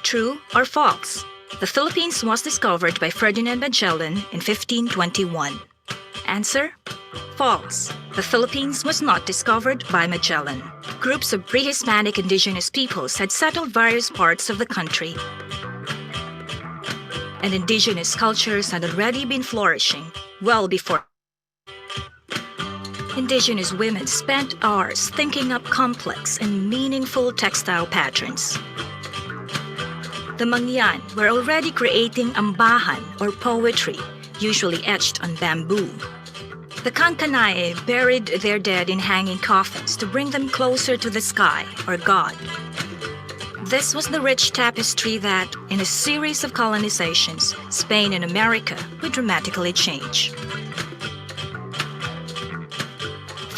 True or false? The Philippines was discovered by Ferdinand Magellan in 1521. Answer: false. The Philippines was not discovered by Magellan. Groups of pre-Hispanic indigenous peoples had settled various parts of the country, and indigenous cultures had already been flourishing well before. Indigenous women spent hours thinking up complex and meaningful textile patterns. The Mangyan were already creating ambahan or poetry, usually etched on bamboo. The Kankanae buried their dead in hanging coffins to bring them closer to the sky or God. This was the rich tapestry that, in a series of colonizations, Spain and America would dramatically change.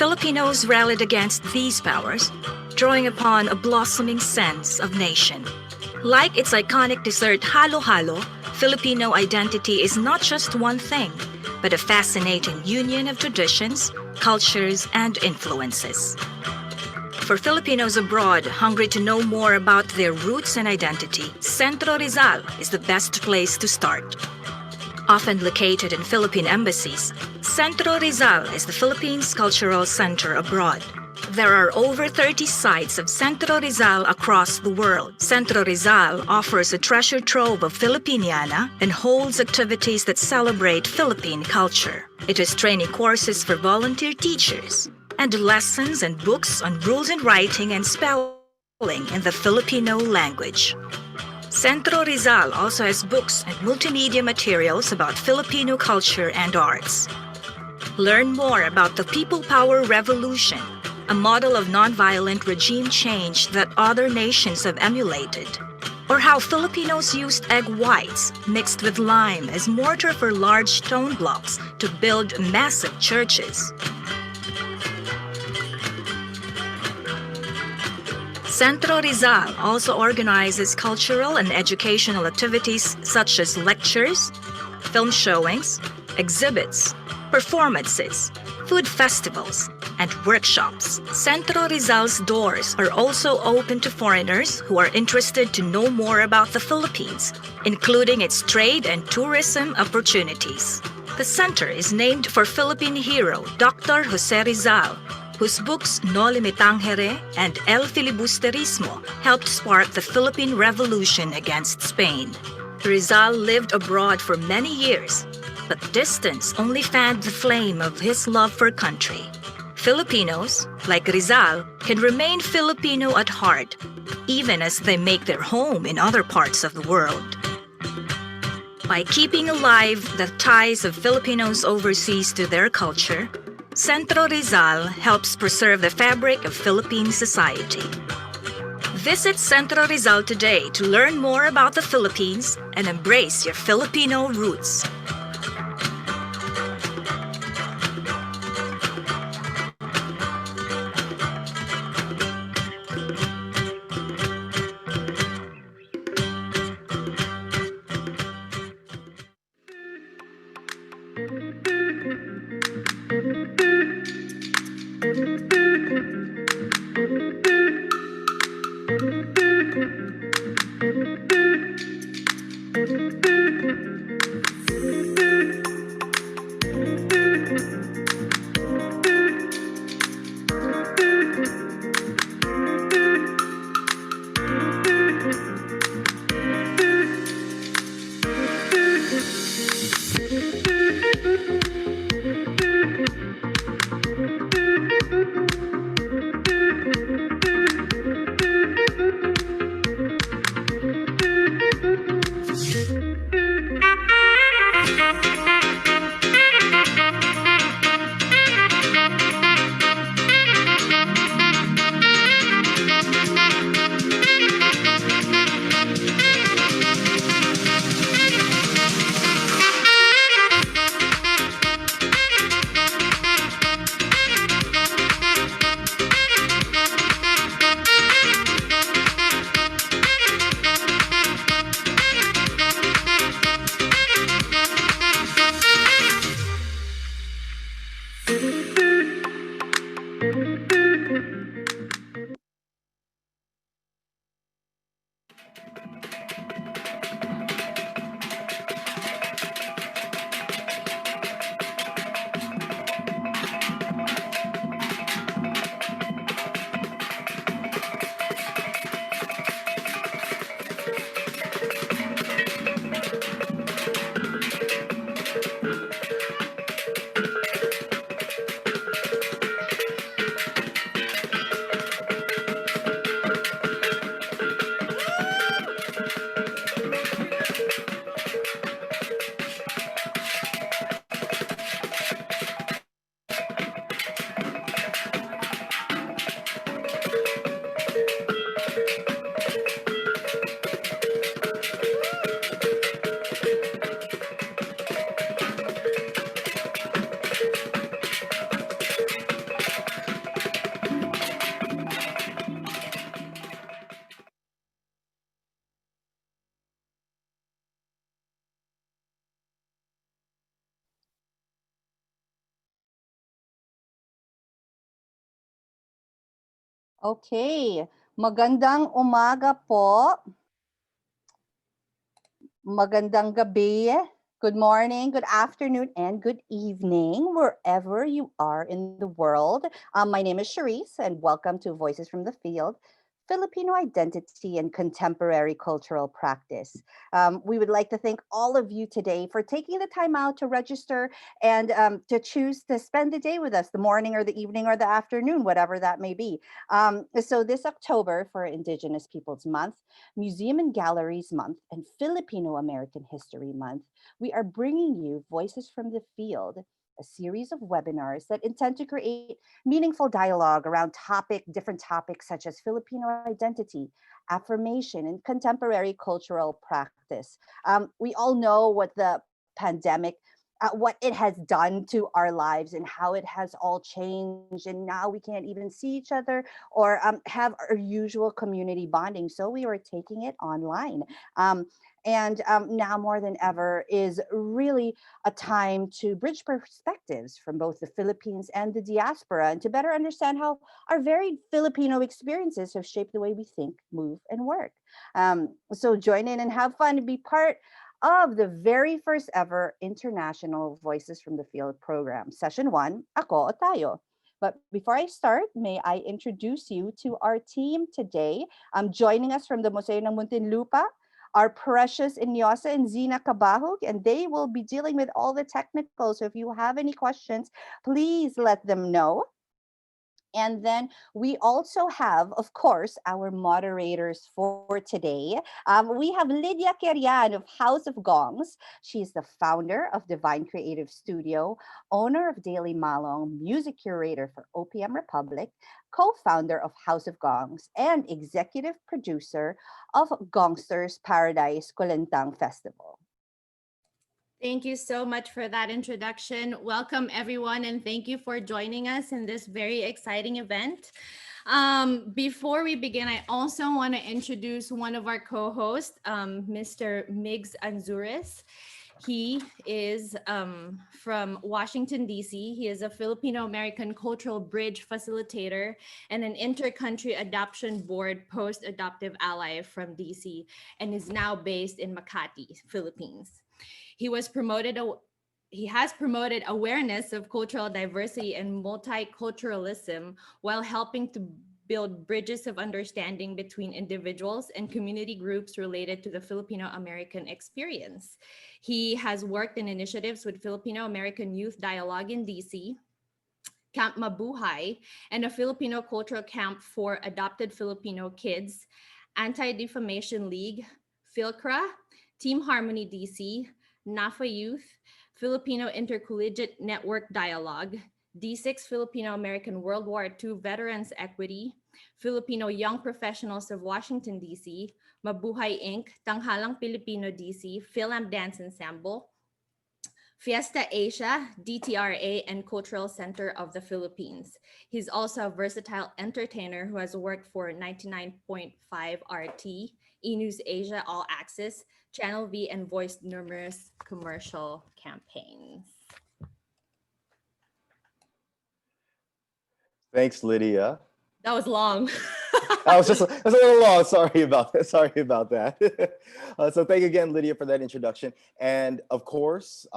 Filipinos rallied against these powers, drawing upon a blossoming sense of nation. Like its iconic dessert halo-halo, Filipino identity is not just one thing, but a fascinating union of traditions, cultures, and influences. For Filipinos abroad hungry to know more about their roots and identity, Centro Rizal is the best place to start. Often located in Philippine embassies, Centro Rizal is the Philippines' cultural center abroad. There are over 30 sites of Centro Rizal across the world. Centro Rizal offers a treasure trove of Filipiniana and holds activities that celebrate Philippine culture. It has training courses for volunteer teachers and lessons and books on rules in writing and spelling in the Filipino language. Centro Rizal also has books and multimedia materials about Filipino culture and arts. Learn more about the People Power Revolution, a model of nonviolent regime change that other nations have emulated, or how Filipinos used egg whites mixed with lime as mortar for large stone blocks to build massive churches. Centro Rizal also organizes cultural and educational activities such as lectures, film showings, exhibits, performances, food festivals, and workshops. Centro Rizal's doors are also open to foreigners who are interested to know more about the Philippines, including its trade and tourism opportunities. The center is named for Philippine hero Dr. Jose Rizal, whose books No Limitangere and El Filibusterismo helped spark the Philippine Revolution against Spain. Rizal lived abroad for many years, but distance only fanned the flame of his love for country. Filipinos, like Rizal, can remain Filipino at heart, even as they make their home in other parts of the world. By keeping alive the ties of Filipinos overseas to their culture, Centro Rizal helps preserve the fabric of Philippine society. Visit Centro Rizal today to learn more about the Philippines and embrace your Filipino roots. Okay, magandang umaga po. Magandang gabi. Good morning, good afternoon, and good evening, wherever you are in the world. My name is Charisse, and welcome to Voices from the Field, Filipino Identity and Contemporary Cultural Practice. We would like to thank all of you today for taking the time out to register and to choose to spend the day with us, the morning or the evening or the afternoon, whatever that may be. So this October, for Indigenous Peoples Month, Museum and Galleries Month, and Filipino American History Month, we are bringing you Voices from the Field, a series of webinars that intend to create meaningful dialogue around different topics such as Filipino identity, affirmation, and contemporary cultural practice. We all know what the pandemic what it has done to our lives and how it has all changed, and now we can't even see each other or have our usual community bonding, so we were taking it online. And now more than ever is really a time to bridge perspectives from both the Philippines and the diaspora, and to better understand how our varied Filipino experiences have shaped the way we think, move, and work. So join in and have fun and be part of the very first ever International Voices from the Field program, Session 1, Ako o Tayo. But before I start, may I introduce you to our team today. Joining us from the Museo ng Muntinlupa, our precious Inyosa and Zina Kabahug, and they will be dealing with all the technicals. So if you have any questions, please let them know. And then we also have, of course, our moderators for today. We have Lydia Querian of House of Gongs. She's the founder of Divine Creative Studio, owner of Daily Malong, music curator for OPM Republic, co-founder of House of Gongs, and executive producer of Gongsters Paradise Kulintang Festival. Thank you so much for that introduction. Welcome, everyone, and thank you for joining us in this very exciting event. Before we begin, I also want to introduce one of our co-hosts, Mr. Migs Anzures. He is from Washington, D.C. He is a Filipino-American cultural bridge facilitator and an inter-country adoption board post-adoptive ally from D.C. and is now based in Makati, Philippines. He was promoted. He has promoted awareness of cultural diversity and multiculturalism while helping to build bridges of understanding between individuals and community groups related to the Filipino-American experience. He has worked in initiatives with Filipino-American Youth Dialogue in DC, Camp Mabuhay, and a Filipino cultural camp for adopted Filipino kids, Anti-Defamation League, Philcra, Team Harmony DC, NAFA Youth, Filipino Intercollegiate Network Dialogue, D6 Filipino American World War II Veterans Equity, Filipino Young Professionals of Washington, D.C., Mabuhay Inc., Tanghalang Pilipino DC, Philam Dance Ensemble, Fiesta Asia, DTRA, and Cultural Center of the Philippines. He's also a versatile entertainer who has worked for 99.5 RT, E-News Asia All Access, Channel V, and voiced numerous commercial campaigns. Thanks, Lydia. That was long. That's a little long. Sorry about that. So thank you again, Lydia, for that introduction. And of course,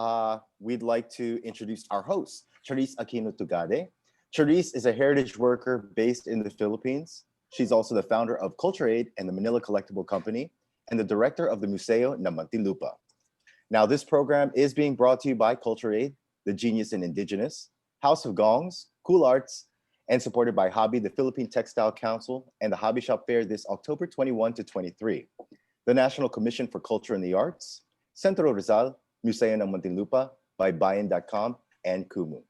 we'd like to introduce our host, Charisse Aquino Tugade. Charisse is a heritage worker based in the Philippines. She's also the founder of Culture Aid and the Manila Collectible Company, and the director of the Museo ng Muntinlupa. Now, this program is being brought to you by Culture Aid, the Genius in Indigenous, House of Gongs, Cool Arts, and supported by HABI, the Philippine Textile Council, and the HABI Shop Fair this October 21 to 23. The National Commission for Culture and the Arts, Centro Rizal, Museo ng Muntinlupa, by Bayan.com, and Kumu.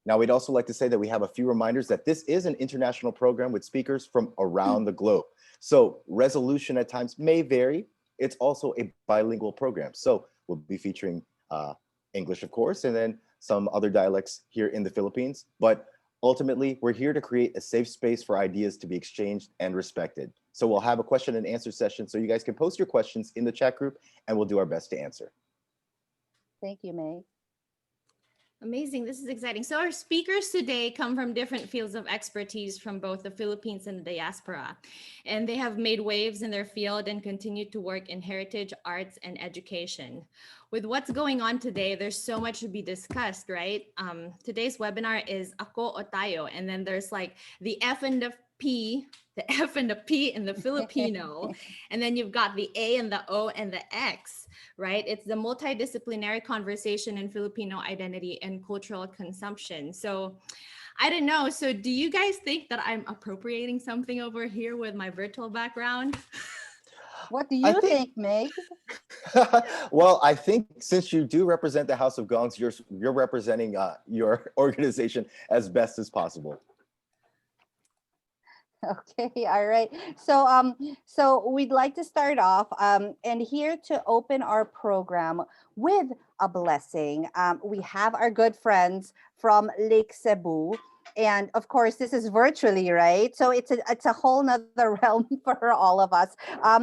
Now, we'd also like to say that we have a few reminders that this is an international program with speakers from around the globe. So resolution at times may vary. It's also a bilingual program. So we'll be featuring English, of course, and then some other dialects here in the Philippines. But ultimately, we're here to create a safe space for ideas to be exchanged and respected. So we'll have a question and answer session so you guys can post your questions in the chat group and we'll do our best to answer. Thank you, May. Amazing. This is exciting. So our speakers today come from different fields of expertise from both the Philippines and the diaspora. And they have made waves in their field and continue to work in heritage, arts, and education. With what's going on today, there's so much to be discussed, right? Today's webinar is Ako o Tayo. And then there's like the F and the P, the F and the P in the Filipino. And then you've got the A and the O and the X, right? It's the multidisciplinary conversation in Filipino identity and cultural consumption. So I don't know. So do you guys think that I'm appropriating something over here with my virtual background? What do I you think- think, Meg? Well, I think since you do represent the House of Gongs, you're representing your organization as best as possible. Okay, all right. So we'd like to start off and here to open our program with a blessing. We have our good friends from Lake Cebu. And of course, this is virtually, right? So it's a whole nother realm for all of us.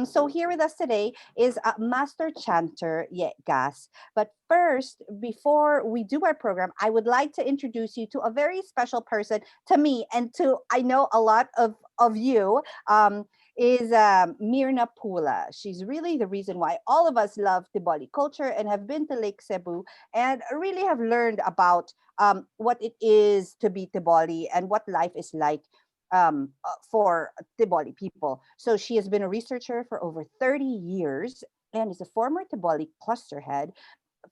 So here with us today is Master Chanter Yegas. But first, before we do our program, I would like to introduce you to a very special person to me and to, I know, a lot of you. Is Mirna Pula. She's really the reason why all of us love Tiboli culture and have been to Lake Cebu and really have learned about what it is to be Tiboli and what life is like for Tiboli people. So she has been a researcher for over 30 years and is a former Tiboli cluster head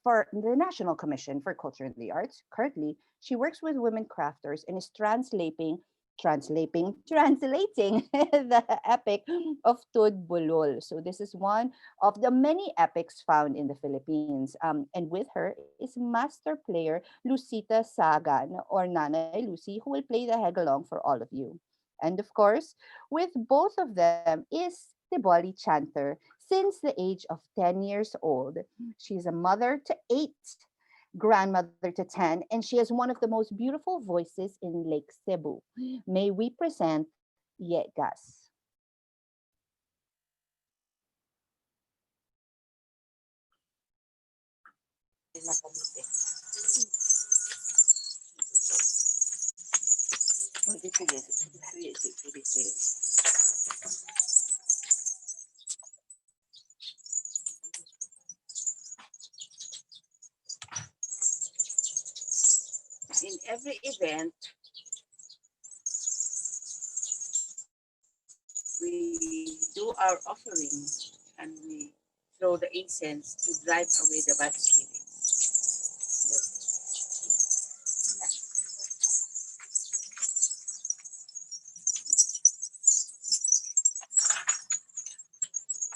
for the National Commission for Culture and the Arts. Currently, she works with women crafters and is translating the epic of Tud Bulol. So this is one of the many epics found in the Philippines. And with her is master player Lucita Sagan or Nanay Lucy, who will play the hegalong for all of you. And of course, with both of them is Tiboli Chanter since the age of 10 years old. She's a mother to 8, grandmother to 10, and she has one of the most beautiful voices in Lake Cebu. May we present Yegas. In every event, we do our offering and we throw the incense to drive away the bad spirits.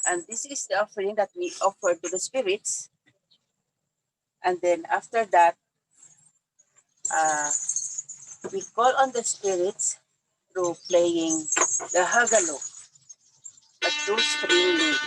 And this is the offering that we offer to the spirits. And then after that, we call on the spirits through playing the hagalo, a 2-string lute.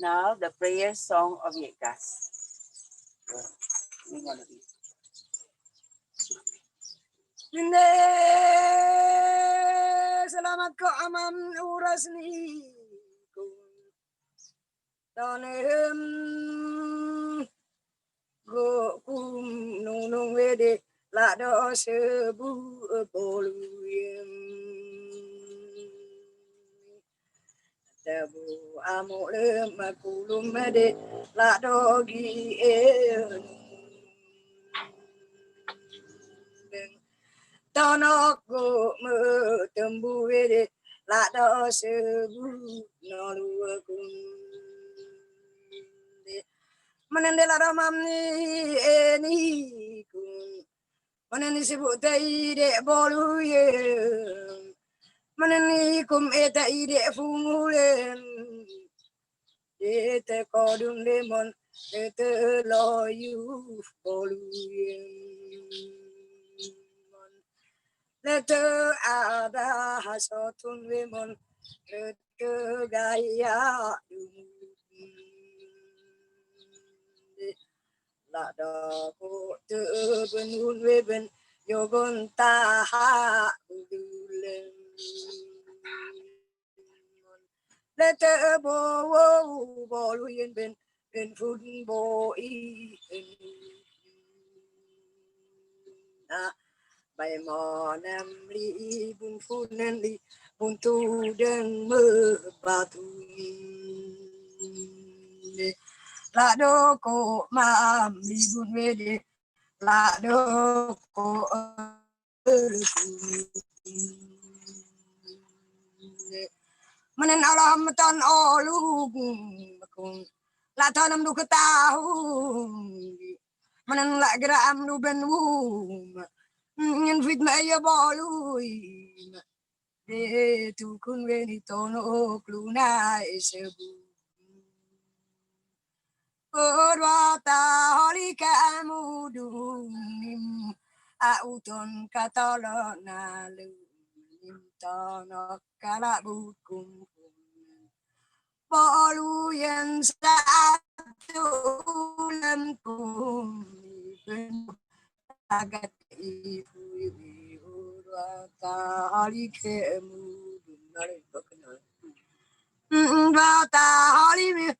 Now, the prayer song of Yegas. Hindi, salamat ko amam oras ni tanem go kum nung wede la do sebu boluyem bu amore makulum de la dogi e tono go mu tembu de la do se bu no lu kun manende la ramam ni eni kun manani sebut dai de bolu ye manani kum eta ide fungulen ete kodum lemon ete loyu bolu ye lete ada hasotun lemon lete gaya la da ko te benun weben yogon taha udulen lete bo wo bo luyen ben fun bo I na bay mo nam li bun fun nen li bun tu den mơ ba tu la do ko ma mi bun we de la do ko manen alam tan olu kun la tanam du ketahu manen la gram du ben wu ngin fit ma ya bolu de tu kun we ni tono kluna esebu Urwata holika amudunim auton katolo nalu tono kalabukum bolu yen satu lemkum agat ibu urwata holika amudum nare bakna Bata holimi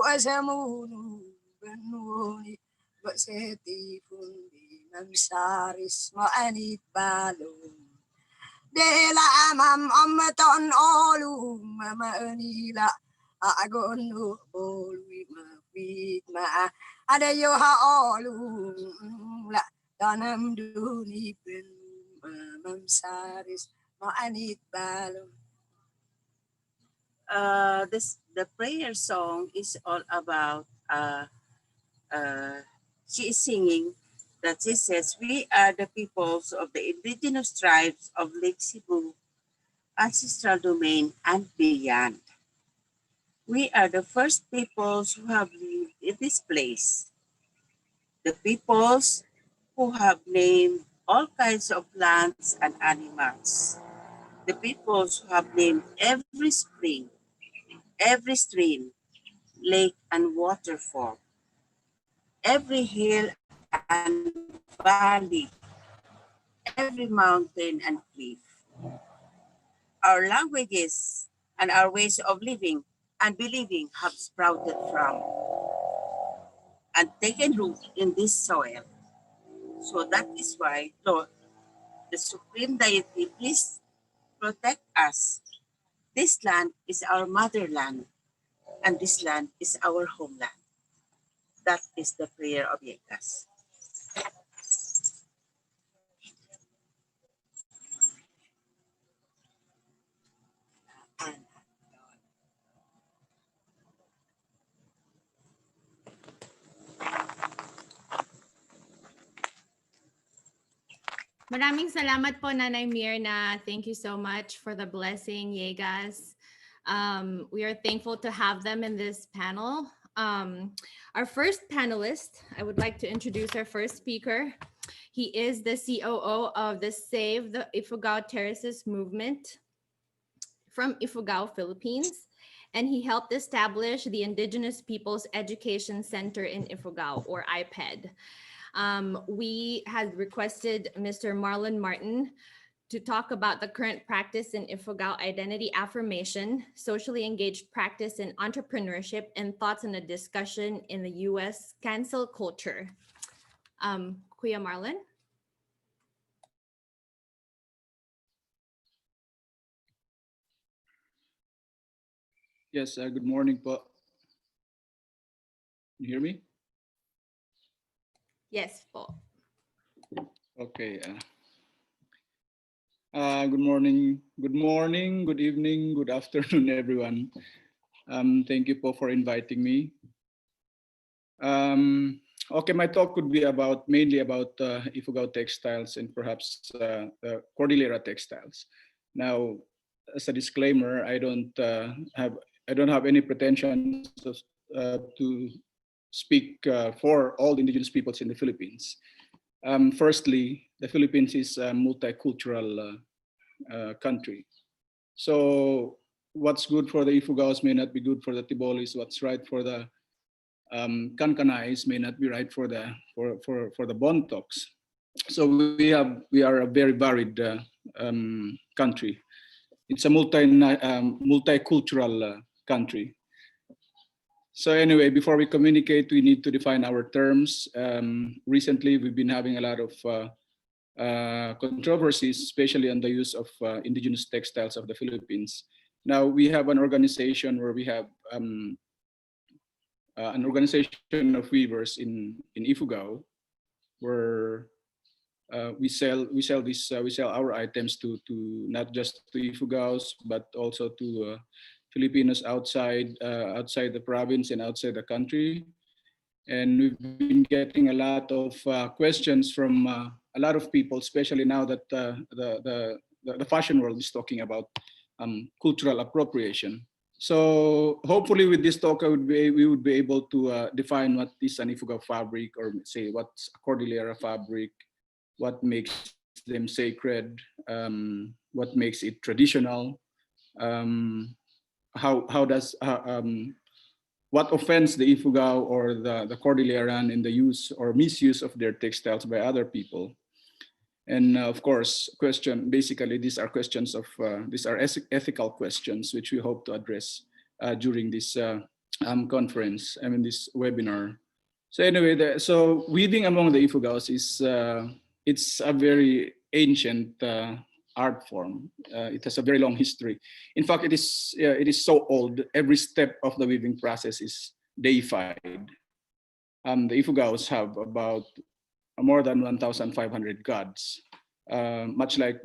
asamunu benuni baseti fundi namsaris ma anit balum de la amam amaton olu mama anila agonu bolwi ma fit ma ada yo ha olu la tanam duni ben mamam saris ma anit balum the prayer song is all about she is singing that she says we are the peoples of the indigenous tribes of Lake Cebu, ancestral domain and beyond. We are the first peoples who have lived in this place, the peoples who have named all kinds of plants and animals, the peoples who have named every spring, every stream, lake and waterfall, every hill and valley, every mountain and cliff. Our languages and our ways of living and believing have sprouted from and taken root in this soil. So that is why, Lord, the Supreme Deity, please protect us. This land is our motherland, and this land is our homeland. That is the prayer of Yekas. Maraming salamat po, Nanay Mirna. Thank you so much for the blessing, Yegas. We are thankful to have them in this panel. Our first panelist, I would like to introduce our first speaker. He is the COO of the Save the Ifugao Terraces movement from Ifugao, Philippines. And he helped establish the Indigenous Peoples Education Center in Ifugao, or IPED. We had requested Mr. Marlon Martin to talk about the current practice in Ifugao identity affirmation, socially engaged practice in entrepreneurship, and thoughts on a discussion in the US cancel culture. Kuya Marlon? Yes, good morning po. You hear me? Yes po. Okay. Good morning, good evening, good afternoon, everyone. Thank you po for inviting me. Okay, my talk could be mainly about Ifugao textiles and perhaps Cordillera textiles. Now, as a disclaimer, I don't have any pretensions to speak for all the indigenous peoples in the Philippines. Firstly, the Philippines is a multicultural country. So what's good for the Ifugaos may not be good for the Tibolis. What's right for the Kankanais may not be right for the Bontocs. So we are a very varied country. It's a multicultural country. So anyway, before we communicate, we need to define our terms. Recently, we've been having a lot of controversies, especially on the use of indigenous textiles of the Philippines. Now we have an organization where we have an organization of weavers in Ifugao, where we sell our items to not just to Ifugaos but also to Filipinos outside the province and outside the country. And we've been getting a lot of questions from a lot of people, especially now that the fashion world is talking about cultural appropriation. So hopefully with this talk, we would be able to define what is an Ifugao fabric, or say what's a Cordillera fabric, what makes them sacred, what makes it traditional, what offends the Ifugao or the Cordilleran in the use or misuse of their textiles by other people. And of course, basically these are questions of, these are ethical questions, which we hope to address during this conference, this webinar. So anyway, so weaving among the Ifugaos is, it's a very ancient art form. It has a very long history. In fact, it is so old, every step of the weaving process is deified. The Ifugaos have about more than 1,500 gods, much like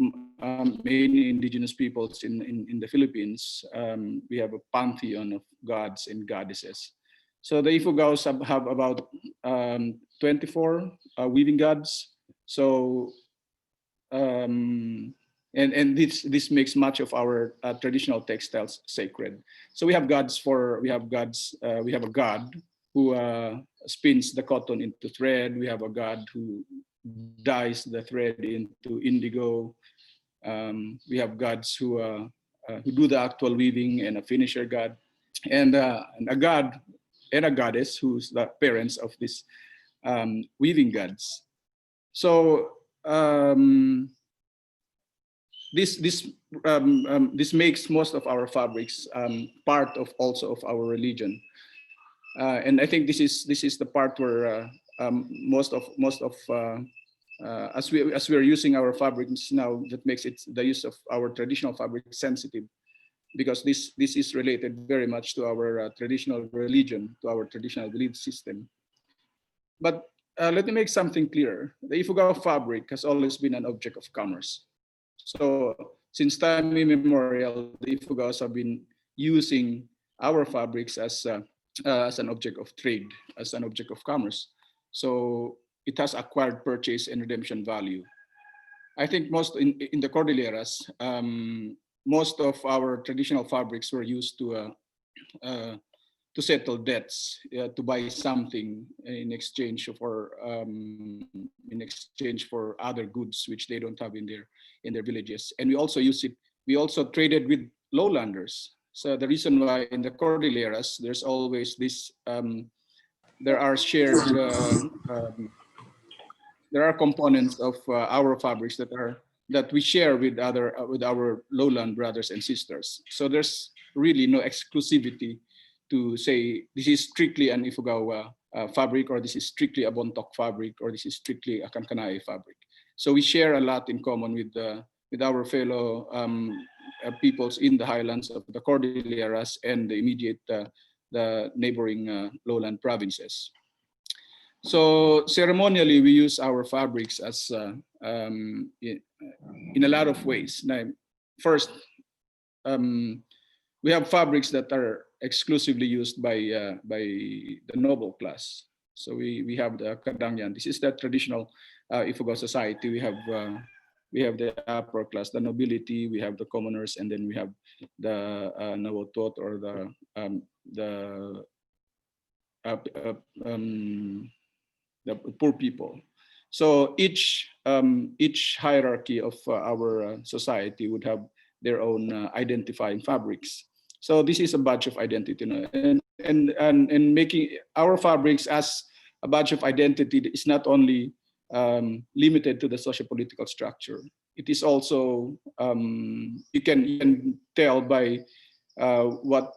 many indigenous peoples in the Philippines. We have a pantheon of gods and goddesses. So the Ifugaos have about 24 weaving gods. So and this makes much of our traditional textiles sacred. So we have we have a god who spins the cotton into thread. We have a god who dyes the thread into indigo. We have gods who do the actual weaving, and a finisher god, and a god and a goddess who's the parents of these weaving gods. So this makes most of our fabrics part of also of our religion, and I think this is the part where most of as we are using our fabrics now, that makes it the use of our traditional fabric sensitive, because this is related very much to our traditional religion, to our traditional belief system. But let me make something clear. The Ifugao fabric has always been an object of commerce. So since time immemorial, the Ifugaos have been using our fabrics as an object of trade, as an object of commerce. So it has acquired purchase and redemption value. I think most in the Cordilleras, most of our traditional fabrics were used to settle debts, to buy something in exchange for other goods which they don't have in their villages. And we also use it. We also traded with lowlanders. So the reason why in the Cordilleras there's always this, there are shared, there are components of our fabrics that we share with our lowland brothers and sisters. So there's really no exclusivity to say this is strictly an Ifugao fabric, or this is strictly a Bontoc fabric, or this is strictly a Kankanai fabric. So we share a lot in common with fellow peoples in the highlands of the Cordilleras and the immediate the neighboring lowland provinces. So ceremonially, we use our fabrics as in a lot of ways. Now, first, we have fabrics that are exclusively used by the noble class. So we have the Kadangyan. This is the traditional Ifugao society. We have the upper class, the nobility. We have the commoners, and then we have the Nawotot or uh, uh, um, the poor people. So each hierarchy of our society would have their own identifying fabrics. So this is a badge of identity, and making our fabrics as a badge of identity is not only limited to the socio-political structure. It is also you can tell by what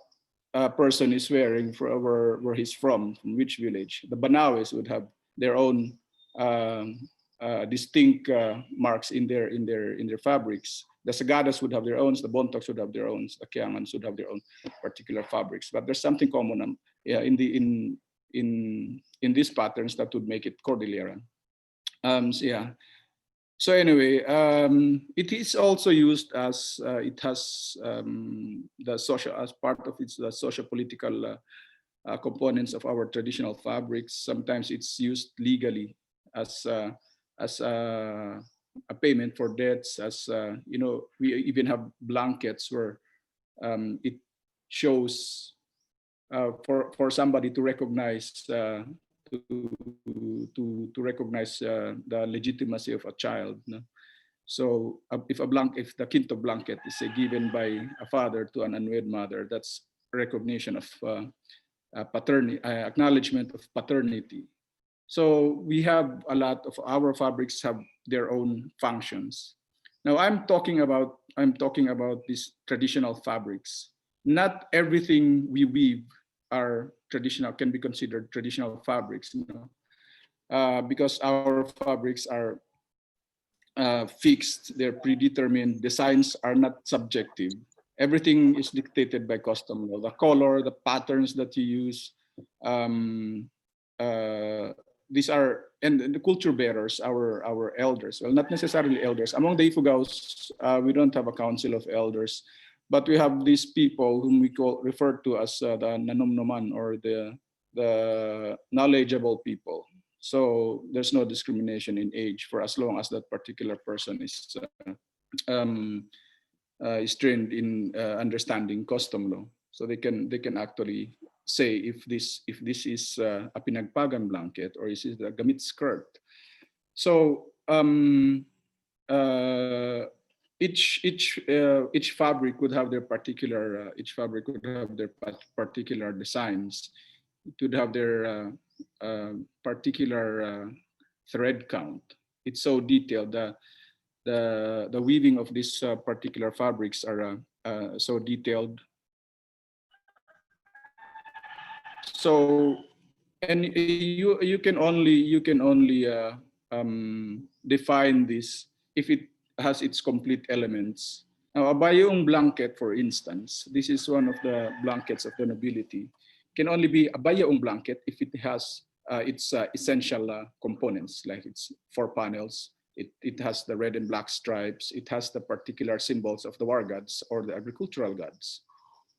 a person is wearing, for where he's from which village. The Banawes would have their own distinct marks in their fabrics. The Sagadas would have their own. The Bontocs would have their own. The Kiangans would have their own particular fabrics. But there's something common in these patterns that would make it Cordilleran. So yeah. So anyway, it is also used as it has the social, as part of its the socio-political components of our traditional fabrics. Sometimes it's used legally as a payment for debts. As you know, we even have blankets where it shows for somebody to recognize to recognize the legitimacy of a child. No? So if the quinto blanket is given by a father to an unwed mother, that's recognition of paternity, acknowledgement of paternity. So we have a lot of our fabrics have their own functions. Now I'm talking about these traditional fabrics. Not everything we weave are traditional, can be considered traditional fabrics, you know, because our fabrics are fixed, they're predetermined. Designs are not subjective. Everything is dictated by custom law. The color, the patterns that you use, these are, and the culture bearers, our elders. Well, not necessarily elders. Among the Ifugaos, we don't have a council of elders, but we have these people whom we refer to as the nanomnoman, or the knowledgeable people. So there's no discrimination in age for as long as that particular person is trained in understanding custom law. So they can actually say if this is a pinagpagan blanket or is it a gamit skirt. So each fabric would have their particular particular designs. It would have their particular thread count. It's so detailed. The weaving of these particular fabrics are so detailed. So, and you can only define this if it has its complete elements. Now, a bayong blanket, for instance, this is one of the blankets of the nobility, can only be a bayong blanket if it has its essential components, like its 4 panels. It has the red and black stripes. It has the particular symbols of the war gods or the agricultural gods.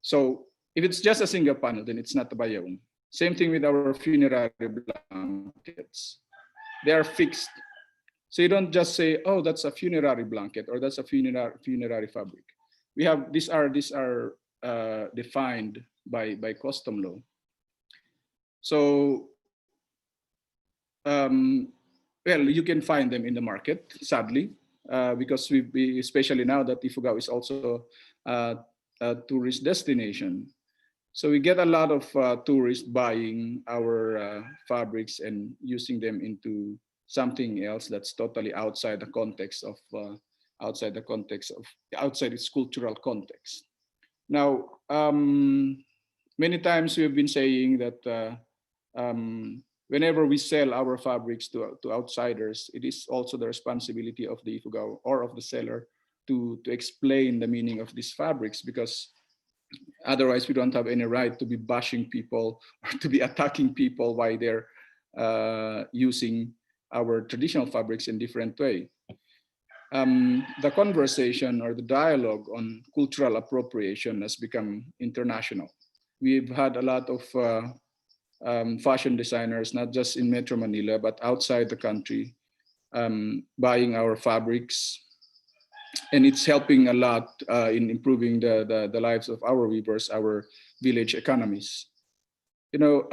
So if it's just a single panel, then it's not a bayong. Same thing with our funerary blankets. They are fixed. So you don't just say, oh, that's a funerary blanket or that's a funerary fabric. We have these are defined by custom law. So well, you can find them in the market, sadly, because we especially now that Ifugao is also a tourist destination. So we get a lot of tourists buying our fabrics and using them into something else that's totally outside the context of outside its cultural context. Now, many times we've been saying that whenever we sell our fabrics to outsiders, it is also the responsibility of the Ifugao or of the seller to explain the meaning of these fabrics, because otherwise we don't have any right to be bashing people or to be attacking people while they're using our traditional fabrics in different way. The conversation or the dialogue on cultural appropriation has become international. We've had a lot of fashion designers, not just in Metro Manila, but outside the country, buying our fabrics. And it's helping a lot in improving the lives of our weavers, our village economies. You know,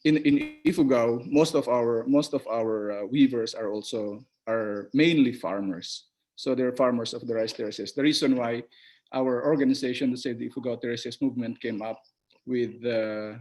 in Ifugao, most of our weavers are mainly farmers. So they're farmers of the rice terraces. The reason why our organization, the Save the Ifugao Terraces movement, came up with the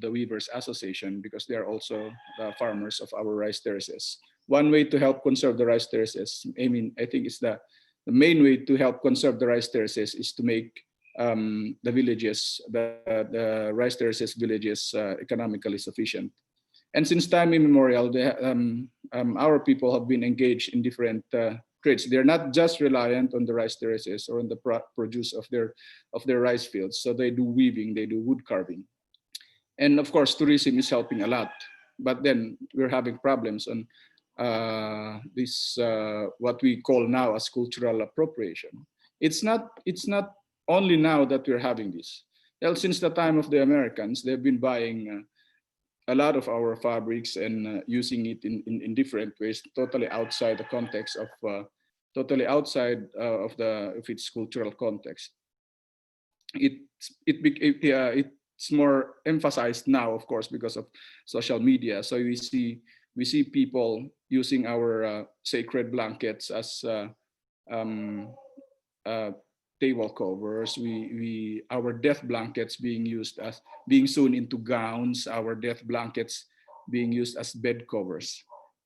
Weavers Association, because they are also the farmers of our rice terraces. One way to help conserve the rice terraces, I think it's the main way to help conserve the rice terraces is to make the villages, the rice terraces villages economically sufficient. And since time immemorial, our people have been engaged in different trades. They're not just reliant on the rice terraces or on the produce of their rice fields. So they do weaving, they do wood carving. And of course, tourism is helping a lot. But then we're having problems on this what we call now as cultural appropriation. It's not only now that we're having this. Well, since the time of the Americans, they've been buying a lot of our fabrics and using it in different ways, totally outside the context of of its cultural context. It's more emphasized now, of course, because of social media. So we see people using our sacred blankets as table covers. Our death blankets being sewn into gowns. Our death blankets being used as bed covers.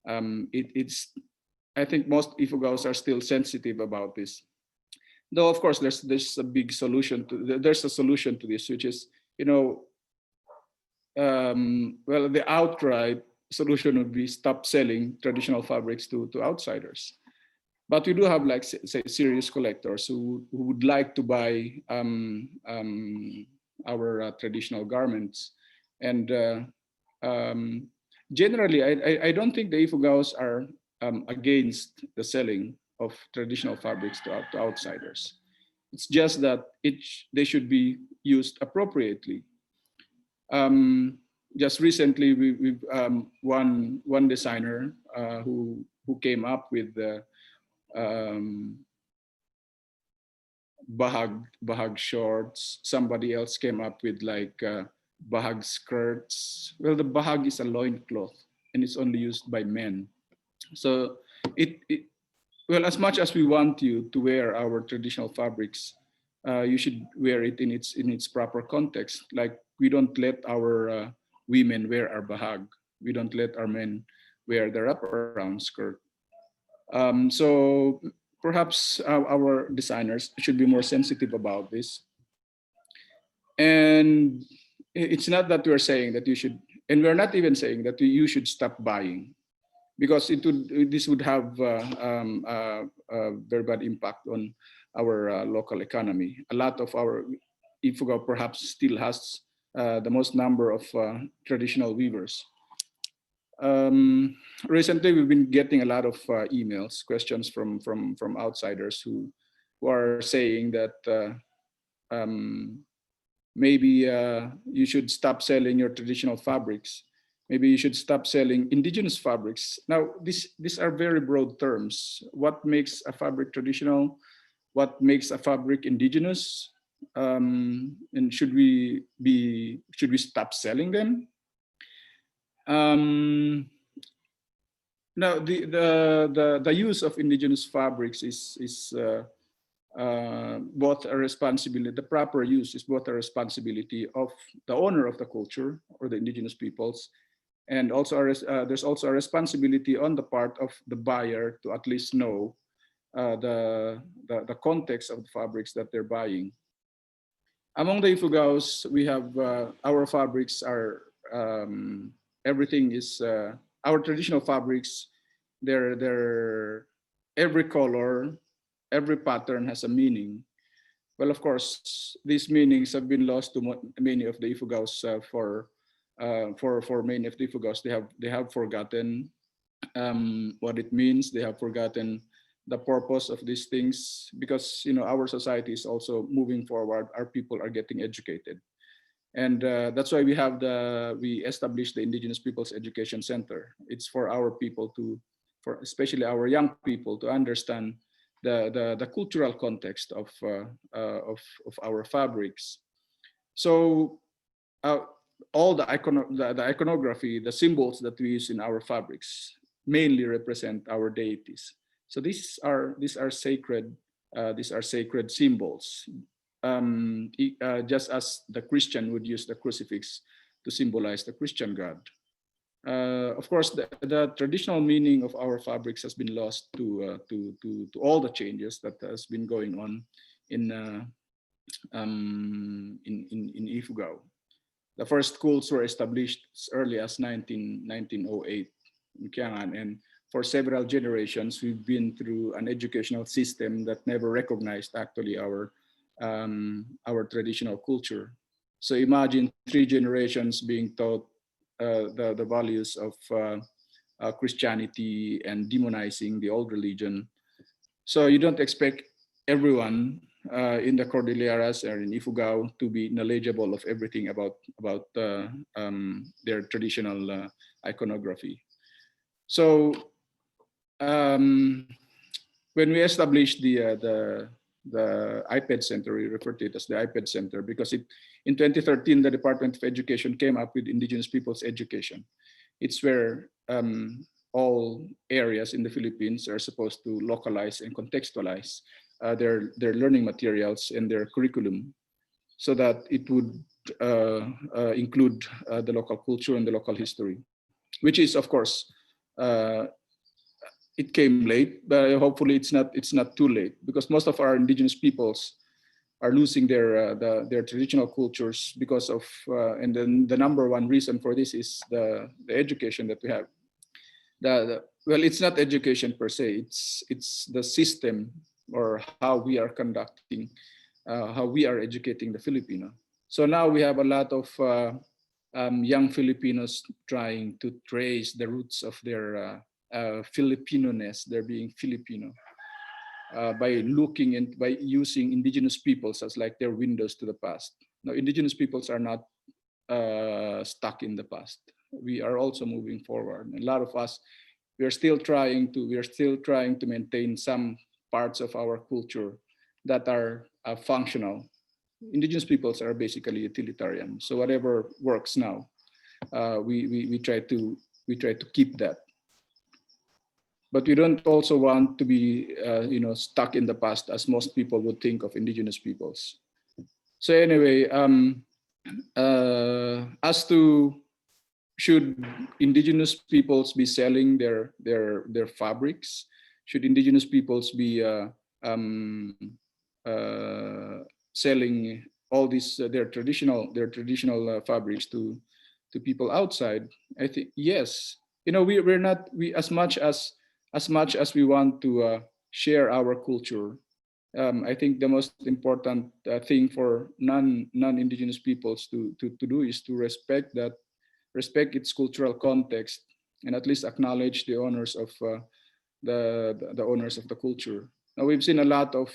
I think most Ifugaos are still sensitive about this. Though of course there's a big solution there's a solution to this, which is, you know, well, the outright solution would be stop selling traditional fabrics to outsiders. But we do have, like, say, serious collectors who would like to buy our traditional garments. And generally, I don't think the Ifugaos are against the selling of traditional fabrics to outsiders. It's just that they should be used appropriately. Just recently, we've one designer who came up with the bahag shorts. Somebody else came up with like bahag skirts. Well, the bahag is a loincloth and it's only used by men. So well, as much as we want you to wear our traditional fabrics, you should wear it in its proper context. Like, we don't let our women wear our bahag. We don't let our men wear the wraparound skirt. So perhaps our designers should be more sensitive about this. And it's not that we're saying that you should, and we're not even saying that you should stop buying, because this would have a very bad impact on our local economy. A lot of our Ifugao perhaps still has the most number of traditional weavers. Recently, we've been getting a lot of emails, questions from outsiders who are saying that maybe you should stop selling your traditional fabrics. Maybe you should stop selling indigenous fabrics. Now, these are very broad terms. What makes a fabric traditional? What makes a fabric indigenous? And should we stop selling them? Now, the use of indigenous fabrics is both a responsibility. The proper use is both a responsibility of the owner of the culture or the indigenous peoples, and also there's also a responsibility on the part of the buyer to at least know the context of the fabrics that they're buying. Among the Ifugaos, we have our fabrics are everything is our traditional fabrics. They're every color, every pattern has a meaning. Well, of course, these meanings have been lost to many of the Ifugaos for many of the Ifugaos. They have forgotten what it means. They have forgotten the purpose of these things, because our society is also moving forward. Our people are getting educated, and that's why we established the Indigenous Peoples Education Center. It's for our people for especially our young people to understand the cultural context of our fabrics. So all the iconography, the symbols that we use in our fabrics mainly represent our deities. So these are sacred symbols. Just as the Christian would use the crucifix to symbolize the Christian God. Of course, the traditional meaning of our fabrics has been lost to all the changes that has been going on in Ifugao. The first schools were established as early as 1908 in Kiangan, and for several generations, we've been through an educational system that never recognized actually our traditional culture. So imagine 3 generations being taught the values of Christianity and demonizing the old religion. So you don't expect everyone in the Cordilleras or in Ifugao to be knowledgeable of everything about their traditional iconography. So when we established the IPED Center, we refer to it as the IPED Center because in 2013 the Department of Education came up with Indigenous Peoples Education. It's where all areas in the Philippines are supposed to localize and contextualize their learning materials and their curriculum, so that it would include the local culture and the local history, which is, of course, it came late, but hopefully it's not too late, because most of our indigenous peoples are losing their traditional cultures because of and then the number one reason for this is the education that we have. Well, it's not education per se, it's the system or how we are conducting, how we are educating the Filipino. So now we have a lot of young Filipinos trying to trace the roots of their Filipino-ness, their being Filipino, by looking and by using indigenous peoples as like their windows to the past. Now, indigenous peoples are not stuck in the past. We are also moving forward. And a lot of us, we are still trying to maintain some parts of our culture that are functional. Indigenous peoples are basically utilitarian. So whatever works now, we try to keep that. But we don't also want to be stuck in the past, as most people would think of indigenous peoples. So anyway, as to should indigenous peoples be selling their fabrics? Should indigenous peoples be selling all these their traditional fabrics to people outside? I think yes. We're not as much as we want to share our culture. I think the most important thing for non-indigenous peoples to do is to respect its cultural context, and at least acknowledge the owners of the owners of the culture. Now, we've seen a lot of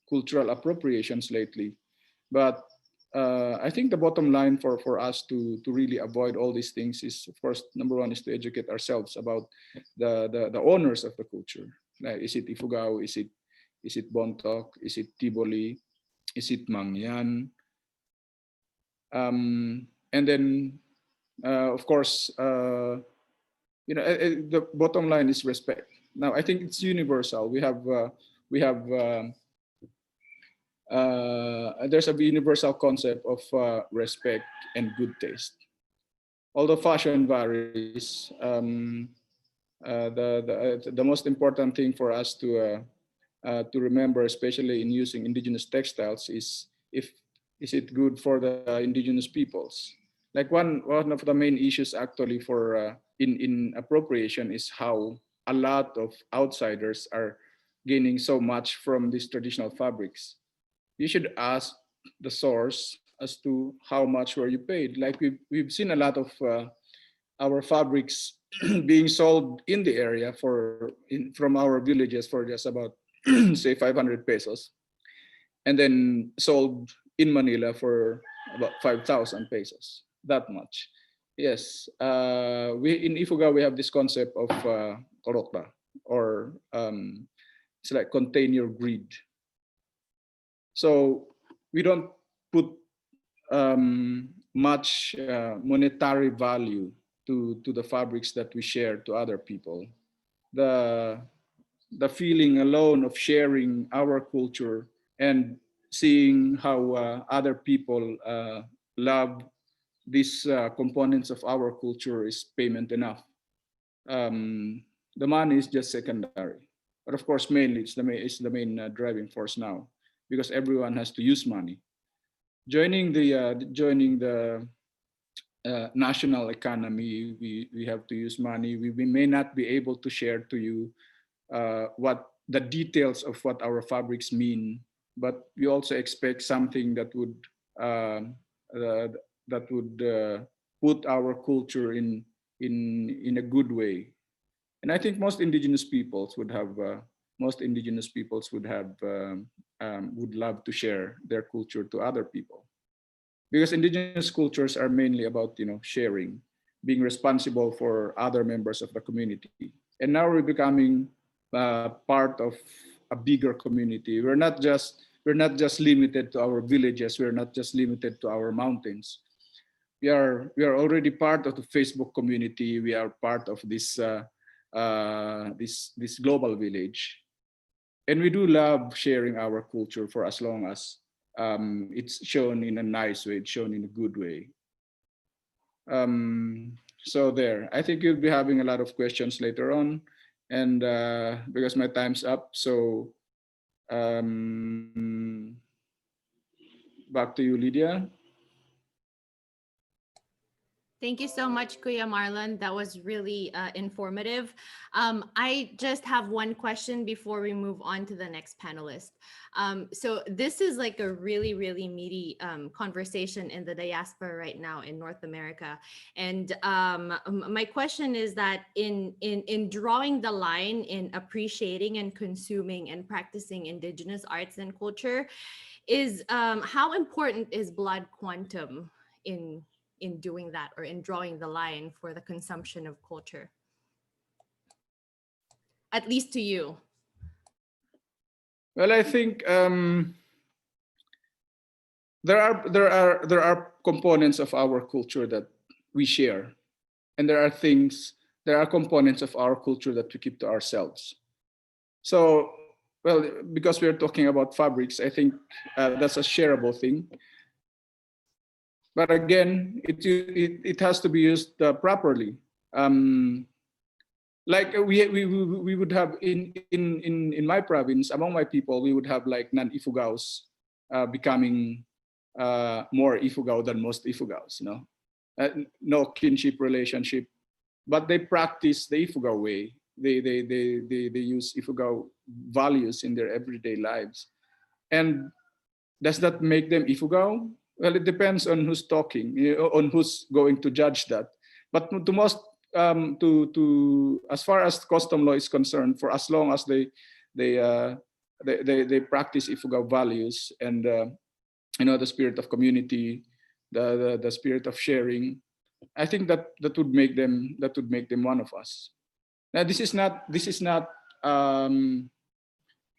cultural appropriations lately, but I think the bottom line for us to really avoid all these things is, of course, number one is to educate ourselves about the owners of the culture. Like, is it Ifugao? Is it Bontoc? Is it Tiboli? Is it Mangyan? And then, of course, the bottom line is respect. Now, I think it's universal. There's a universal concept of respect and good taste. Although fashion varies, the most important thing for us to remember, especially in using indigenous textiles, is it good for the indigenous peoples? Like one of the main issues actually for in appropriation is how a lot of outsiders are gaining so much from these traditional fabrics, you should ask the source as to how much were you paid. Like we've seen a lot of our fabrics being sold in the area from our villages for just about say 500 pesos, and then sold in Manila for about 5,000 pesos. That much. Yes, we in Ifugao we have this concept of korokta, or it's like contain your greed. So we don't put much monetary value to the fabrics that we share to other people. The feeling alone of sharing our culture and seeing how other people love these components of our culture is payment enough. The money is just secondary, but of course, mainly it's the main driving force now, because everyone has to use money. Joining the national economy, we have to use money. We may not be able to share to you what the details of what our fabrics mean, but we also expect something that would put our culture in a good way. And I think most indigenous peoples would have would love to share their culture to other people, because indigenous cultures are mainly about sharing, being responsible for other members of the community. And now we're becoming part of a bigger community. We're not just limited to our villages. We're not just limited to our mountains. We are already part of the Facebook community. We are part of this this global village, and we do love sharing our culture for as long as it's shown in a nice way, it's shown in a good way. So there, I think you'll be having a lot of questions later on, and because my time's up, so back to you, Lydia. Thank you so much, Kuya Marlon. That was really informative. I just have one question before we move on to the next panelist. So this is like a really, really meaty conversation in the diaspora right now in North America. And my question is that in drawing the line in appreciating and consuming and practicing indigenous arts and culture, is how important is blood quantum in doing that, or in drawing the line for the consumption of culture, at least to you? Well, I think there are components of our culture that we share, and there are components of our culture that we keep to ourselves. So, well, because we are talking about fabrics, I think that's a shareable thing. But again, it has to be used properly. Like we would have in my province, among my people, we would have like non-Ifugaos becoming more Ifugao than most Ifugaos. No kinship relationship, but they practice the Ifugao way. They use Ifugao values in their everyday lives. And does that make them Ifugao? Well, it depends on who's talking, on who's going to judge that. But to most, as far as custom law is concerned, for as long as they practice Ifugao values and the spirit of community, the spirit of sharing, I think that would make them one of us. Now, this is not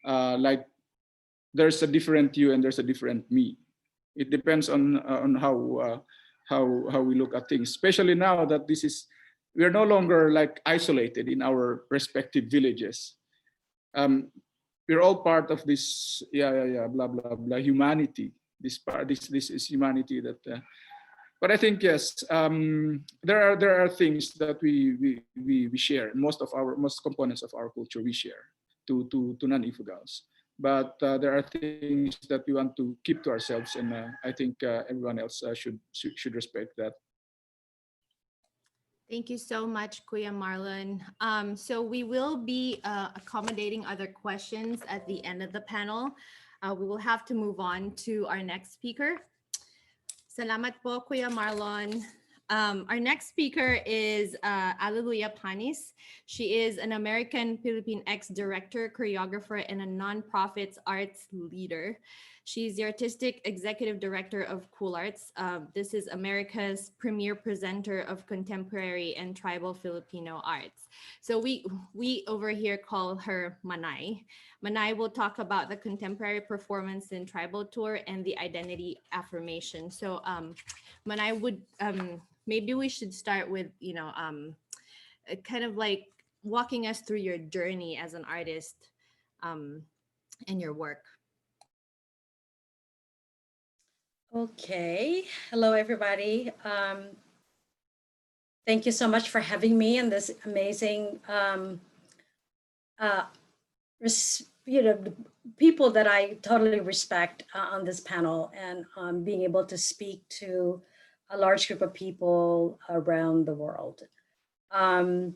like there's a different you and there's a different me. It depends on how we look at things, especially now that we are no longer like isolated in our respective villages. We're all part of this blah blah blah humanity. This is humanity that. But I think yes, there are things that we share. Most components of our culture we share to non-Ifugaos. But there are things that we want to keep to ourselves, and I think everyone else should respect that. Thank you so much, Kuya Marlon. So we will be accommodating other questions at the end of the panel. We will have to move on to our next speaker. Salamat po, Kuya Marlon. Our next speaker is Alleluia Panis. She is an American Philippine ex-director, choreographer, and a nonprofit arts leader. She's the artistic executive director of Cool Arts. This is America's premier presenter of contemporary and tribal Filipino arts. So we over here call her Manay. Manay will talk about the contemporary performance in tribal tour and the identity affirmation. So Manay would maybe we should start with kind of like walking us through your journey as an artist and your work. Okay, hello everybody. Thank you so much for having me in this amazing, people that I totally respect on this panel, and being able to speak to a large group of people around the world. The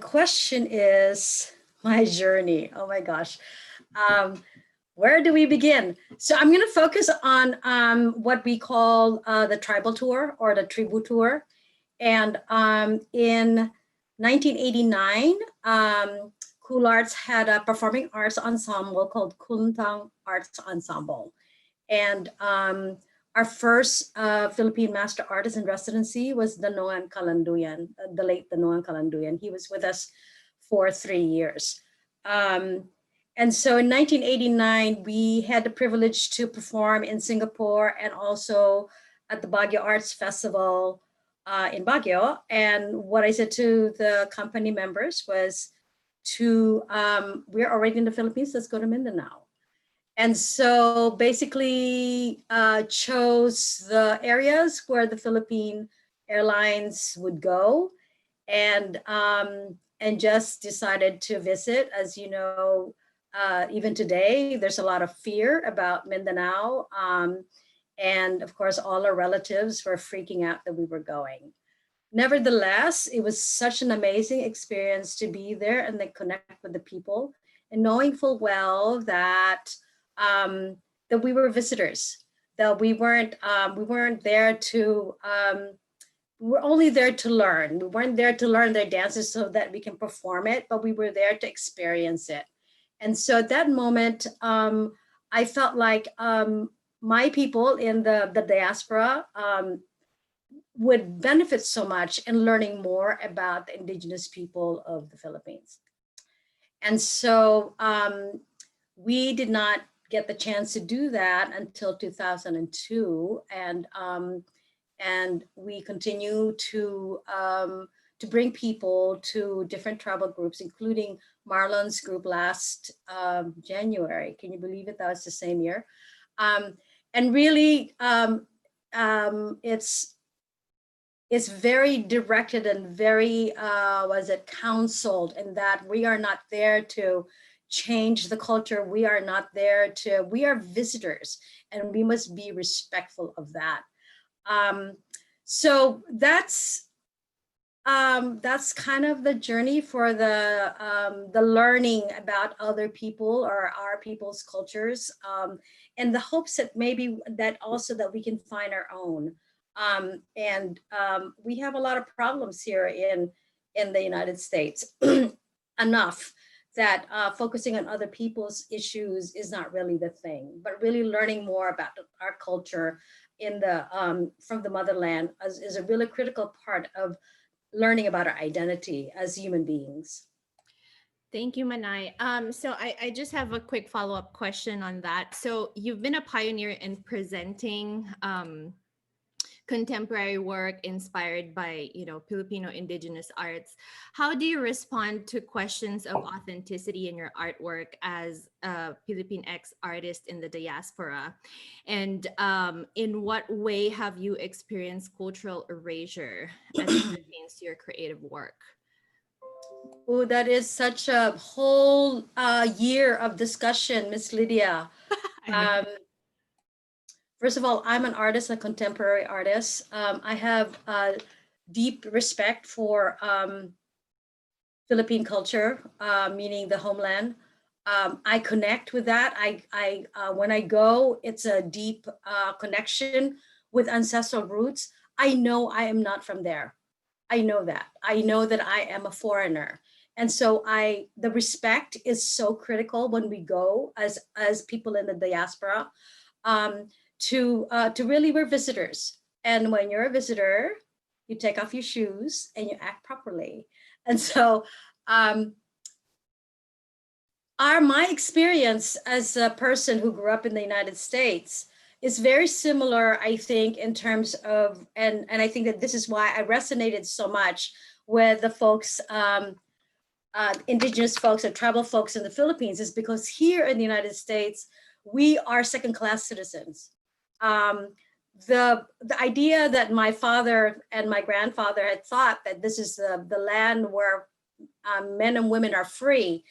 question is my journey. Oh my gosh. Where do we begin? So I'm going to focus on what we call the tribal tour or the tribu tour. And in 1989, Cool Arts had a performing arts ensemble called Kuntang Arts Ensemble. And our first Philippine master artist in residency was Danoan Calanduyan, the late Danoan Calanduyan. He was with us for 3 years. And so in 1989, we had the privilege to perform in Singapore and also at the Baguio Arts Festival in Baguio. And what I said to the company members was we're already in the Philippines, let's go to Mindanao. And so basically chose the areas where the Philippine Airlines would go and just decided to visit. As you know, even today, there's a lot of fear about Mindanao. And of course, all our relatives were freaking out that we were going. Nevertheless, it was such an amazing experience to be there and then connect with the people, and knowing full well that that we were visitors, that we weren't there to we were only there to learn. We weren't there to learn their dances so that we can perform it, but we were there to experience it. And so at that moment, I felt like my people in the diaspora would benefit so much in learning more about the indigenous people of the Philippines. And so we did not get the chance to do that until 2002. And we continue to bring people to different tribal groups, including Marlon's group last January. Can you believe it? That was the same year. And really, it's very directed and very, counseled, in that we are not there to change the culture. We are not there to, we are visitors, and we must be respectful of that. So that's kind of the journey for the learning about other people or our people's cultures, and the hopes that maybe that also that we can find our own. We have a lot of problems here in the United States, enough that focusing on other people's issues is not really the thing, but really learning more about our culture in the from the motherland is a really critical part of learning about our identity as human beings. Thank you, Manay. So I just have a quick follow-up question on that. So you've been a pioneer in presenting contemporary work inspired by, Filipino indigenous arts. How do you respond to questions of authenticity in your artwork as a Philippine ex-artist in the diaspora? And in what way have you experienced cultural erasure as it pertains to your creative work? Oh, that is such a whole year of discussion, Miss Lydia. First of all, I'm an artist, a contemporary artist. I have deep respect for Philippine culture, meaning the homeland. I connect with that. When I go, it's a deep connection with ancestral roots. I know I am not from there. I know that. I know that I am a foreigner. And so the respect is so critical when we go as people in the diaspora, to really, we're visitors. And when you're a visitor, you take off your shoes and you act properly. And so my experience as a person who grew up in the United States is very similar, I think, in terms of, and I think that this is why I resonated so much with the folks, indigenous folks or tribal folks in the Philippines, is because here in the United States, we are second-class citizens. The idea that my father and my grandfather had thought that this is the land where men and women are free,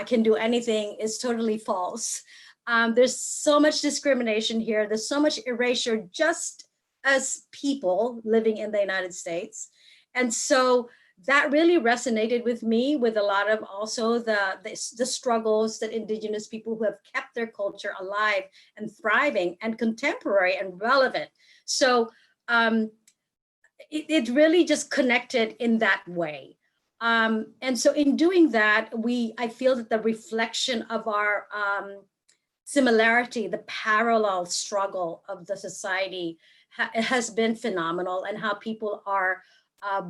can do anything, is totally false. There's so much discrimination here. There's so much erasure just as people living in the United States. And so that really resonated with me, with a lot of also the struggles that indigenous people who have kept their culture alive and thriving and contemporary and relevant. So it really just connected in that way. And so in doing that, I feel that the reflection of our similarity, the parallel struggle of the society has been phenomenal, and how people are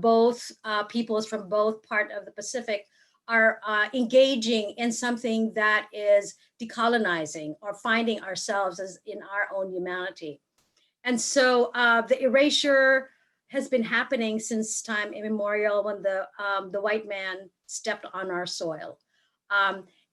both peoples from both part of the Pacific are engaging in something that is decolonizing or finding ourselves as in our own humanity. And so the erasure has been happening since time immemorial, when the white man stepped on our soil.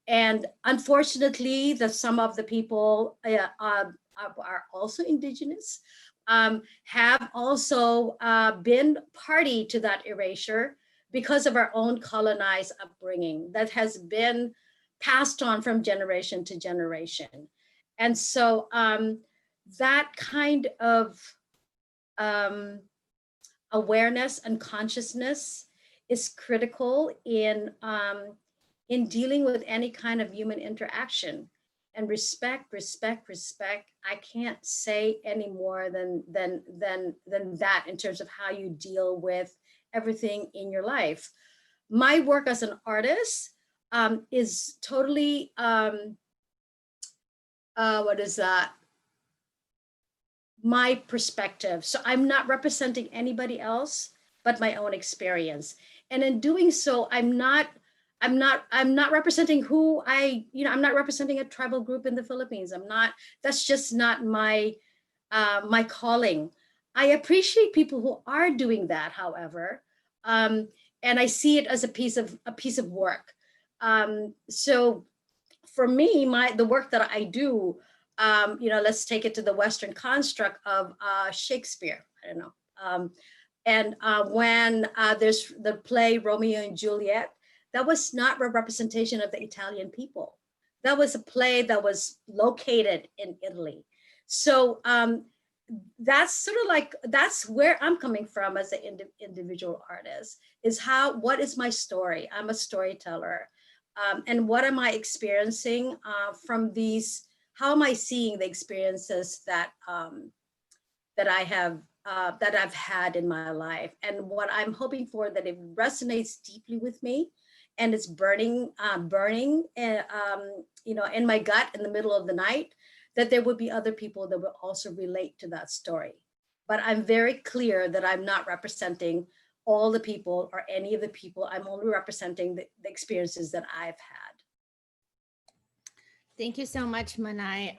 And unfortunately, some of the people are also indigenous, have also been party to that erasure because of our own colonized upbringing that has been passed on from generation to generation. And so that kind of awareness and consciousness is critical in dealing with any kind of human interaction. And respect. I can't say any more than that in terms of how you deal with everything in your life. My work as an artist is totally what is that? My perspective. So I'm not representing anybody else but my own experience. And in doing so, I'm not representing who I'm not representing a tribal group in the Philippines. That's just not my my calling. I appreciate people who are doing that, however, and I see it as a piece of work. So for me, the work that I do, let's take it to the Western construct of Shakespeare. I don't know. When there's the play Romeo and Juliet, that was not a representation of the Italian people. That was a play that was located in Italy. So that's that's where I'm coming from as an individual artist, is what is my story? I'm a storyteller. And what am I experiencing from these? How am I seeing the experiences that that I've had in my life? And what I'm hoping for, that it resonates deeply with me, and it's burning, in my gut in the middle of the night, that there would be other people that will also relate to that story. But I'm very clear that I'm not representing all the people or any of the people. I'm only representing the experiences that I've had. Thank you so much, Manay.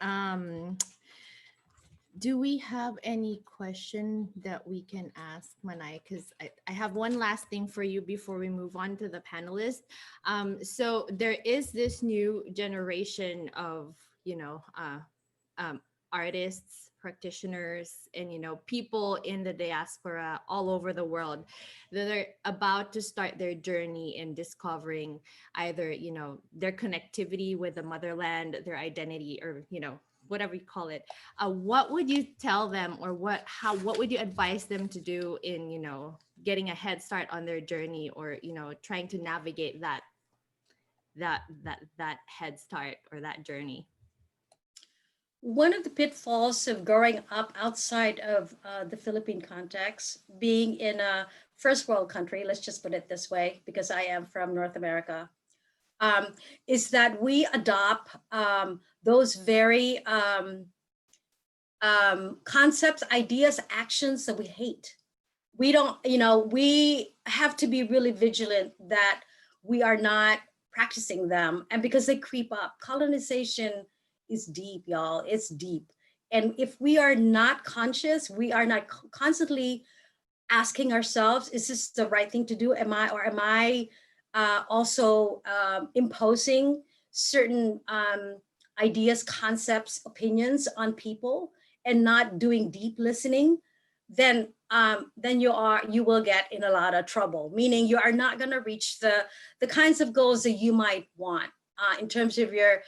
Do we have any question that we can ask Manay? Because I have one last thing for you before we move on to the panelists. So there is this new generation of, artists, practitioners, and, people in the diaspora all over the world that are about to start their journey in discovering either, their connectivity with the motherland, their identity, or, whatever you call it. What would you tell them, or what would you advise them to do in, getting a head start on their journey, or trying to navigate that head start or that journey? One of the pitfalls of growing up outside of the Philippine context, being in a first world country, let's just put it this way, because I am from North America, is that we adopt those very concepts, ideas, actions that we hate. We don't, we have to be really vigilant that we are not practicing them. And because they creep up, colonization is deep, y'all. It's deep. And if we are not conscious, we are not constantly asking ourselves, is this the right thing to do? Am I also imposing certain ideas, concepts, opinions on people and not doing deep listening? Then you will get in a lot of trouble, meaning you are not going to reach the kinds of goals that you might want in terms of your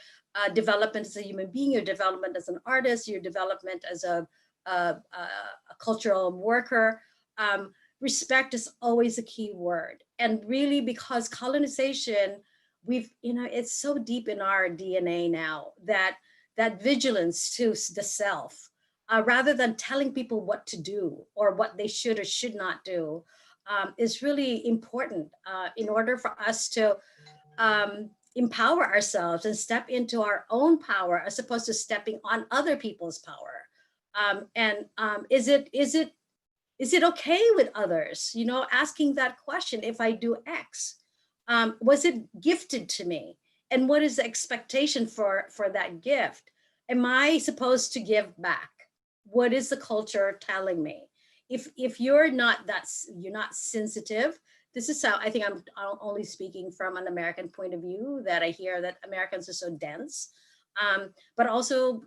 development as a human being, your development as an artist, your development as a cultural worker. Respect is always a key word. And really, because colonization, it's so deep in our DNA now that vigilance to the self, rather than telling people what to do or what they should or should not do, is really important in order for us to empower ourselves and step into our own power as opposed to stepping on other people's power. Is it okay with others? Asking that question, if I do X, was it gifted to me? And what is the expectation for that gift? Am I supposed to give back? What is the culture telling me? If you're not sensitive, this is how I think I'm only speaking from an American point of view, that I hear that Americans are so dense, but also,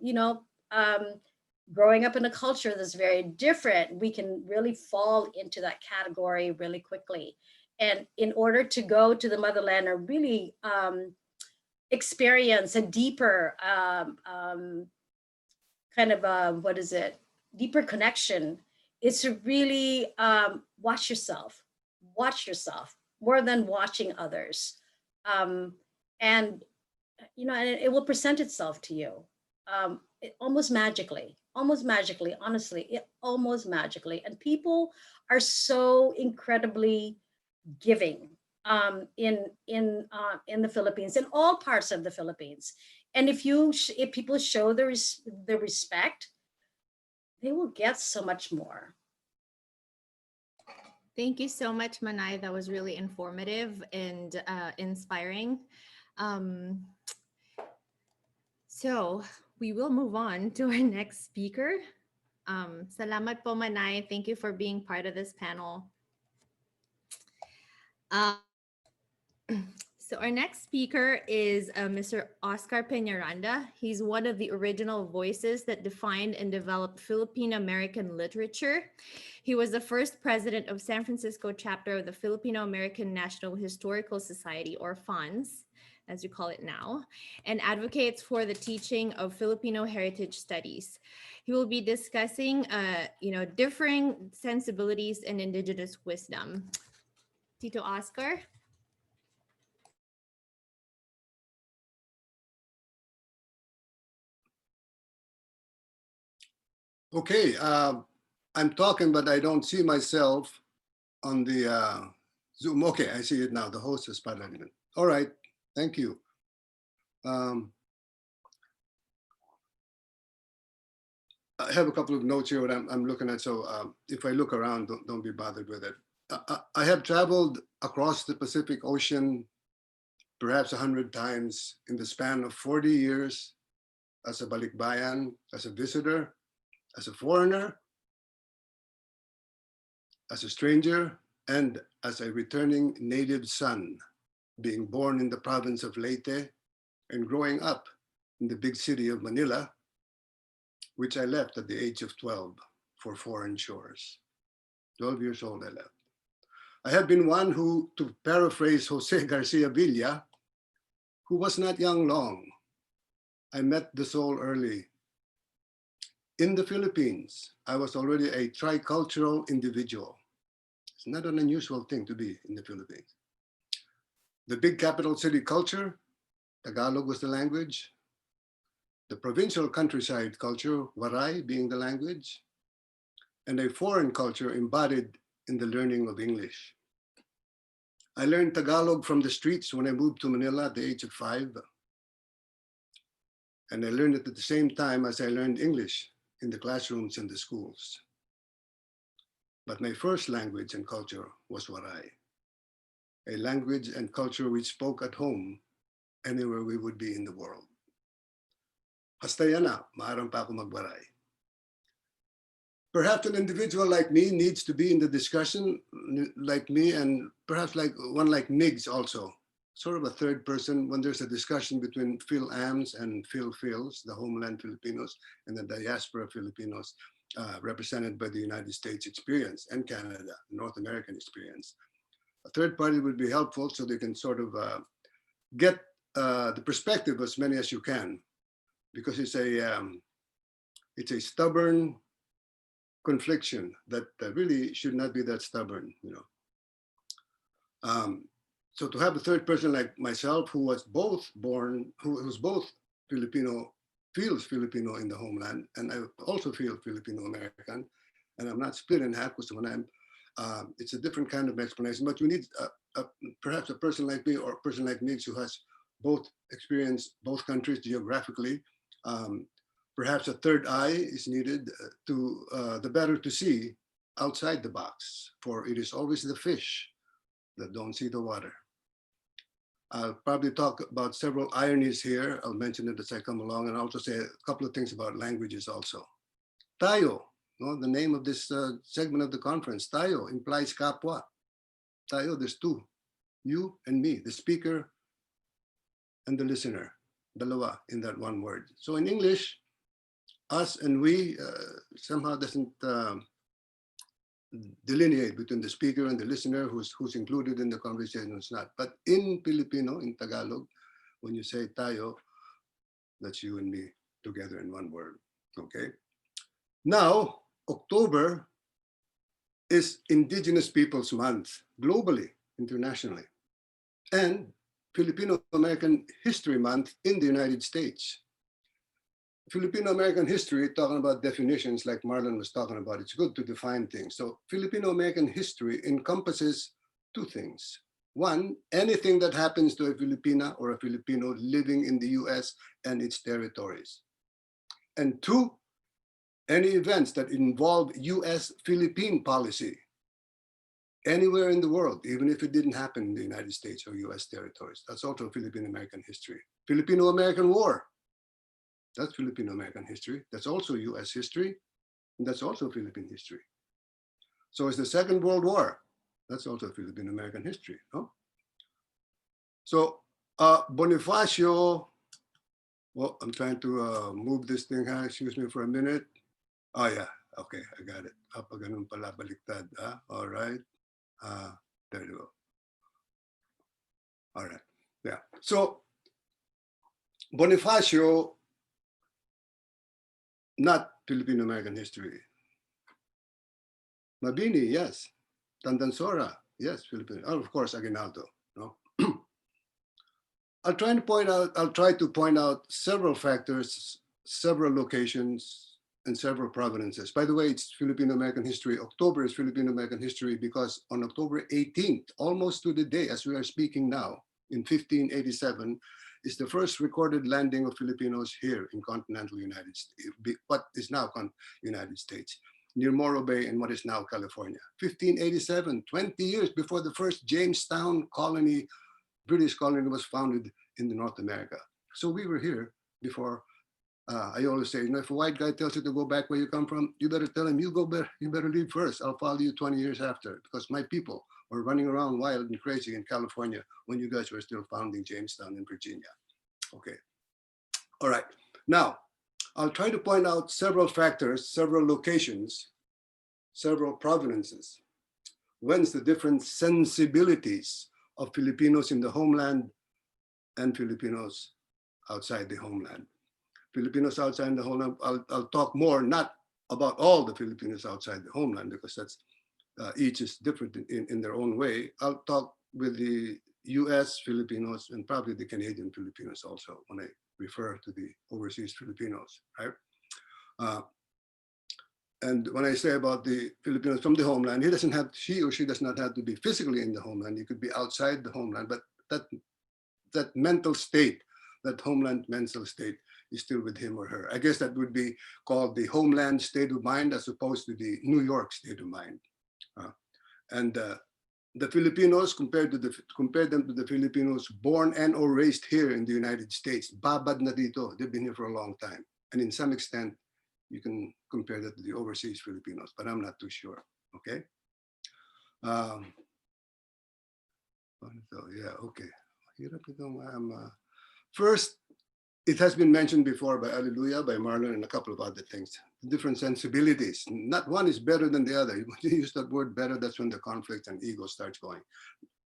growing up in a culture that's very different, we can really fall into that category really quickly. And in order to go to the motherland or really experience a deeper deeper connection, is to really watch yourself more than watching others. And it will present itself to you almost magically, honestly, almost magically. And people are so incredibly giving in the Philippines, in all parts of the Philippines. And if people show the respect, they will get so much more. Thank you so much, Manay. That was really informative and inspiring. So we will move on to our next speaker. Salamat po, Manay. Thank you for being part of this panel. So our next speaker is Mr. Oscar Peñaranda. He's one of the original voices that defined and developed Filipino-American literature. He was the first president of San Francisco chapter of the Filipino-American National Historical Society, or FANS, as you call it now, and advocates for the teaching of Filipino heritage studies. He will be discussing, differing sensibilities and indigenous wisdom. Tito Oscar. Okay, I'm talking, but I don't see myself on the Zoom. Okay, I see it now. The host is Parliament. All right, thank you. I have a couple of notes here what I'm looking at, so if I look around, don't be bothered with it. I have traveled across the Pacific Ocean perhaps 100 times in the span of 40 years as a balikbayan, as a visitor, as a foreigner, as a stranger, and as a returning native son, being born in the province of Leyte and growing up in the big city of Manila, which I left at the age of 12 for foreign shores. 12 years old I left. I have been one who, to paraphrase Jose Garcia Villa, who was not young long. I met the soul early. In the Philippines, I was already a tricultural individual, It's not an unusual thing to be in the Philippines. The big capital city culture, Tagalog was the language. The provincial countryside culture, Waray being the language, and a foreign culture embodied in the learning of English. I learned Tagalog from the streets when I moved to Manila at the age of 5. And I learned it at the same time as I learned English in the classrooms and the schools. But my first language and culture was Waray, a language and culture we spoke at home anywhere we would be in the world. Hasta yan na, maaram pa ako magwaray. Perhaps an individual like me needs to be in the discussion like me, and perhaps like one like Migs also, sort of a third person when there's a discussion between Phil-Ams and Phil-Phils, the homeland Filipinos, and the diaspora Filipinos represented by the United States experience and Canada, North American experience. A third party would be helpful so they can sort of get the perspective as many as you can, because it's a stubborn confliction that really should not be that stubborn, you know. So to have a third person like myself, who was both born, who's both Filipino, feels Filipino in the homeland, and I also feel Filipino American, and I'm not split in half, because when I'm, it's a different kind of explanation. But we need perhaps a person like me or a person like me who has both experienced both countries geographically. Perhaps a third eye is needed to the better to see outside the box, for it is always the fish that don't see the water. I'll probably talk about several ironies here. I'll mention it as I come along, and I'll also say a couple of things about languages also. Tayo, no, the name of this segment of the conference, tayo implies kapwa. Tayo, there's two, you and me, the speaker and the listener, dalawa in that one word. So in English, us and we somehow doesn't delineate between the speaker and the listener, who's included in the conversation, who's not. But in Filipino, in Tagalog, when you say tayo, that's you and me together in one word, okay? Now, October is Indigenous Peoples Month, globally, internationally, and Filipino-American History Month in the United States. Filipino-American history, talking about definitions like Marlon was talking about, it's good to define things. So Filipino-American history encompasses two things. One, anything that happens to a Filipina or a Filipino living in the US and its territories. And two, any events that involve US-Philippine policy anywhere in the world, even if it didn't happen in the United States or US territories. That's also Filipino-American history. Filipino-American War. That's Filipino-American history. That's also US history. And that's also Philippine history. So it's the Second World War. That's also Filipino-American history. No? So Bonifacio, well, I'm trying to move this thing. Excuse me for a minute. Oh yeah, okay, I got it. Pag ganun pala, baliktad. All right. There you go. All right, yeah. So Bonifacio, not Filipino-American history. Mabini, yes. Tandansora, yes, Filipino. Oh, of course, Aguinaldo. No. I'll try to point out several factors, several locations, and several provenances. By the way, it's Filipino-American history. October is Filipino-American history because on October 18th, almost to the day as we are speaking now, in 1587, is the first recorded landing of Filipinos here in continental United States, what is now United States, near Morro Bay in what is now California. 1587, 20 years before the first Jamestown colony, British colony, was founded in North America. So we were here before. I always say, you know, if a white guy tells you to go back where you come from, you better tell him, you better leave first. I'll follow you 20 years after, because my people were running around wild and crazy in California when you guys were still founding Jamestown in Virginia. Okay. All right. Now, I'll try to point out several factors, several locations, several provenances. Whence the different sensibilities of Filipinos in the homeland and Filipinos outside the homeland. Filipinos outside the homeland, I'll talk more, not about all the Filipinos outside the homeland, because that's each is different in their own way. I'll talk with the US Filipinos and probably the Canadian Filipinos also when I refer to the overseas Filipinos, right? And when I say about the Filipinos from the homeland, she or she does not have to be physically in the homeland. You could be outside the homeland, but that mental state, that homeland mental state is still with him or her. I guess that would be called the homeland state of mind as opposed to the New York state of mind. And the Filipinos, compare them to the Filipinos born and or raised here in the United States, babad na dito, they've been here for a long time. And in some extent, you can compare that to the overseas Filipinos, but I'm not too sure, okay? So yeah, okay. First, it has been mentioned before by Alleluia, by Marlon, and a couple of other things. Different sensibilities. Not one is better than the other. When you use that word better, that's when the conflict and ego starts going.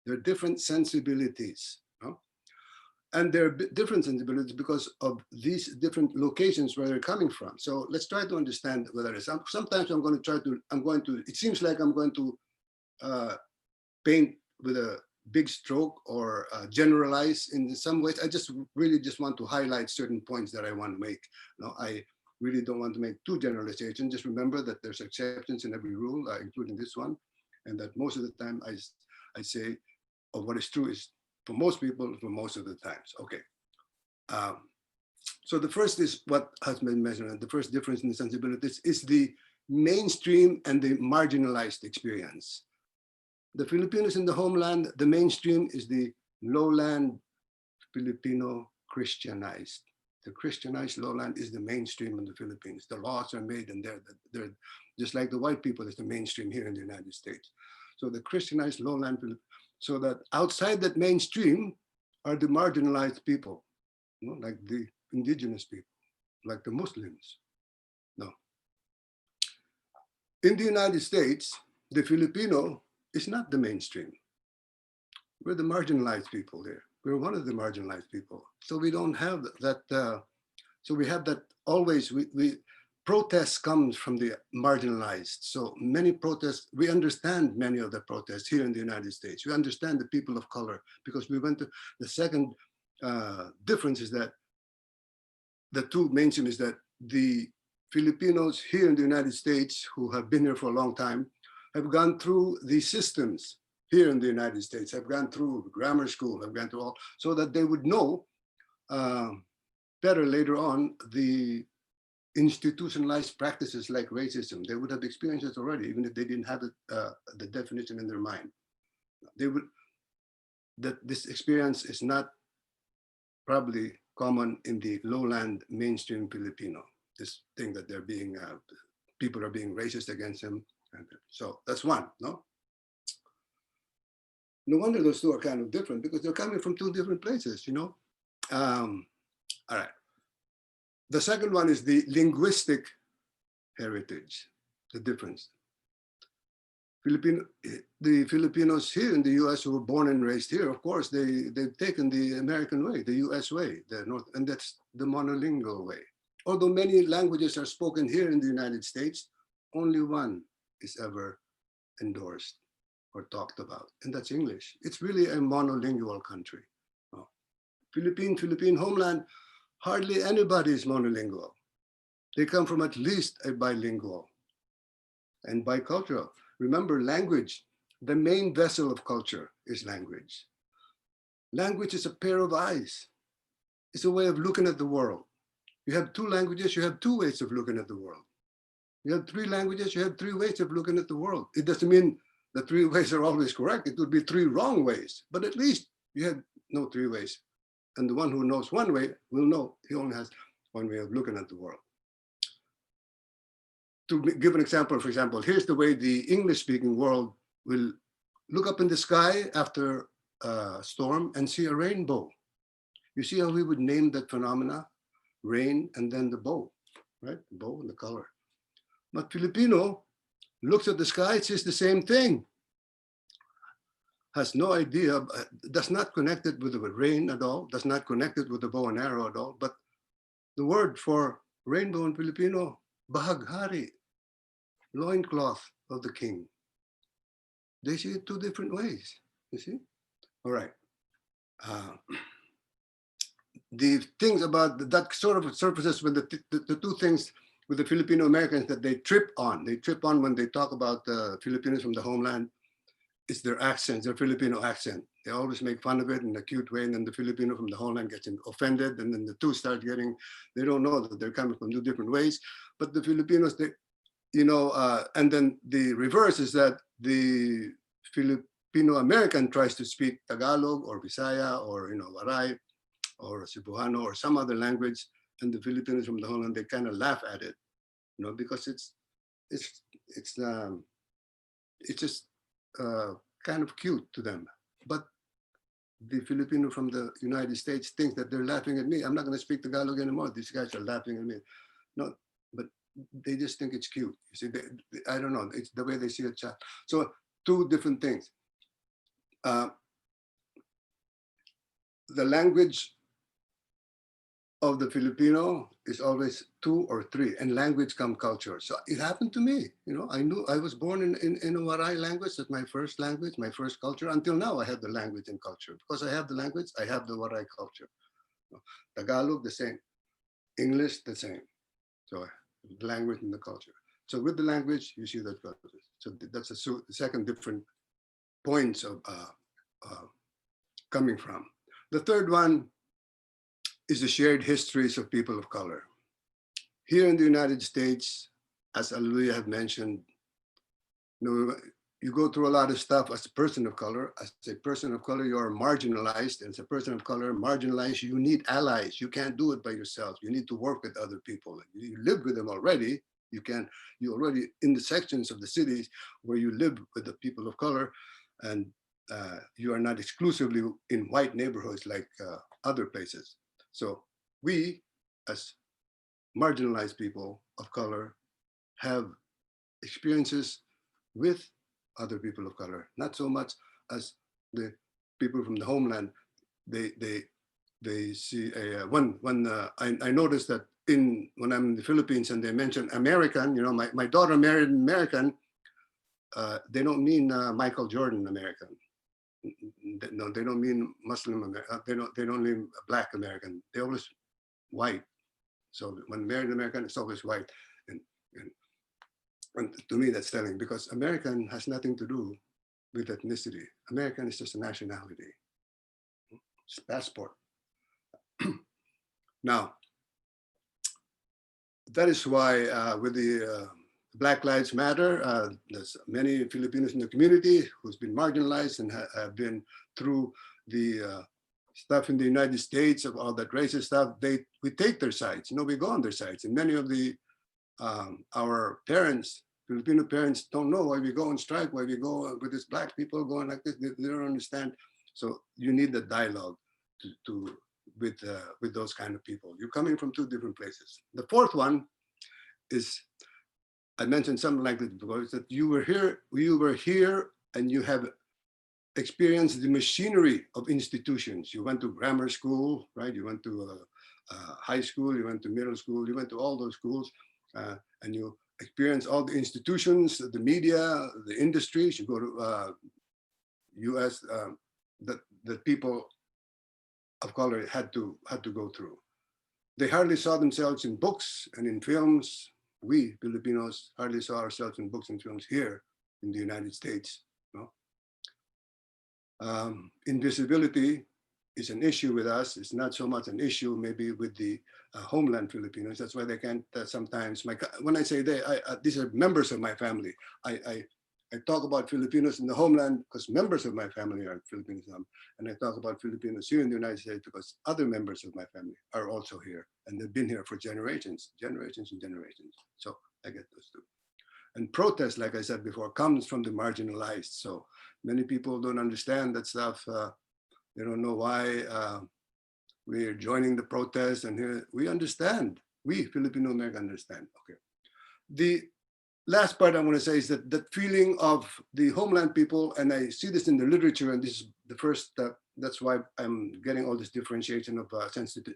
There are different sensibilities. No? And there are different sensibilities because of these different locations where they're coming from. So let's try to understand whether it's, sometimes it seems like I'm going to paint with a big stroke or generalize in some ways. I really want to highlight certain points that I want to make. No, I really don't want to make too generalizations. Just remember that there's exceptions in every rule, including this one, and that most of the time I say of what is true is for most people for most of the times. Okay. So the first is what has been mentioned. The first difference in the sensibilities is the mainstream and the marginalized experience. The Filipinos in the homeland, the mainstream is the lowland Filipino Christianized. The Christianized lowland is the mainstream in the Philippines. The laws are made and they're just like the white people is the mainstream here in the United States. So the Christianized lowland, so that outside that mainstream are the marginalized people, you know, like the indigenous people, like the Muslims. No. In the United States, the Filipino is not the mainstream. We're the marginalized people there. We're one of the marginalized people. So we don't have that, so we have that always, protests comes from the marginalized. So many protests, we understand many of the protests here in the United States. We understand the people of color because we went to, the second difference is that the two mainstream is that the Filipinos here in the United States who have been here for a long time have gone through the systems here in the United States, have gone through grammar school, have gone through all, so that they would know better later on the institutionalized practices like racism. They would have experienced it already, even if they didn't have it, the definition in their mind. They would, that this experience is not probably common in the lowland mainstream Filipino, this thing that they're being, people are being racist against them. So that's one, no? No wonder those two are kind of different because they're coming from two different places, you know? All right. The second one is the linguistic heritage, the difference. The Filipinos here in the US who were born and raised here, of course, they've taken the American way, the US way, and that's the monolingual way. Although many languages are spoken here in the United States, only one is ever endorsed or talked about, and that's English. It's really a monolingual country. Philippine homeland, hardly anybody is monolingual. They come from at least a bilingual and bicultural. Remember, language, the main vessel of culture is language. Language is a pair of eyes. It's a way of looking at the world. You have two languages, you have two ways of looking at the world. You have three languages, you have three ways of looking at the world. It doesn't mean the three ways are always correct. It would be three wrong ways, but at least you have no three ways. And the one who knows one way will know he only has one way of looking at the world. To give an example, for example, here's the way the English-speaking world will look up in the sky after a storm and see a rainbow. You see how we would name that phenomena? Rain and then the bow, right? The bow and the color. But Filipino looks at the sky, it says the same thing. Has no idea, does not connect it with the rain at all, does not connect it with the bow and arrow at all, but the word for rainbow in Filipino, bahaghari, loincloth of the king. they see it two different ways. You see? All right. Uh, the things about that sort of surfaces with the two things with the Filipino Americans that they trip on. They trip on when they talk about Filipinos from the homeland. It's their accents, their Filipino accent. They always make fun of it in a cute way, and then the Filipino from the homeland gets offended, and then the two start getting, they don't know that they're coming from two different ways. But the Filipinos, they, and then the reverse is that the Filipino American tries to speak Tagalog or Bisaya or Waray or Cebuano or some other language, and the Filipinos from the homeland, they kind of laugh at it, because it's just kind of cute to them. But the Filipino from the United States thinks that they're laughing at me. I'm not going to speak Tagalog anymore. These guys are laughing at me. No, but they just think it's cute. You see, I don't know. It's the way they see a child. So two different things. The language of the Filipino is always two or three, and language come culture. So it happened to me. I was born in a Waray language. That's my first language, my first culture. Until now, I have the language and culture. Because I have the language, I have the Waray culture. Tagalog, the same. English, the same. So the language and the culture. So with the language, you see that culture. So that's the second different points of coming from. The third one is the shared histories of people of color. Here in the United States, as Aluya had mentioned, you go through a lot of stuff as a person of color. As a person of color, you are marginalized. As a person of color, marginalized, you need allies. You can't do it by yourself. You need to work with other people. You live with them already. You already in the sections of the cities where you live with the people of color, and you are not exclusively in white neighborhoods like other places. So we, as marginalized people of color, have experiences with other people of color, not so much as the people from the homeland. They see I noticed that when I'm in the Philippines and they mention American, my daughter married an American, they don't mean Michael Jordan American. No, they don't mean Muslim American. They don't mean Black American. They always white. So when married American, it's always white. And to me, that's telling, because American has nothing to do with ethnicity. American is just a nationality. It's a passport. Now, that is why with the Black Lives Matter, there's many Filipinos in the community who's been marginalized and have been through the stuff in the United States of all that racist stuff. We take their sides, we go on their sides. And many of our parents, Filipino parents, don't know why we go on strike, why we go with these Black people going like this. They don't understand. So you need the dialogue with those kind of people. You're coming from two different places. The fourth one is, I mentioned something like this before, is that you were here and you have experienced the machinery of institutions. You went to grammar school, right? You went to high school, you went to middle school, you went to all those schools, and you experienced all the institutions, the media, the industries. You go to US that people of color had to go through. They hardly saw themselves in books and in films. We Filipinos hardly saw ourselves in books and films here in the United States. Invisibility is an issue with us. It's not so much an issue maybe with the homeland Filipinos. That's why they can't sometimes, when I say they, these are members of my family. I talk about Filipinos in the homeland because members of my family are Filipinos, and I talk about Filipinos here in the United States because other members of my family are also here, and they've been here for generations and generations. So I get those two. And protest, like I said before, comes from the marginalized. So many people don't understand that stuff. They don't know why we're joining the protest, and here we understand. We Filipino Americans understand. Okay. The last part I want to say is that that feeling of the homeland people, and I see this in the literature, and this is the first, that's why I'm getting all this differentiation of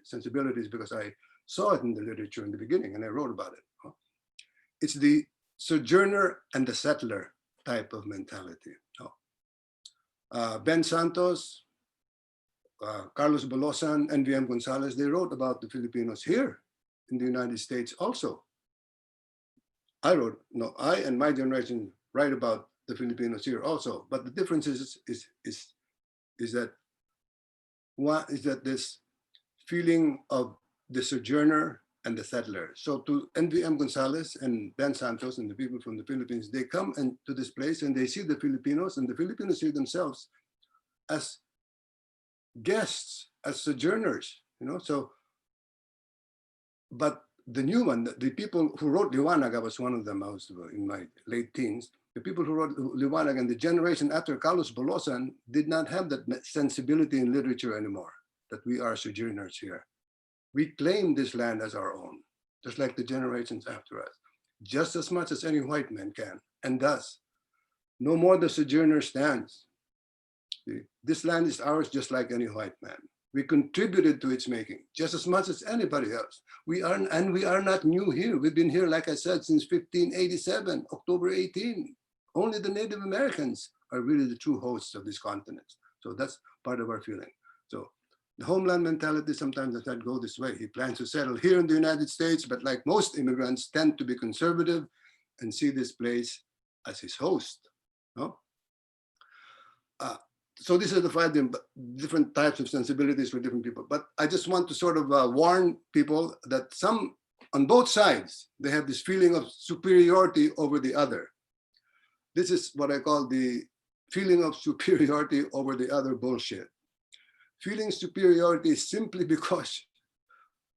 sensibilities, because I saw it in the literature in the beginning and I wrote about it. It's the sojourner and the settler. type of mentality. No. Ben Santos, Carlos Bolosan, and VM Gonzalez, they wrote about the Filipinos here in the United States also. I and my generation write about the Filipinos here also, but the difference is that one is that this feeling of the sojourner and the settler. So to NVM Gonzalez and Ben Santos and the people from the Philippines, they come to this place and they see the Filipinos, and the Filipinos see themselves as guests, as sojourners, you know. So, but the new one, the people who wrote Liwanag, I was one of them, I was in my late teens, the people who wrote Liwanag and the generation after Carlos Bolosan did not have that sensibility in literature anymore, that we are sojourners here. We claim this land as our own, just like the generations after us, just as much as any white man can and does. No more the sojourner stands. This land is ours just like any white man. We contributed to its making just as much as anybody else. We are not new here. We've been here, like I said, since 1587, October 18. Only the Native Americans are really the true hosts of this continent. So that's part of our feeling. So the homeland mentality sometimes does not go this way. He plans to settle here in the United States, but like most immigrants, tend to be conservative and see this place as his host. No? So these are the 5 different types of sensibilities for different people. But I just want to sort of warn people that some, on both sides, they have this feeling of superiority over the other. This is what I call the feeling of superiority over the other bullshit. Feeling superiority simply because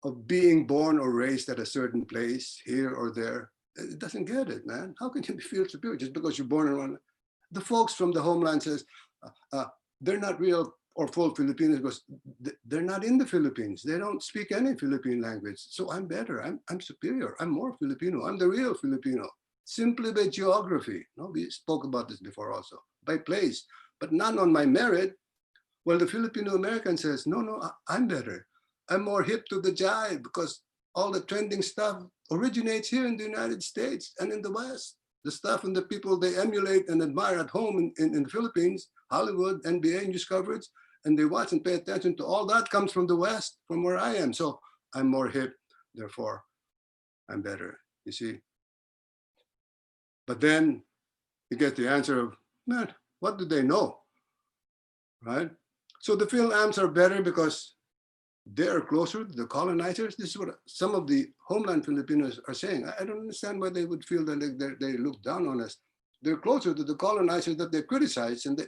of being born or raised at a certain place, here or there. It doesn't get it, man. How can you feel superior just because you're born in one? The folks from the homeland says, they're not real or full Filipinos because they're not in the Philippines. They don't speak any Philippine language. So I'm better, I'm superior, I'm more Filipino, I'm the real Filipino. Simply by geography. No, we spoke about this before also. By place, but not on my merit. Well, the Filipino American says, no, I'm better. I'm more hip to the jive because all the trending stuff originates here in the United States and in the West. The stuff and the people they emulate and admire at home in the Philippines, Hollywood, NBA news coverage, and they watch and pay attention to all that comes from the West, from where I am. So I'm more hip, therefore I'm better, you see. But then you get the answer of, man, what do they know, right? So the Phil-Ams are better because they are closer to the colonizers. This is what some of the homeland Filipinos are saying. I don't understand why they would feel that they look down on us. They're closer to the colonizers that they criticize and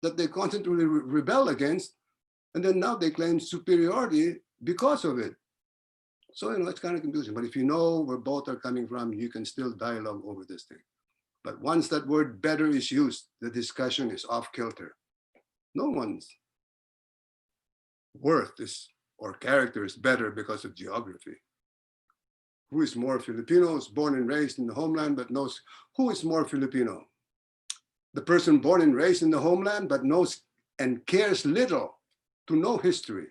that they constantly rebel against. And then now they claim superiority because of it. So, you know, it's kind of confusing. But if you know where both are coming from, you can still dialogue over this thing. But once that word better is used, the discussion is off kilter. No one's worth is or character is better because of geography. Who is more Filipino, is born and raised in the homeland, but knows who is more Filipino? The person born and raised in the homeland, but knows and cares little to know history.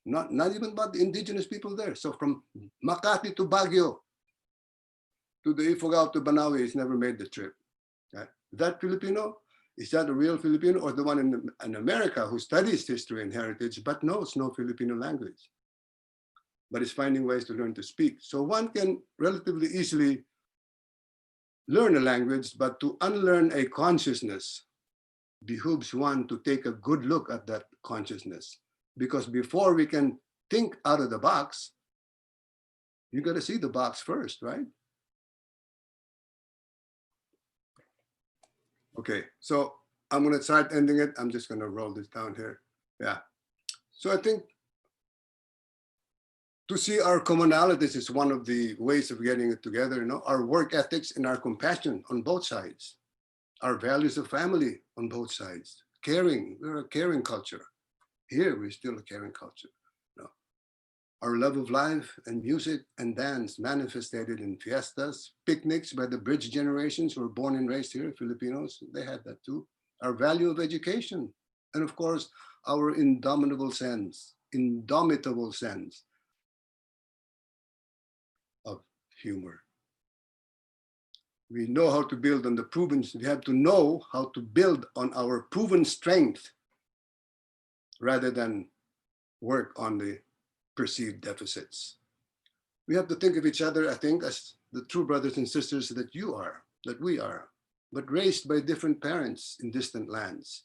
Not even about the indigenous people there. So from Makati to Baguio to the Ifugao to Banawe, he's never made the trip. Right? That Filipino, is that a real Filipino or the one in America who studies history and heritage but knows no Filipino language, but is finding ways to learn to speak? So one can relatively easily learn a language, but to unlearn a consciousness behooves one to take a good look at that consciousness. Because before we can think out of the box, you got to see the box first, right? Okay, so I'm going to start ending it. I'm just going to roll this down here. Yeah. So I think to see our commonalities is one of the ways of getting it together. You know, our work ethics and our compassion on both sides, our values of family on both sides, caring. We're a caring culture. Here, we're still a caring culture. You know, our love of life and music and dance manifested in fiestas, picnics by the bridge generations who were born and raised here, Filipinos, they had that too. Our value of education, and of course, our indomitable sense of humor. We know how to build on the proven, we have to know how to build on our proven strength rather than work on the perceived deficits. We have to think of each other, I think, as the true brothers and sisters that you are, that we are, but raised by different parents in distant lands.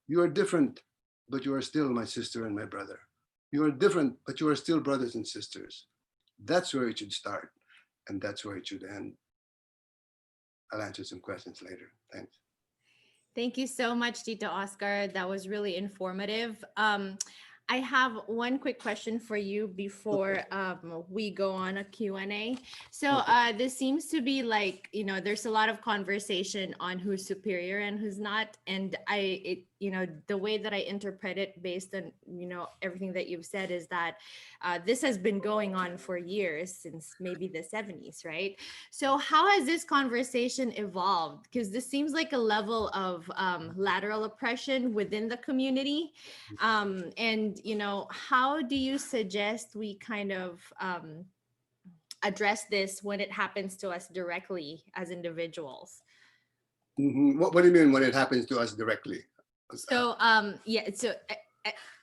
You are different, but you are still my sister and my brother. You are different, but you are still brothers and sisters. That's where it should start, and that's where it should end. I'll answer some questions later. Thanks. Thank you so much, Tito Oscar. That was really informative. I have one quick question for you before we go on a Q&A. So this seems to be like, you know, there's a lot of conversation on who's superior and who's not. And you know, the way that I interpret it based on, you know, everything that you've said is that this has been going on for years, since maybe the 70s, right? So how has this conversation evolved? Because this seems like a level of lateral oppression within the community. And, you know, how do you suggest we kind of address this when it happens to us directly as individuals? What do you mean when it happens to us directly? So yeah, so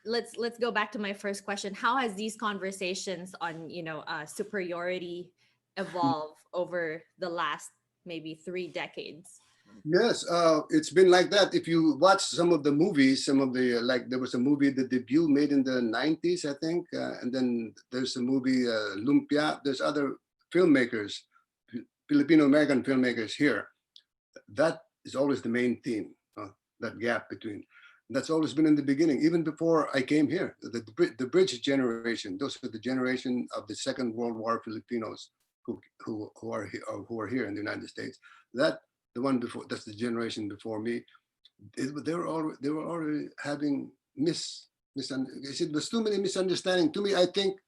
let's go back to my first question. How has these conversations on, you know, superiority evolved over the last maybe 3 decades? Yes, it's been like that. If you watch some of the movies, some of the, like there was a movie, The Debut, made in the 90s, I think. And then there's a movie, Lumpia. There's other filmmakers, Filipino-American filmmakers here. That is always the main theme, that gap between. That's always been in the beginning, even before I came here. The bridge generation, those are the generation of the Second World War Filipinos who are here in the United States. The one before, that's the generation before me. They were already having there's too many misunderstandings. To me, I think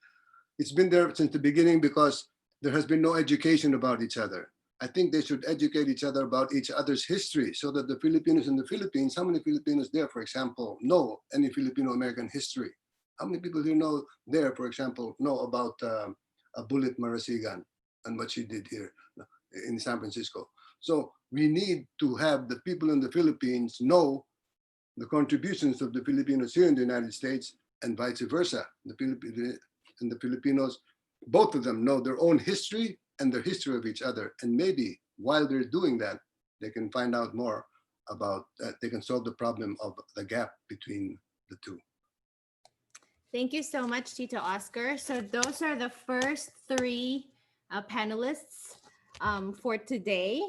it's been there since the beginning because there has been no education about each other. I think they should educate each other about each other's history so that the Filipinos in the Philippines, how many Filipinos there, for example, know any Filipino-American history? How many people here know there, for example, know about Bullet Marasigan and what she did here in San Francisco? So we need to have the people in the Philippines know the contributions of the Filipinos here in the United States and vice versa. The Filipinos, both of them know their own history and the history of each other. And maybe while they're doing that, they can find out more about, they can solve the problem of the gap between the two. Thank you so much, Tito Oscar. So those are the first 3 panelists for today.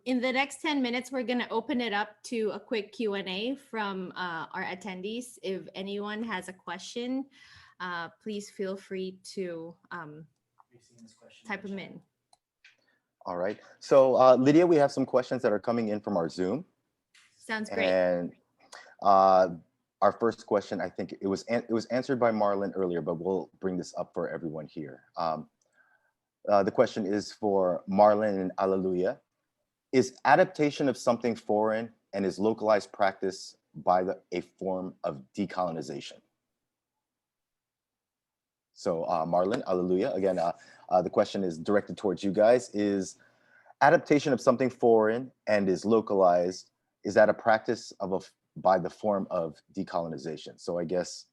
In the next 10 minutes, we're going to open it up to a quick Q&A from our attendees. If anyone has a question, please feel free to type them in. All right. So Lydia, we have some questions that are coming in from our Zoom. Sounds great. And our first question, I think it was answered by Marlon earlier, but we'll bring this up for everyone here. The question is for Marlon and Alleluia. Is adaptation of something foreign and is localized practice by a form of decolonization? So Marlon, Alleluia, again, the question is directed towards you guys. Is adaptation of something foreign and is localized, is that a practice of by the form of decolonization? So I guess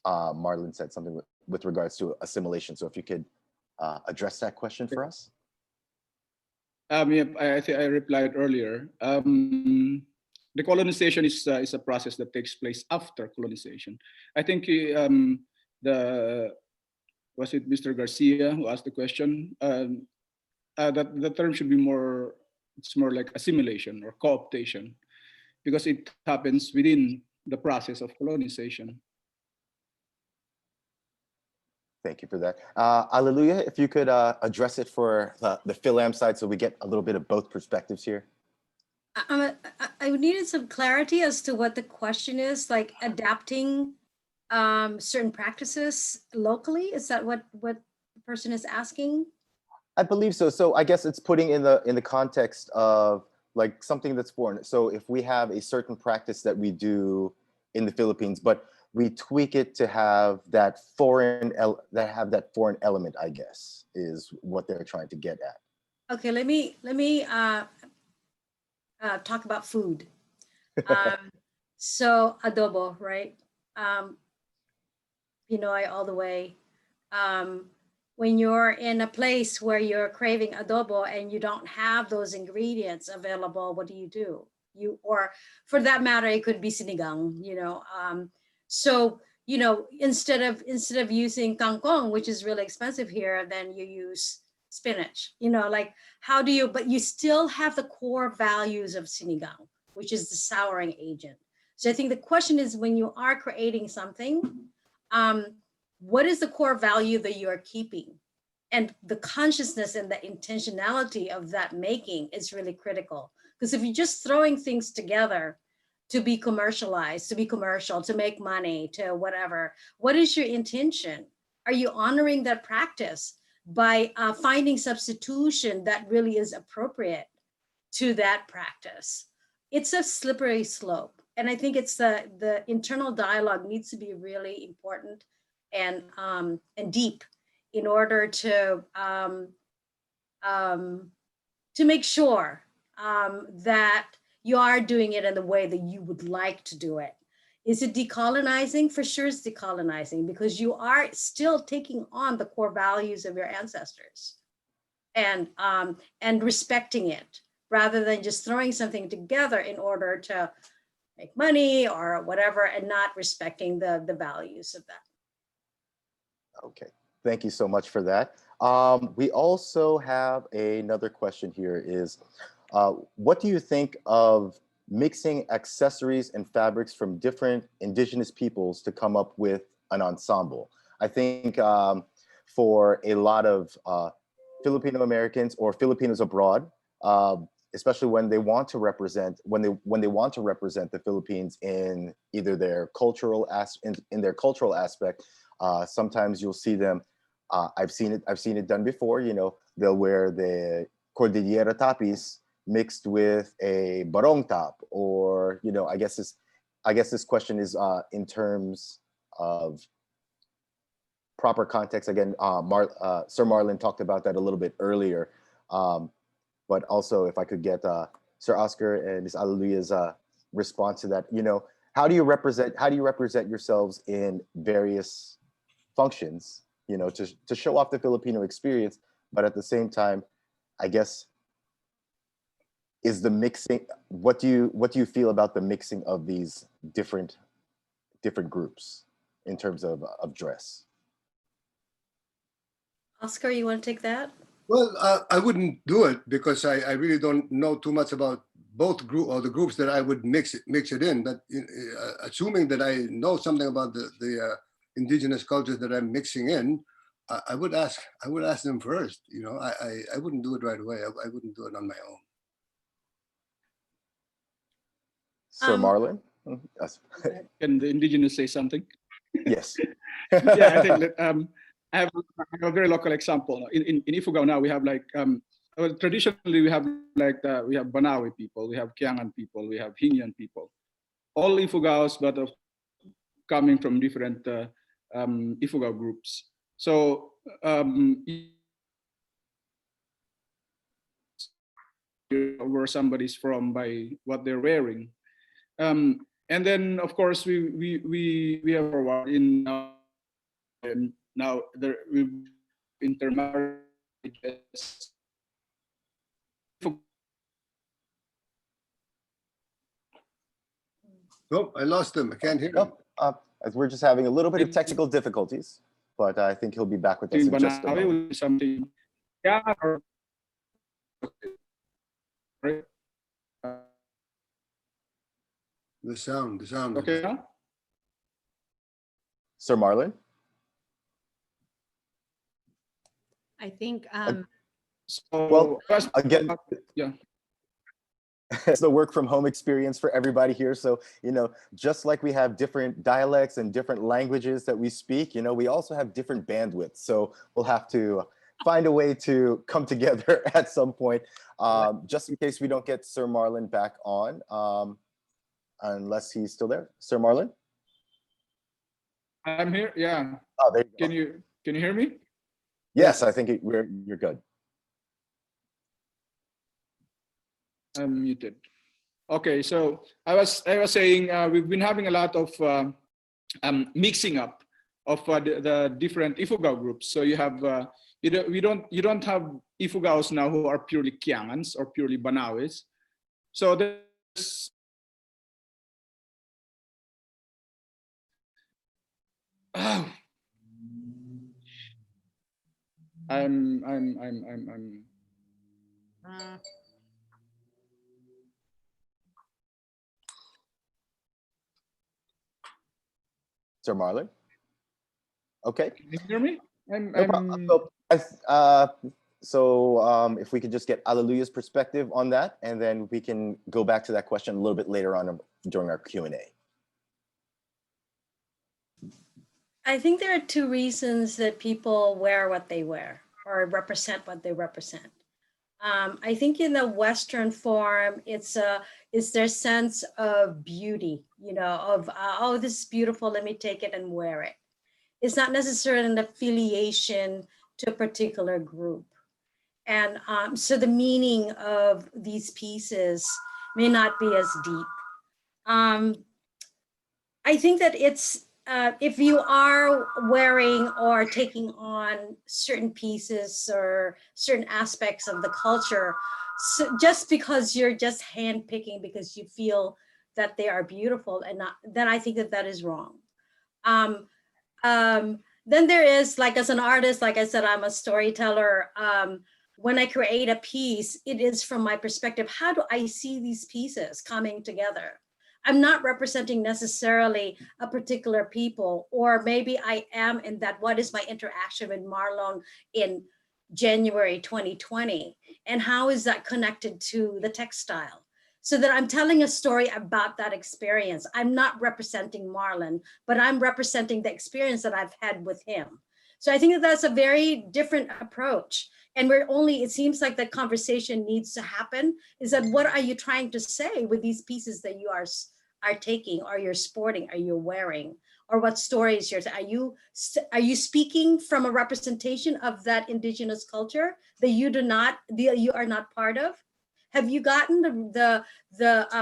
Marlon said something with regards to assimilation. So if you could address that question for us. Yeah, I think I replied earlier. Decolonization is a process that takes place after colonization. I think was it Mr. Garcia who asked the question? That the term should be more, it's more like assimilation or co-optation, because it happens within the process of colonization. Thank you for that. Alleluia, if you could address it for the Philam side so we get a little bit of both perspectives here. I needed some clarity as to what the question is, like adapting certain practices locally. Is that what the person is asking? I believe so. So I guess it's putting in the context of like something that's foreign. So if we have a certain practice that we do in the Philippines, but we tweak it to have that foreign element, I guess, is what they're trying to get at. Okay, let me talk about food. So adobo, right? Pinoy all the way. When you're in a place where you're craving adobo and you don't have those ingredients available, what do? Or for that matter, it could be sinigang, So, instead of using kangkong, which is really expensive here, then you use spinach, like but you still have the core values of sinigang, which is the souring agent. So I think the question is, when you are creating something, what is the core value that you are keeping? And the consciousness and the intentionality of that making is really critical. Because if you're just throwing things together to be commercialized, to be commercial, to make money, to whatever, what is your intention? Are you honoring that practice by finding substitution that really is appropriate to that practice? It's a slippery slope. And I think it's the internal dialogue needs to be really important and deep in order to make sure that you are doing it in the way that you would like to do it. Is it decolonizing? For sure it's decolonizing, because you are still taking on the core values of your ancestors and respecting it, rather than just throwing something together in order to make money or whatever, and not respecting the values of that. Okay, thank you so much for that. We also have another question here is, what do you think of mixing accessories and fabrics from different indigenous peoples to come up with an ensemble? I think for a lot of Filipino Americans or Filipinos abroad, especially when they want to represent the Philippines in either their cultural in their cultural aspect, sometimes you'll see them. I've seen it done before. They'll wear the cordillera tapis mixed with a barong top, or I guess this question is in terms of proper context. Again, Sir Marlon talked about that a little bit earlier, but also if I could get Sir Oscar and Ms. Alaluya's response to that. How do you represent yourselves in various functions, to show off the Filipino experience, but at the same time, I guess, is the mixing, what do you feel about the mixing of these different groups in terms of dress? Oscar, you want to take that? Well, I wouldn't do it because I really don't know too much about both group or the groups that I would mix it in. But assuming that I know something about the indigenous cultures that I'm mixing in, I would ask them first. I wouldn't do it right away. I wouldn't do it on my own. Sir Marlon? Yes. Can the indigenous say something? Yes. Yeah, I think that I have a very local example. In Ifugao now, we have like, well, traditionally we have like, we have Banawi people, we have Kiangan people, we have Hingyan people. All Ifugaos, but coming from different Ifugao groups. So where somebody's from by what they're wearing. And then of course we have forward in and now there we intermarriages. Oh, I lost him. I can't hear him. We're just having a little bit of technical difficulties, but I think he'll be back with us in just a moment. Something, yeah. The sound. Okay. Sir Marlon? I think Well, again, yeah. It's the work from home experience for everybody here. So, just like we have different dialects and different languages that we speak, we also have different bandwidths. So we'll have to find a way to come together at some point, just in case we don't get Sir Marlon back on, unless he's still there. Sir Marlon? I'm here, yeah. Oh, there you go. Can you hear me? Yes, I think you're good. I'm muted. Okay, so I was saying we've been having a lot of mixing up of the different Ifugao groups. So you have you don't have Ifugaos now who are purely Kiangans or purely Banawis. So there's I'm Sir Marlon. Okay. Can you hear me? No problem. If we could just get Alleluia's perspective on that, and then we can go back to that question a little bit later on during our Q&A. I think there are two reasons that people wear what they wear or represent what they represent. I think in the Western form, it's their sense of beauty, of, oh, this is beautiful, let me take it and wear it. It's not necessarily an affiliation to a particular group. And so the meaning of these pieces may not be as deep. I think that it's, if you are wearing or taking on certain pieces or certain aspects of the culture, so just because you're just handpicking because you feel that they are beautiful and not, then I think that that is wrong. Then there is, like, as an artist, like I said, I'm a storyteller. When I create a piece, it is from my perspective. How do I see these pieces coming together? I'm not representing necessarily a particular people, or maybe I am in that, what is my interaction with Marlon in January 2020? And how is that connected to the textile? So that I'm telling a story about that experience. I'm not representing Marlon, but I'm representing the experience that I've had with him. So I think that that's a very different approach. And it seems like the conversation needs to happen, is that what are you trying to say with these pieces that you are taking, or you're sporting, or you're wearing, or what stories are you speaking from a representation of that indigenous culture that you are not part of? Have you gotten the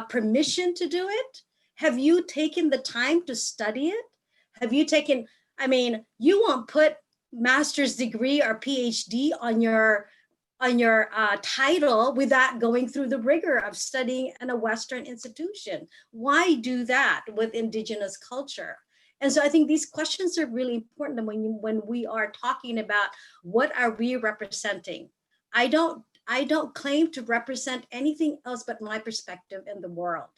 permission to do it? Have you taken the time to study it? Have you taken, I mean, you won't put master's degree or PhD on your title without going through the rigor of studying in a Western institution. Why do that with indigenous culture? And so I think these questions are really important when we are talking about what are we representing. I don't claim to represent anything else but my perspective in the world.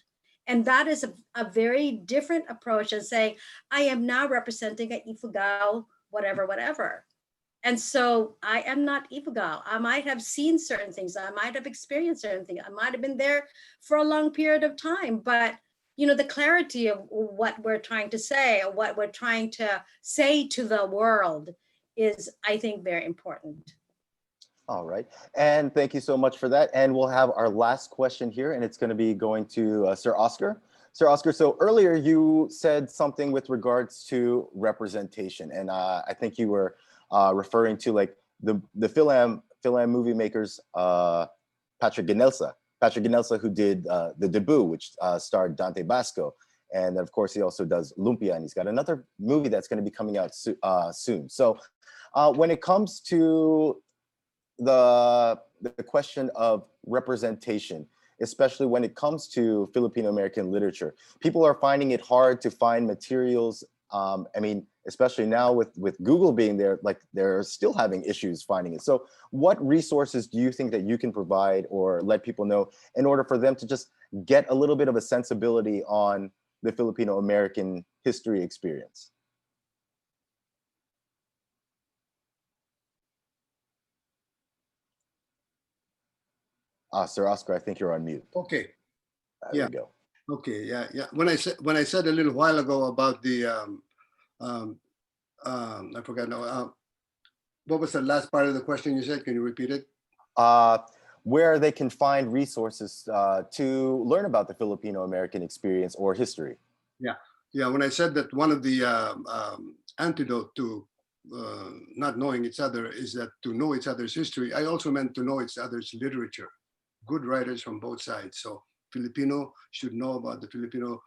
And that is a very different approach than saying, I am now representing an Ifugao, whatever. And so I am not Ifugao. I might have seen certain things. I might have experienced certain things. I might have been there for a long period of time, but the clarity of what we're trying to say, or what we're trying to say to the world is, I think, very important. All right, and thank you so much for that. And we'll have our last question here, and it's going to be going to Sir Oscar. Sir Oscar, so earlier you said something with regards to representation, and I think you were referring to like the Philam movie makers, Patrick Ginelsa, who did The Debut, which starred Dante Basco. And of course, he also does Lumpia, and he's got another movie that's going to be coming out soon. So when it comes to the question of representation, especially when it comes to Filipino American literature, people are finding it hard to find materials. I mean, especially now with Google being there, like they're still having issues finding it. So what resources do you think that you can provide or let people know in order for them to just get a little bit of a sensibility on the Filipino American history experience? Sir Oscar, I think you're on mute. Okay. There we go. Okay. Yeah. When I said a little while ago about the I forgot now. What was the last part of the question you said? Can you repeat it? Where they can find resources to learn about the Filipino American experience or history. Yeah. When I said that one of the antidote to not knowing each other is that to know each other's history, I also meant to know each other's literature. good writers from both sides. So Filipino should know about the Filipino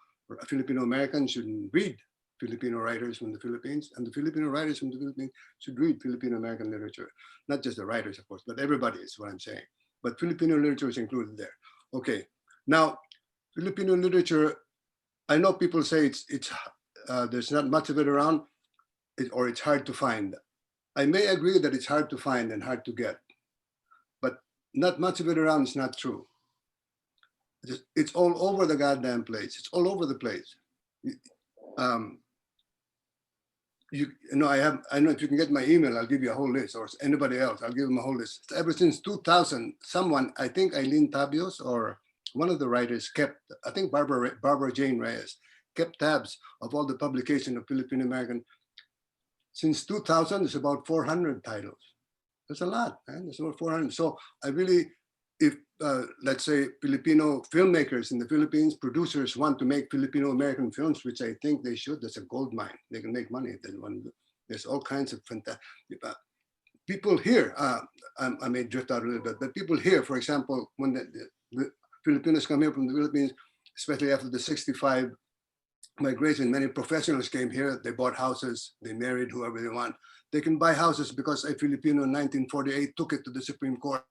Americans should read Filipino writers from the Philippines, and the Filipino writers from the Philippines should read Filipino American literature. Not just the writers, of course, but everybody is what I'm saying. But Filipino literature is included there. Okay, now Filipino literature, I know people say there's not much of it around, or it's hard to find. I may agree that it's hard to find and hard to get, but not much of it around is not true. It's all over the goddamn place. It's all over the place. You know, I know if you can get my email, I'll give you a whole list, or anybody else, I'll give them a whole list. Ever since 2000, someone, I think Eileen Tabios or one of the writers kept, I think Barbara Jane Reyes, kept tabs of all the publication of Filipino American. Since 2000, there's about 400 titles. That's a lot, man. There's about 400. So I really, if let's say Filipino filmmakers in the Philippines, producers want to make Filipino American films, which I think they should, that's a gold mine. They can make money if they want to. There's all kinds of fantastic people here. I may drift out a little bit, but people here, for example, when the Filipinos come here from the Philippines, especially after the 65 migration, many professionals came here, they bought houses, they married whoever they want. They can buy houses because a Filipino in 1948 took it to the Supreme Court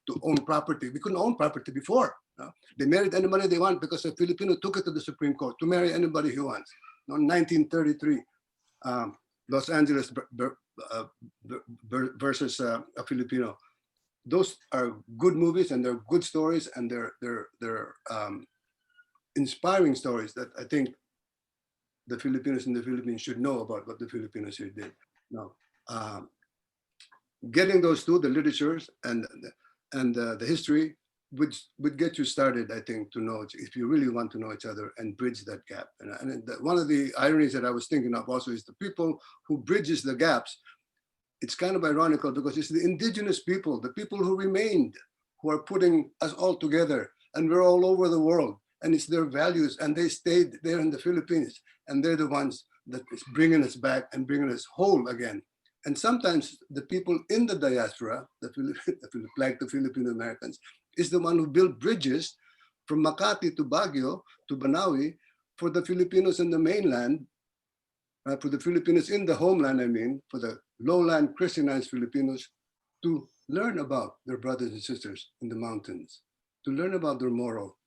to own property. We couldn't own property before. They married anybody they want because a Filipino took it to the Supreme Court to marry anybody he wants. In 1933, Los Angeles versus a Filipino. Those are good movies and they're good stories and they're inspiring stories that I think the Filipinos in the Philippines should know about what the Filipinos here did. Now, getting those two, the literatures and the history, would get you started, I think, to know if you really want to know each other and bridge that gap. And one of the ironies that I was thinking of also is the people who bridges the gaps. It's kind of ironical because it's the indigenous people, the people who remained, who are putting us all together, and we're all over the world. And it's their values, and they stayed there in the Philippines, and they're the ones that is bringing us back and bringing us whole again. And sometimes the people in the diaspora, like the Filipino Americans, is the one who built bridges from Makati to Baguio to Banawi for the Filipinos in the mainland, for the Filipinos in the homeland, I mean, for the lowland Christianized Filipinos to learn about their brothers and sisters in the mountains, to learn about their moral.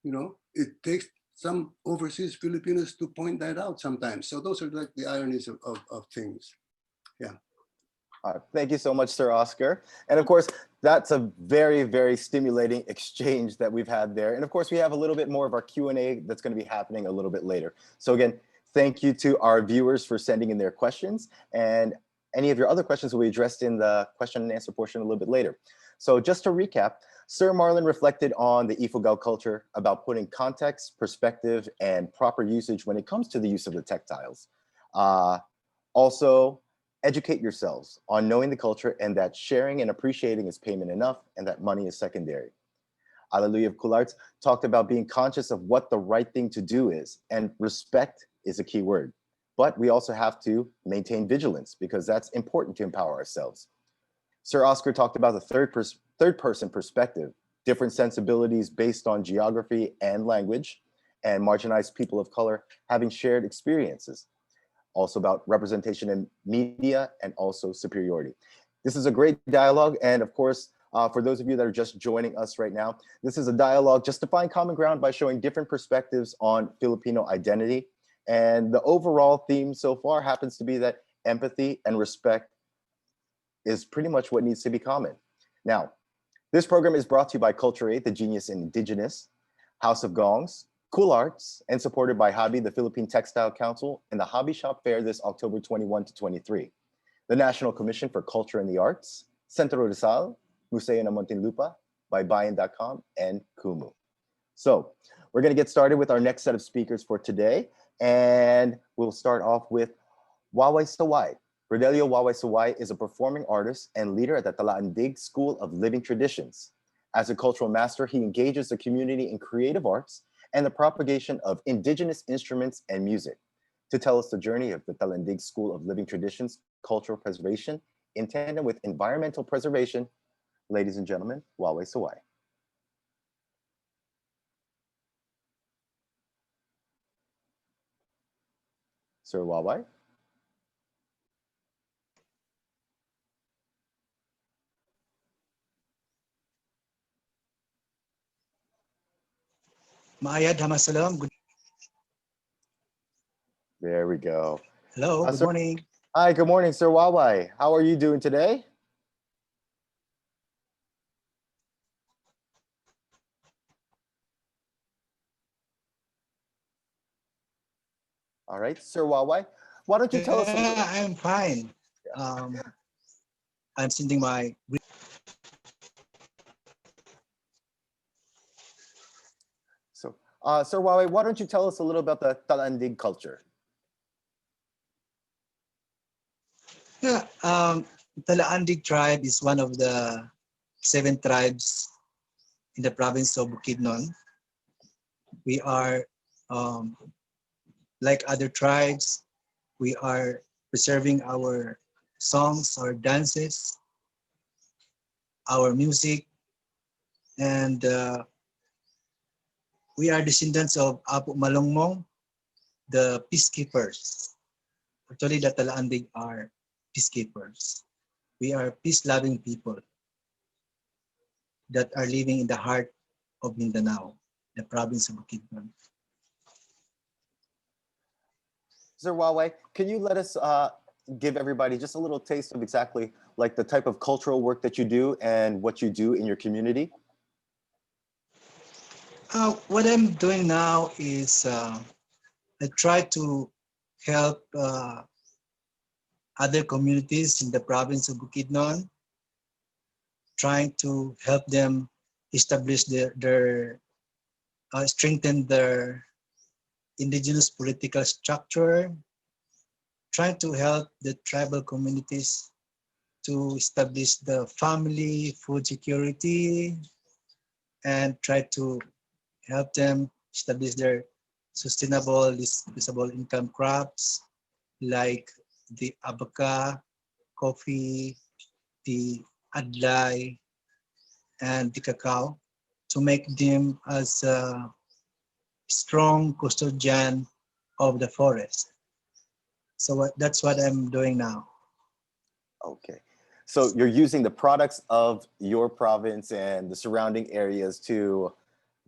You know, it takes some overseas Filipinos to point that out sometimes. So those are like the ironies of things. Yeah. Thank you so much, Sir Oscar. And of course, that's a very, very stimulating exchange that we've had there. And of course, we have a little bit more of our Q&A that's going to be happening a little bit later. So again, thank you to our viewers for sending in their questions. And any of your other questions will be addressed in the question and answer portion a little bit later. So just to recap, Sir Marlon reflected on the Ifugao culture about putting context, perspective, and proper usage when it comes to the use of the textiles. Also, educate yourselves on knowing the culture and that sharing and appreciating is payment enough and that money is secondary. Alleluia of Cool talked about being conscious of what the right thing to do is, and respect is a key word. But we also have to maintain vigilance because that's important to empower ourselves. Sir Oscar talked about the third person perspective, different sensibilities based on geography and language, and marginalized people of color having shared experiences. Also about representation in media and also superiority. This is a great dialogue. And of course, for those of you that are just joining us right now, this is a dialogue just to find common ground by showing different perspectives on Filipino identity. And the overall theme so far happens to be that empathy and respect is pretty much what needs to be common. Now, this program is brought to you by Culture Aid, the Genius in Indigenous, House of Gongs, Cool Arts, and supported by HABI, the Philippine Textile Council, and the HABI Shop Fair this October 21 to 23. The National Commission for Culture and the Arts, Centro Rizal, Museo ng Muntinlupa, by Bayan.com, and Kumu. So we're going to get started with our next set of speakers for today, and we'll start off with Waway Saway. Rodelio Waway Saway is a performing artist and leader at the Talaandig School of Living Traditions. As a cultural master, he engages the community in creative arts and the propagation of indigenous instruments and music. To tell us the journey of the Talaandig School of Living Traditions, cultural preservation, in tandem with environmental preservation, Ladies and gentlemen, Wawe Sawai. Sir Wawe? Maayad Hamasalam. There we go. Hello, good Sir, morning. hi, good morning, Sir Wawe. How are you doing today? All right, Sir Wawe, why don't you tell us a little? Yeah, I'm fine. I'm sending my. So, Sir Wawe, why don't you tell us a little about the Talandig culture? Yeah, Talaandig tribe is one of the 7 tribes in the province of Bukidnon. We are, like other tribes, we are preserving our songs, our dances, our music, and we are descendants of Apo Malongmong, the peacekeepers. Actually, the Talaandig are peacekeepers. We are peace-loving people that are living in the heart of Mindanao, the province of Bukidnon. Sir Wawe, can you let us give everybody just a little taste of exactly like the type of cultural work that you do and what you do in your community? What I'm doing now is I try to help other communities in the province of Bukidnon, trying to help them establish their strengthen their indigenous political structure, trying to help the tribal communities to establish the family food security, and try to help them establish their sustainable disposable income crops like the abaca, coffee, the adlay, and the cacao, to make them as a strong custodian of the forest. So that's what I'm doing now. Okay. So you're using the products of your province and the surrounding areas to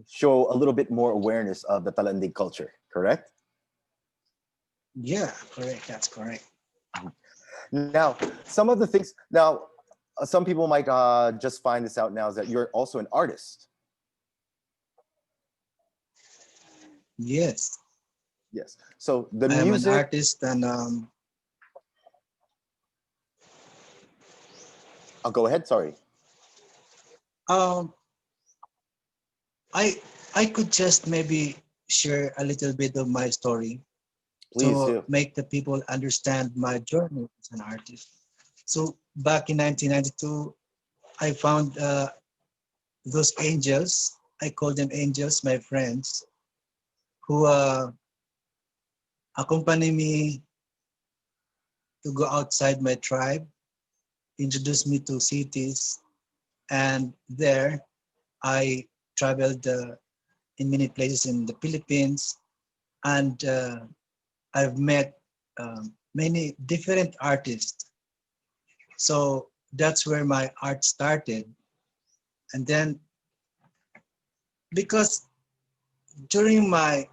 show a little bit more awareness of the Talandig culture, correct? Yeah, correct. That's correct. Now, some of the things, some people might just find this out now is that you're also an artist. Yes. Yes. So the I am music. an artist, and I'll go ahead. Sorry. um, I could just maybe share a little bit of my story. Please to do. make the people understand my journey as an artist. So back in 1992, I found those angels. I call them angels, my friends, who accompany me to go outside my tribe, introduce me to cities, and there I traveled in many places in the Philippines, and I've met many different artists. So that's where my art started. And then, because during my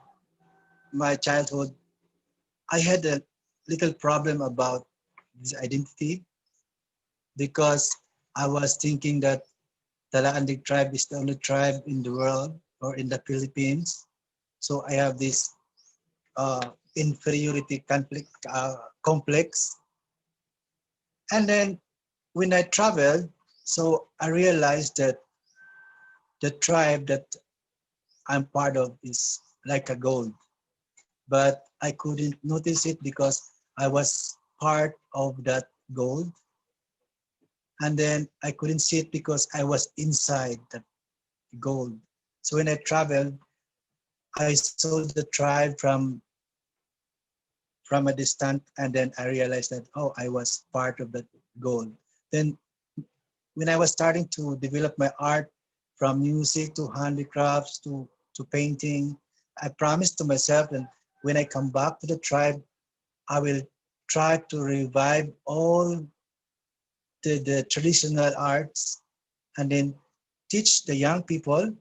childhood, I had a little problem about this identity, because I was thinking that Talaandig tribe is the only tribe in the world or in the Philippines. So I have this inferiority conflict, complex. And then when I traveled, so I realized that the tribe that I'm part of is like a gold, but I couldn't notice it because I was part of that gold. And then I couldn't see it because I was inside the gold. So when I traveled, I saw the tribe from a distance, and then I realized that, oh, I was part of that gold. Then when I was starting to develop my art from music to handicrafts to painting, I promised to myself that when I come back to the tribe, I will try to revive all the traditional arts and then teach the young people,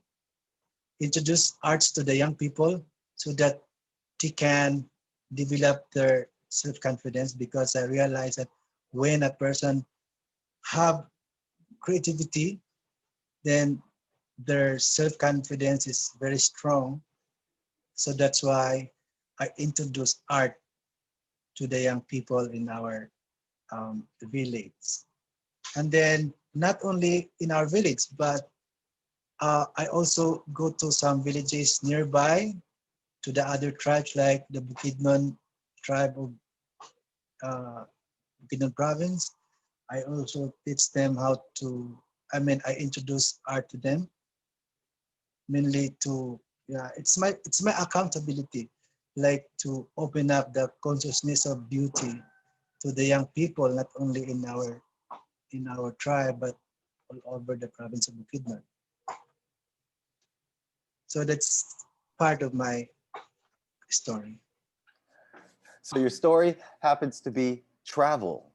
introduce arts to the young people so that they can develop their self-confidence, because I realized that when a person have creativity, then their self-confidence is very strong. So that's why I introduce art to the young people in our village. And then not only in our village, but I also go to some villages nearby to the other tribes, like the Bukidnon tribe of Bukidnon province. I also teach them how to, I introduce art to them, mainly to, yeah, it's my accountability, like to open up the consciousness of beauty to the young people, not only in our tribe, but all over the province of Bukidnon. So that's part of my story. So your story happens to be travel.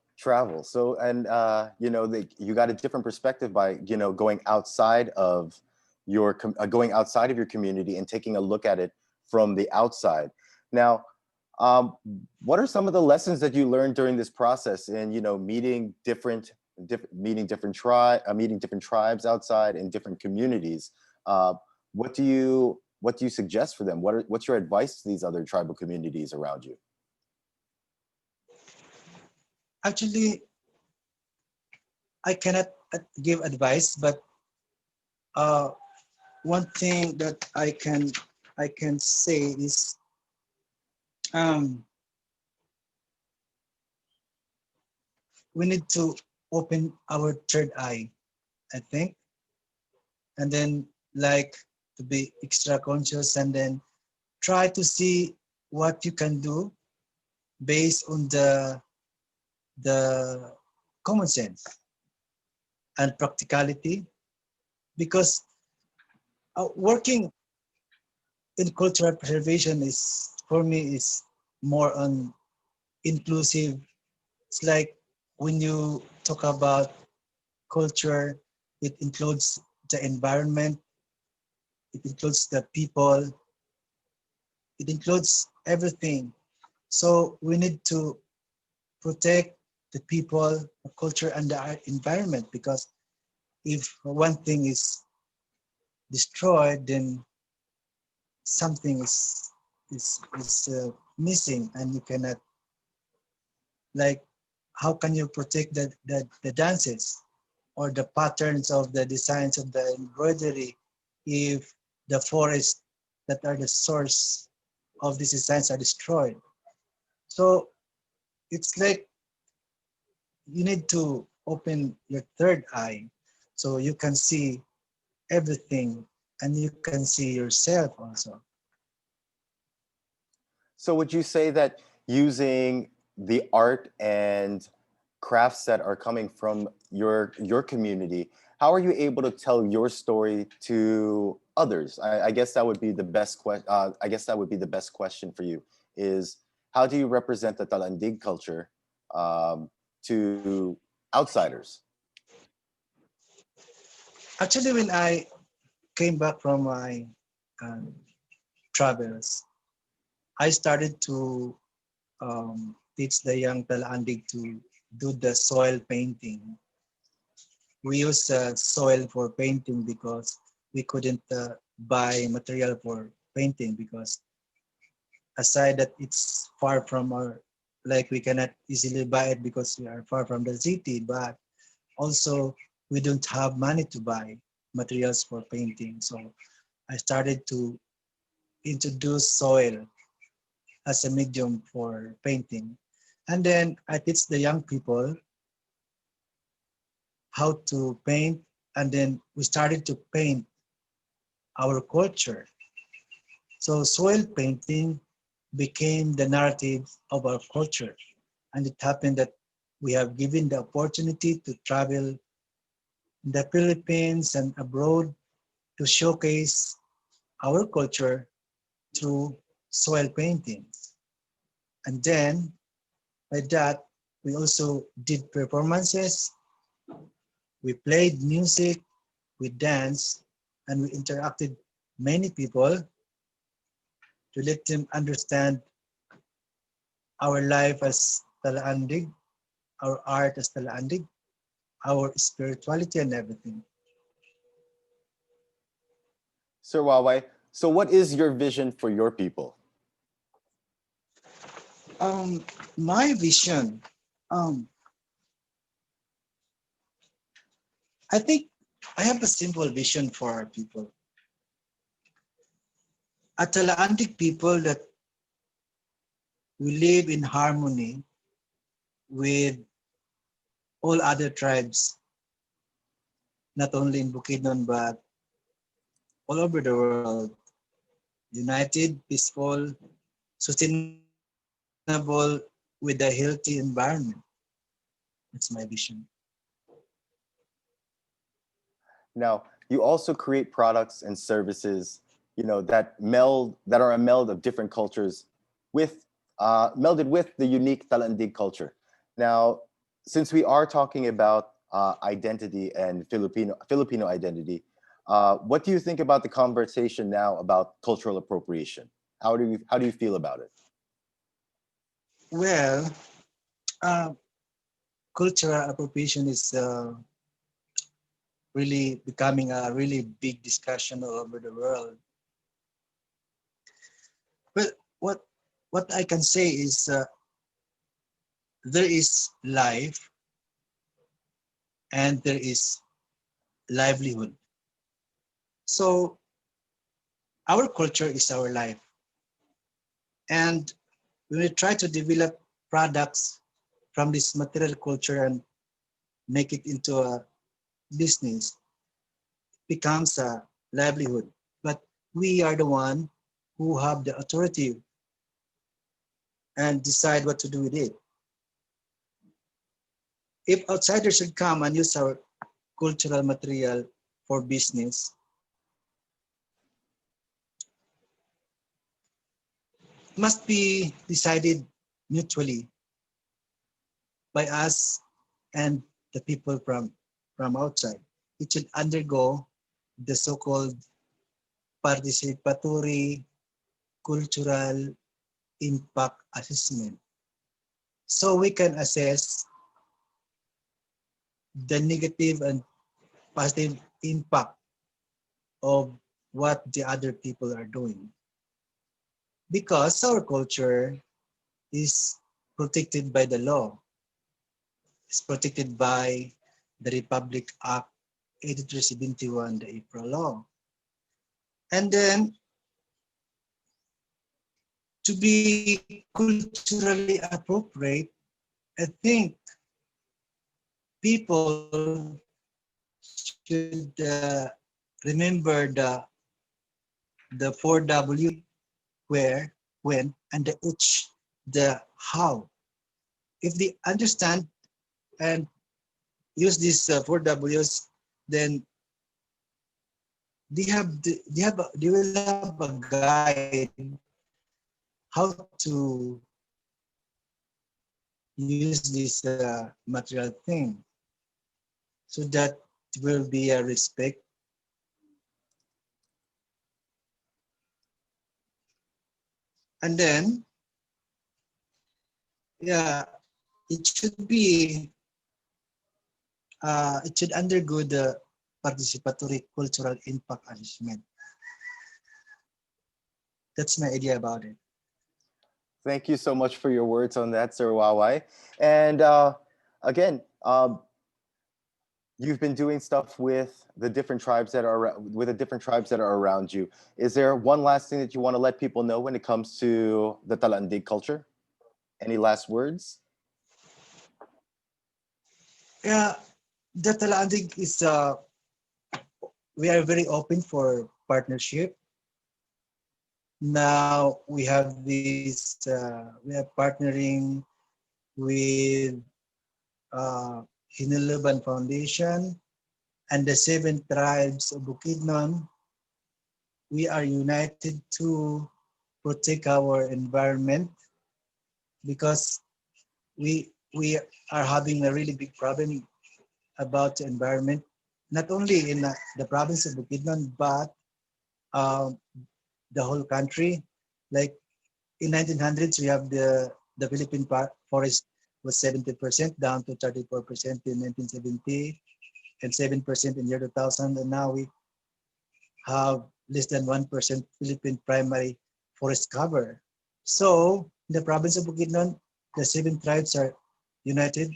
So, and you got a different perspective by going outside of going outside of your community and taking a look at it from the outside. Now, what are some of the lessons that you learned during this process in meeting different tribes outside in different communities? What do you suggest for them? What's your advice to these other tribal communities around you? Actually, I cannot give advice, but one thing that I can say is we need to open our third eye, I think, and then like to be extra conscious and then try to see what you can do based on the common sense and practicality, because working in cultural preservation is, for me, is more on inclusive. It's like when you talk about culture, it includes the environment, it includes the people, it includes everything. So we need to protect the people, the culture, and the environment, because if one thing is destroyed, then something is missing, and you cannot, like, how can you protect the dances or the patterns of the designs of the embroidery if the forests that are the source of these designs are destroyed? So it's like you need to open your third eye so you can see everything and you can see yourself also. So would you say that using the art and crafts that are coming from your community, how are you able to tell your story to others? I guess that would be the best question. I guess that would be the best question for you, is how do you represent the Talandig culture to outsiders? Actually, when I came back from my travels, I started to teach the young Talandig to do the soil painting. We use soil for painting because we couldn't buy material for painting, because aside that it's far from our, like, we cannot easily buy it because we are far from the city, but also we don't have money to buy materials for painting. So I started to introduce soil as a medium for painting. And then I teach the young people how to paint, and then we started to paint our culture. So soil painting became the narrative of our culture. And it happened that we have given the opportunity to travel in the Philippines and abroad to showcase our culture through soil paintings. And then by that, we also did performances, we played music, we danced, and we interacted many people to let them understand our life as Talaandig, our art as Talaandig, our spirituality and everything. Sir Wawai, so what is your vision for your people? My vision, I think I have a simple vision for our people. A Talaandig people that we live in harmony with all other tribes, not only in Bukidnon, but all over the world. United, peaceful, sustainable, with a healthy environment. That's my vision. Now, you also create products and services, that are a meld of different cultures with melded with the unique Talandig culture. Now, since we are talking about identity and Filipino identity, what do you think about the conversation now about cultural appropriation? How do you feel about it? Well, cultural appropriation is really becoming a really big discussion all over the world. But what I can say is there is life and there is livelihood. So our culture is our life. And when we try to develop products from this material culture and make it into a business, it becomes a livelihood. But we are the one who have the authority and decide what to do with it. If outsiders should come and use our cultural material for business, must be decided mutually by us and the people from outside. It should undergo the so-called participatory cultural impact assessment. So we can assess the negative and positive impact of what the other people are doing. Because our culture is protected by the law. It's protected by the Republic Act 8371, the April law. And then to be culturally appropriate, I think people should remember the 4W, where, when, and the H, the how. If they understand and use these 4Ws, then they will have a guide how to use this material thing, so that will be a respect. And then, yeah, it should undergo the participatory cultural impact assessment. That's my idea about it. Thank you so much for your words on that, Sir Wawai. And again, you've been doing stuff with the different tribes that are around you. Is there one last thing that you want to let people know when it comes to the Talandig culture? Any last words? Yeah, the Talandig is we are very open for partnership. Now we have this, we are partnering with Hinuluban Foundation and the 7 tribes of Bukidnon, we are united to protect our environment because we are having a really big problem about the environment, not only in the province of Bukidnon, but um, the whole country. Like in 1900s, we have the Philippine forest was 70% down to 34% in 1970 and 7% in year 2000. And now we have less than 1% Philippine primary forest cover. So in the province of Bukidnon, the 7 tribes are united,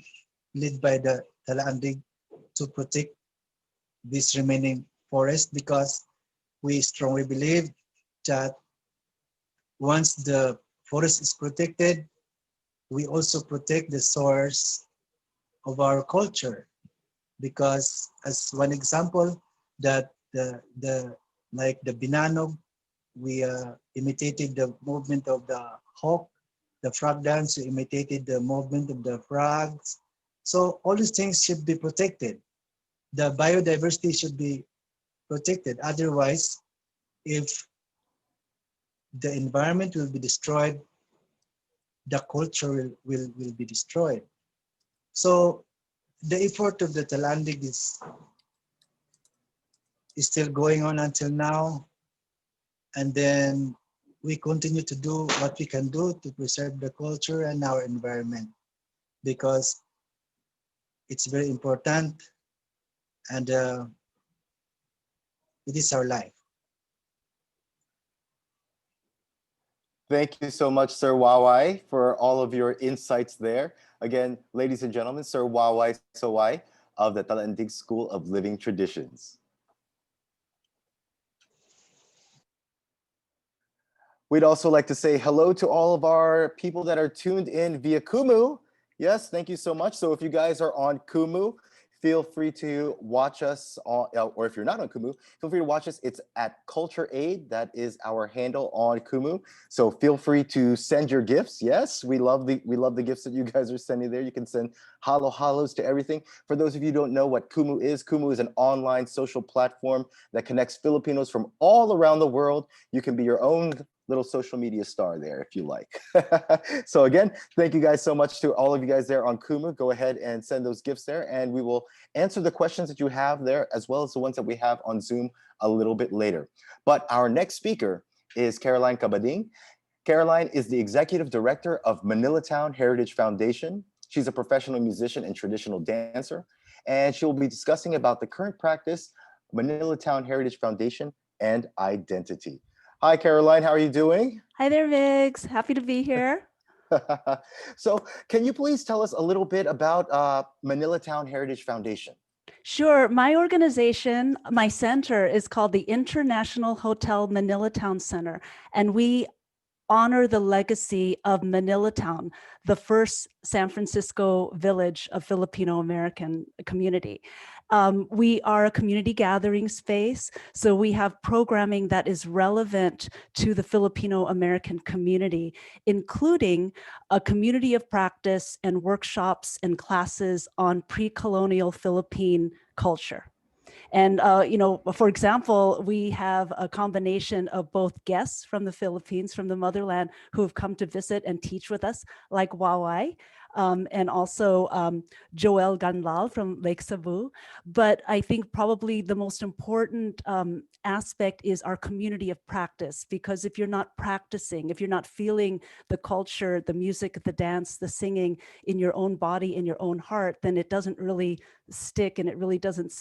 led by the Talaandig, to protect this remaining forest because we strongly believe that once the forest is protected, we also protect the source of our culture. Because as one example, that the like the Binanog, we imitated the movement of the hawk, the frog dance, we imitated the movement of the frogs. So all these things should be protected. The biodiversity should be protected. Otherwise, if the environment will be destroyed, the culture will be destroyed. So the effort of the Talandig is still going on until now. And then we continue to do what we can do to preserve the culture and our environment because it's very important and it is our life. Thank you so much, Sir Wawai, for all of your insights there. Again, ladies and gentlemen, Sir Wawai Sawai of the Talandig School of Living Traditions. We'd also like to say hello to all of our people that are tuned in via Kumu. Yes, thank you so much. So if you guys are on Kumu, feel free to watch us, or if you're not on Kumu, feel free to watch us. It's at Culture Aid. That is our handle on Kumu. So feel free to send your gifts. Yes, we love the gifts that you guys are sending there. You can send halos to everything. For those of you who don't know what Kumu is an online social platform that connects Filipinos from all around the world. You can be your own little social media star there if you like. So again, thank you guys so much to all of you guys there on Kumu. Go ahead and send those gifts there and we will answer the questions that you have there as well as the ones that we have on Zoom a little bit later. But our next speaker is Caroline Cabading. Caroline is the Executive Director of Manilatown Heritage Foundation. She's a professional musician and traditional dancer, and she will be discussing about the current practice, Manilatown Heritage Foundation, and identity. Hi, Caroline, how are you doing? Hi there, Vigs. Happy to be here. So can you please tell us a little bit about Manilatown Heritage Foundation? Sure. My organization, my center is called the International Hotel Manilatown Center, and we honor the legacy of Manilatown, the first San Francisco village of Filipino American community. We are a community gathering space, so we have programming that is relevant to the Filipino American community, including a community of practice and workshops and classes on pre-colonial Philippine culture. And, for example, we have a combination of both guests from the Philippines, from the motherland, who have come to visit and teach with us, like Wawai, and also Joel Ganlal from Lake Cebu. But I think probably the most important aspect is our community of practice, because if you're not practicing, if you're not feeling the culture, the music, the dance, the singing in your own body, in your own heart, then it doesn't really stick and it really doesn't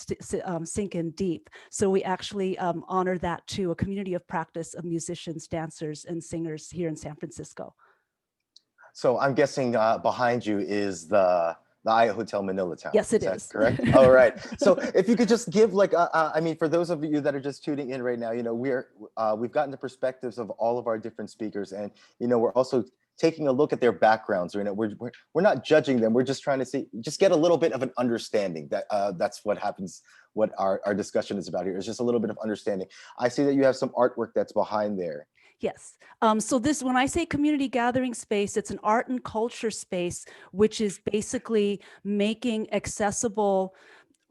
sink in deep. So we actually honor that too, a community of practice of musicians, dancers, and singers here in San Francisco. So I'm guessing behind you is the Hyatt Hotel Manilatown. Yes, it is. Correct? All right. So if you could just give I mean, for those of you that are just tuning in right now, we've gotten the perspectives of all of our different speakers, and we're also taking a look at their backgrounds. We're not judging them. We're just trying to just get a little bit of an understanding. That's what happens. What our discussion is about here is just a little bit of understanding. I see that you have some artwork that's behind there. Yes. So when I say community gathering space, it's an art and culture space, which is basically making accessible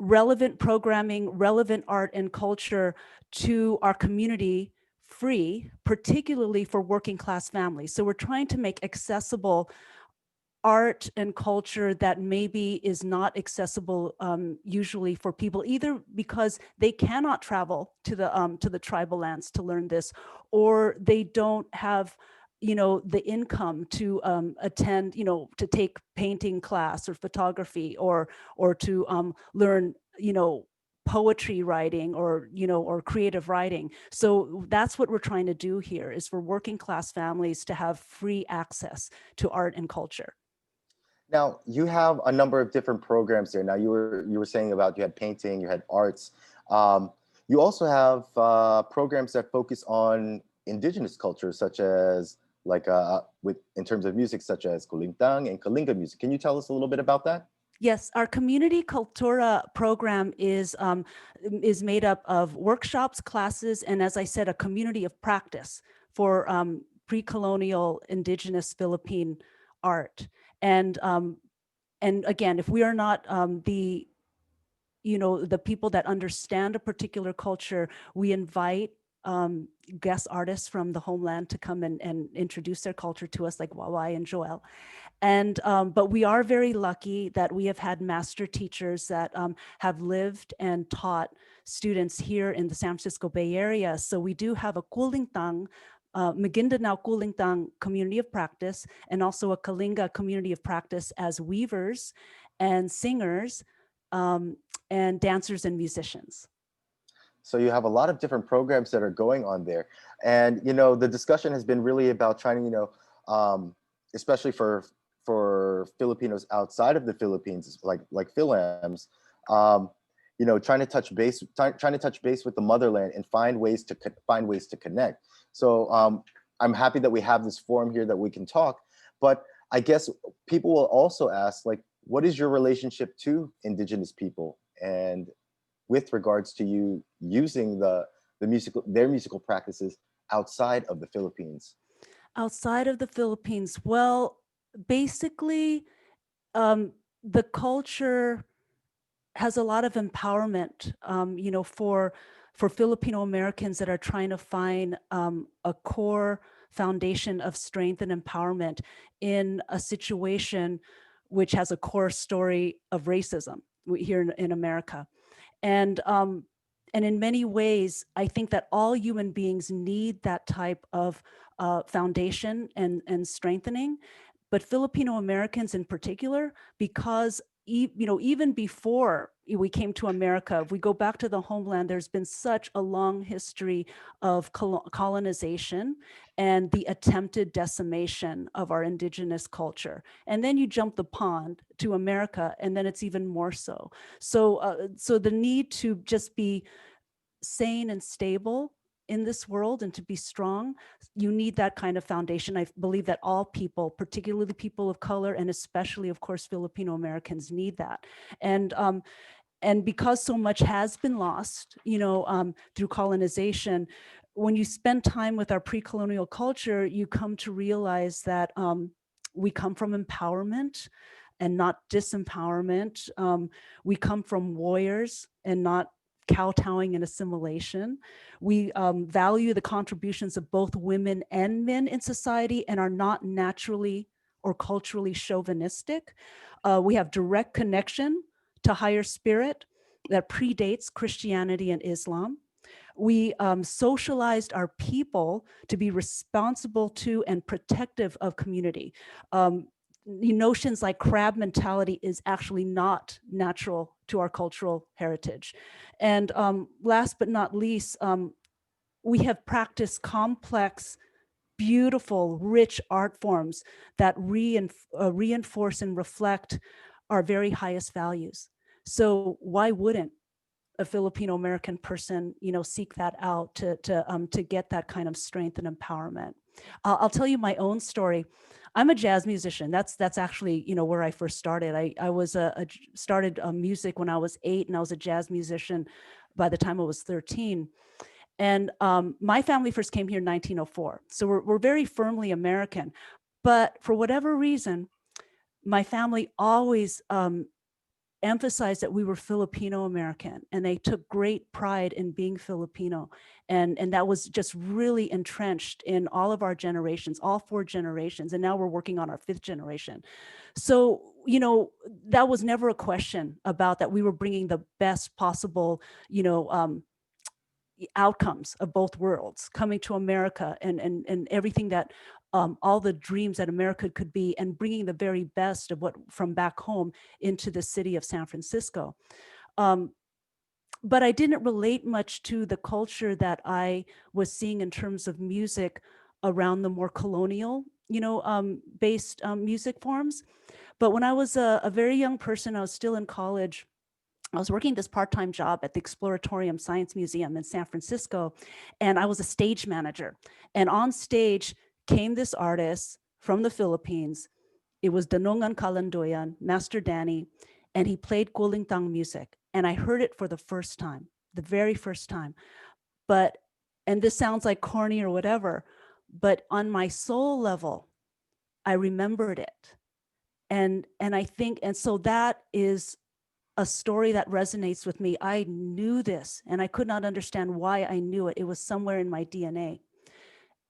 relevant programming, relevant art and culture to our community free, particularly for working class families. So we're trying to make accessible art and culture that maybe is not accessible usually for people, either because they cannot travel to the tribal lands to learn this, or they don't have the income to attend, to take painting class or photography, or to learn, poetry writing, or or creative writing. So that's what we're trying to do here, is for working class families to have free access to art and culture. Now, you have a number of different programs there. Now, you were saying about you had painting, you had arts. You also have programs that focus on indigenous cultures, such as in terms of music, such as Kulintang and Kalinga music. Can you tell us a little bit about that? Yes, our Community Cultura program is made up of workshops, classes, and, as I said, a community of practice for pre-colonial indigenous Philippine art. And again, if we are not the people that understand a particular culture, we invite guest artists from the homeland to come and introduce their culture to us, like Wawai and Joel. And but we are very lucky that we have had master teachers that have lived and taught students here in the San Francisco Bay Area. So we do have a Kulintang, Maguindanao Kulintang community of practice, and also a Kalinga community of practice as weavers and singers and dancers and musicians. So you have a lot of different programs that are going on there. And, the discussion has been really about trying to, especially for Filipinos outside of the Philippines, like Philams, trying to touch base with the motherland and find ways to connect. So I'm happy that we have this forum here that we can talk, but I guess people will also ask, like, what is your relationship to indigenous people, and with regards to you using their musical practices outside of the Philippines? Outside of the Philippines, well, basically, the culture has a lot of empowerment, for Filipino Americans that are trying to find a core foundation of strength and empowerment in a situation which has a core story of racism here in America. And in many ways, I think that all human beings need that type of foundation and strengthening. But Filipino Americans in particular, because even before we came to America, if we go back to the homeland, there's been such a long history of colonization and the attempted decimation of our indigenous culture. And then you jump the pond to America, and then it's even more so. So the need to just be sane and stable in this world and to be strong, you need that kind of foundation. I believe that all people, particularly people of color, and especially, of course, Filipino Americans, need that. And because so much has been lost, through colonization, when you spend time with our pre-colonial culture, you come to realize that we come from empowerment and not disempowerment. We come from warriors and not kowtowing and assimilation. We value the contributions of both women and men in society and are not naturally or culturally chauvinistic. We have direct connection to higher spirit that predates Christianity and Islam. We socialized our people to be responsible to and protective of community. Notions like crab mentality is actually not natural to our cultural heritage. And last but not least, we have practiced complex, beautiful, rich art forms that reinforce and reflect our very highest values. So why wouldn't a Filipino American person, seek that out to get that kind of strength and empowerment? I'll tell you my own story. I'm a jazz musician. That's actually, where I first started. I was started music when I was 8, and I was a jazz musician by the time I was 13. And my family first came here in 1904. So we're very firmly American. But for whatever reason, my family always emphasized that we were Filipino American, and they took great pride in being Filipino. And that was just really entrenched in all of our generations, all 4 generations. And now we're working on our 5th generation. So, you know, that was never a question about that. We were bringing the best possible, you know, outcomes of both worlds, coming to America and everything that all the dreams that America could be, and bringing the very best of what from back home into the city of San Francisco. But I didn't relate much to the culture that I was seeing in terms of music around the more colonial, you know, based music forms. But when I was a very young person, I was still in college. I was working this part-time job at the Exploratorium Science Museum in San Francisco, and I was a stage manager. And on stage came this artist from the Philippines. It was Danongan Kalandoyan, Master Danny, and he played Kulintang music. And I heard it for the first time, the very first time. But, and this sounds like corny or whatever, but on my soul level, I remembered it. And I think, and so that is a story that resonates with me. I knew this and I could not understand why I knew it. It was somewhere in my DNA.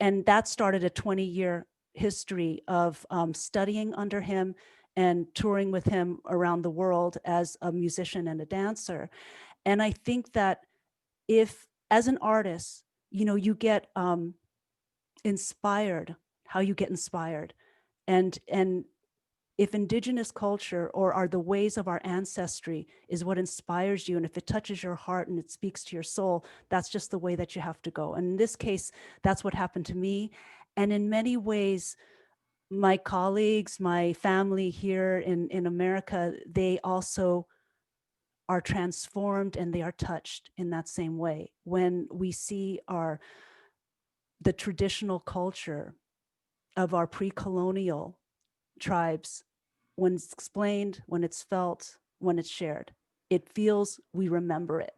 And that started a 20-year history of studying under him and touring with him around the world as a musician and a dancer. And I think that if, as an artist, you know, you get inspired, how you get inspired. And if indigenous culture or the ways of our ancestry is what inspires you, and if it touches your heart and it speaks to your soul, that's just the way that you have to go. And in this case, that's what happened to me. And in many ways, my colleagues, my family here in America, they also are transformed and they are touched in that same way when we see the traditional culture of our pre-colonial tribes, when it's explained, when it's felt, when it's shared. It feels we remember it.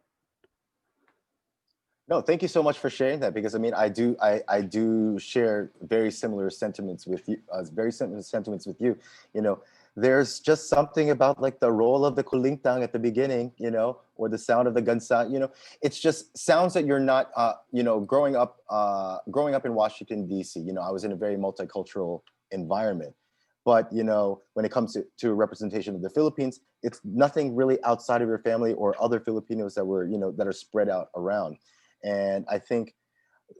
No, thank you so much for sharing that, because I mean, I do share very similar sentiments with you, You know, there's just something about like the roll of the kulintang at the beginning, you know, or the sound of the gansa, you know, it's just sounds that you're not, you know, growing up in Washington, D.C., you know, I was in a very multicultural environment. But, you know, when it comes to representation of the Philippines, it's nothing really outside of your family or other Filipinos that were, you know, that are spread out around. And I think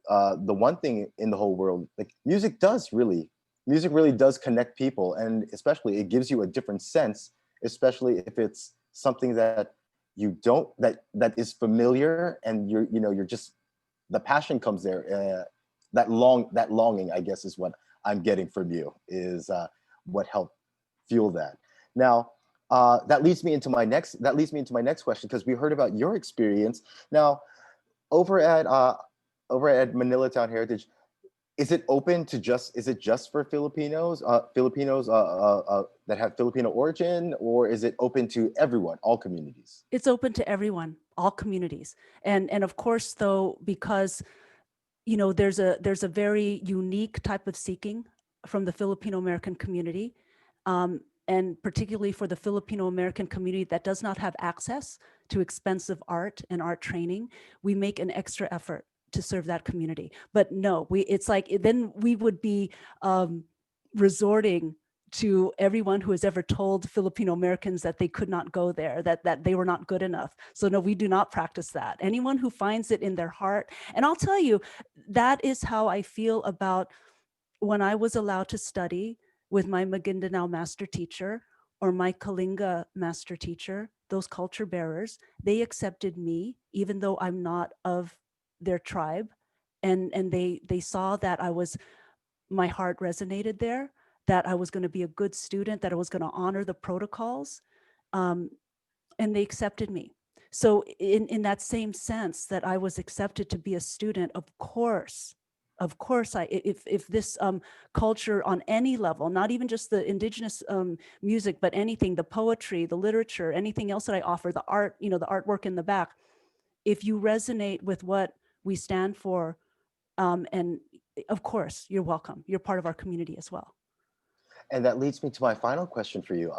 the one thing in the whole world, like music really does connect people. And especially it gives you a different sense, especially if it's something that you don't, that is familiar, and you're just, the passion comes there. That longing, I guess, is what I'm getting from you, is what helped fuel that. Now, that leads me into my next question, because we heard about your experience. Now, over at Manilatown Heritage, is it just for Filipinos that have Filipino origin, or is it open to everyone, all communities? It's open to everyone, all communities. And of course, though, because, you know, there's a very unique type of seeking from the Filipino American community, and particularly for the Filipino American community that does not have access to expensive art and art training, we make an extra effort to serve that community. But no, it's like, then we would be resorting to everyone who has ever told Filipino Americans that they could not go there, that they were not good enough. So no, we do not practice that. Anyone who finds it in their heart, and I'll tell you, that is how I feel about when I was allowed to study with my Maguindanao master teacher or my Kalinga master teacher, those culture bearers, they accepted me, even though I'm not of their tribe. And they saw that my heart resonated there, that I was going to be a good student, that I was going to honor the protocols, and they accepted me. So in that same sense that I was accepted to be a student, of course, if this culture on any level, not even just the indigenous music, but anything, the poetry, the literature, anything else that I offer, the art, you know, the artwork in the back, if you resonate with what we stand for, and of course, you're welcome. You're part of our community as well. And that leads me to my final question for you.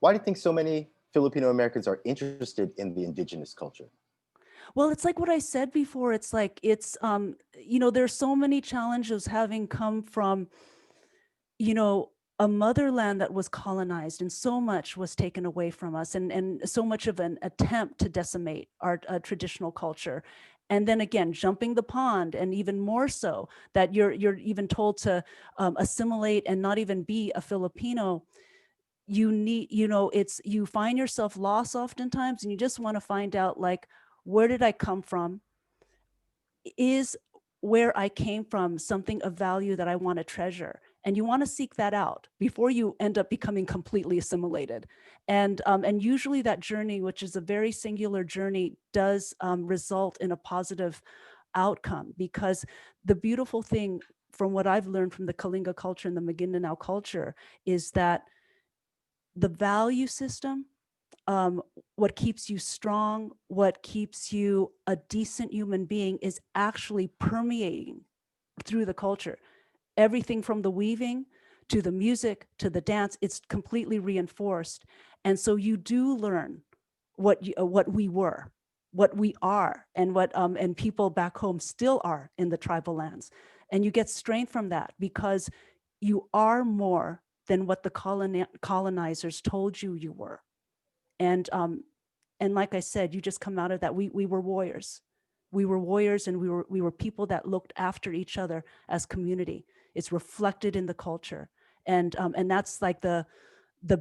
Why do you think so many Filipino Americans are interested in the indigenous culture? Well, it's like what I said before. It's like there's so many challenges having come from, a motherland that was colonized, and so much was taken away from us, and so much of an attempt to decimate our traditional culture. And then again, jumping the pond, and even more so that you're even told to assimilate and not even be a Filipino. You find yourself lost oftentimes, and you just want to find out, like, where did I come from? Is where I came from something of value that I want to treasure? And you want to seek that out before you end up becoming completely assimilated. And usually that journey, which is a very singular journey, does result in a positive outcome, because the beautiful thing from what I've learned from the Kalinga culture and the Maguindanao culture is that the value system, what keeps you strong, what keeps you a decent human being, is actually permeating through the culture. Everything from the weaving to the music to the dance, it's completely reinforced. And so you do learn what we were, what we are, and what and people back home still are in the tribal lands. And you get strength from that, because you are more than what the colonizers told you you were. And like I said, you just come out of that. We were warriors. We were warriors, and we were people that looked after each other as community. It's reflected in the culture, and that's like the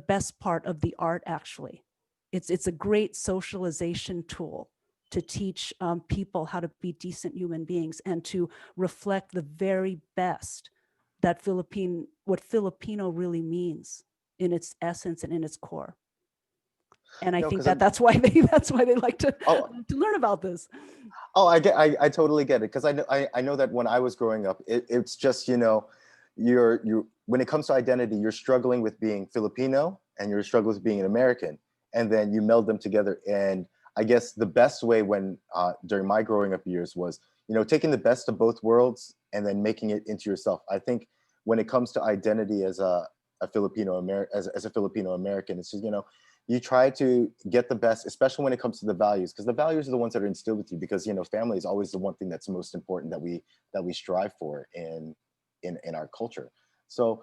best part of the art. Actually, it's a great socialization tool to teach people how to be decent human beings and to reflect the very best that what Filipino really means in its essence and in its core. And I think that's why they like to learn about this. Oh, I totally get it, because I know that when I was growing up, it's just, you're when it comes to identity, you're struggling with being Filipino and you're struggling with being an American, and then you meld them together. And I guess the best way when during my growing up years was, taking the best of both worlds and then making it into yourself. I think when it comes to identity as a Filipino American, it's just, you try to get the best, especially when it comes to the values, because the values are the ones that are instilled with you, because family is always the one thing that's most important that we strive for in our culture. So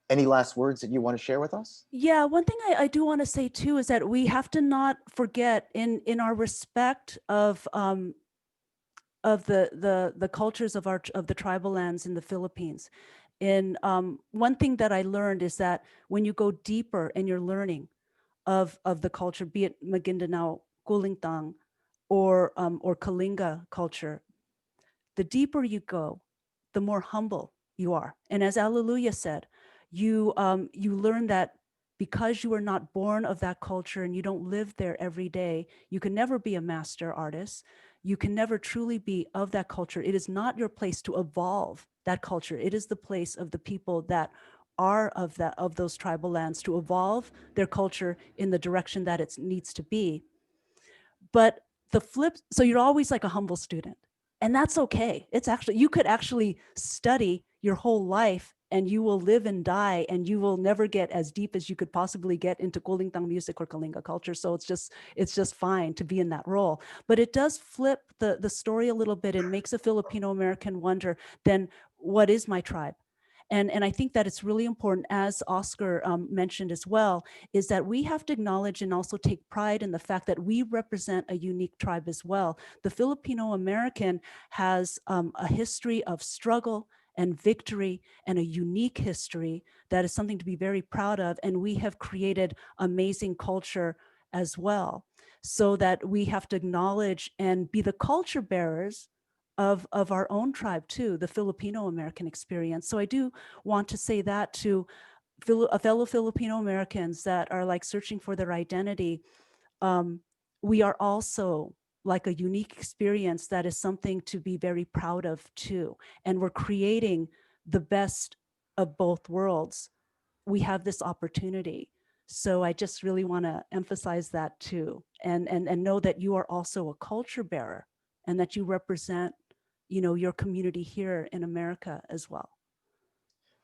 any last words that you want to share with us? Yeah, one thing I do want to say too is that we have to not forget in our respect of the cultures of the tribal lands in the Philippines. And one thing that I learned is that when you go deeper in your learning of the culture, be it Maguindanao, Kulintang, or Kalinga culture, the deeper you go, the more humble you are. And as Alleluia said, you learn that because you are not born of that culture and you don't live there every day, you can never be a master artist. You can never truly be of that culture. It is not your place to evolve that culture. It is the place of the people that are of those tribal lands to evolve their culture in the direction that it needs to be. But so you're always like a humble student, and that's okay. You could actually study your whole life and you will live and die, and you will never get as deep as you could possibly get into Kulintang music or Kalinga culture. So it's just fine to be in that role. But it does flip the story a little bit and makes a Filipino American wonder, then what is my tribe? And I think that it's really important, as Oscar mentioned as well, is that we have to acknowledge and also take pride in the fact that we represent a unique tribe as well. The Filipino American has a history of struggle and victory, and a unique history that is something to be very proud of. And we have created amazing culture as well, so that we have to acknowledge and be the culture bearers of our own tribe too, the Filipino American experience. So I do want to say that to fellow Filipino Americans that are like searching for their identity. We are also like a unique experience that is something to be very proud of too. And we're creating the best of both worlds. We have this opportunity. So I just really want to emphasize that too. And know that you are also a culture bearer, and that you represent, your community here in America as well.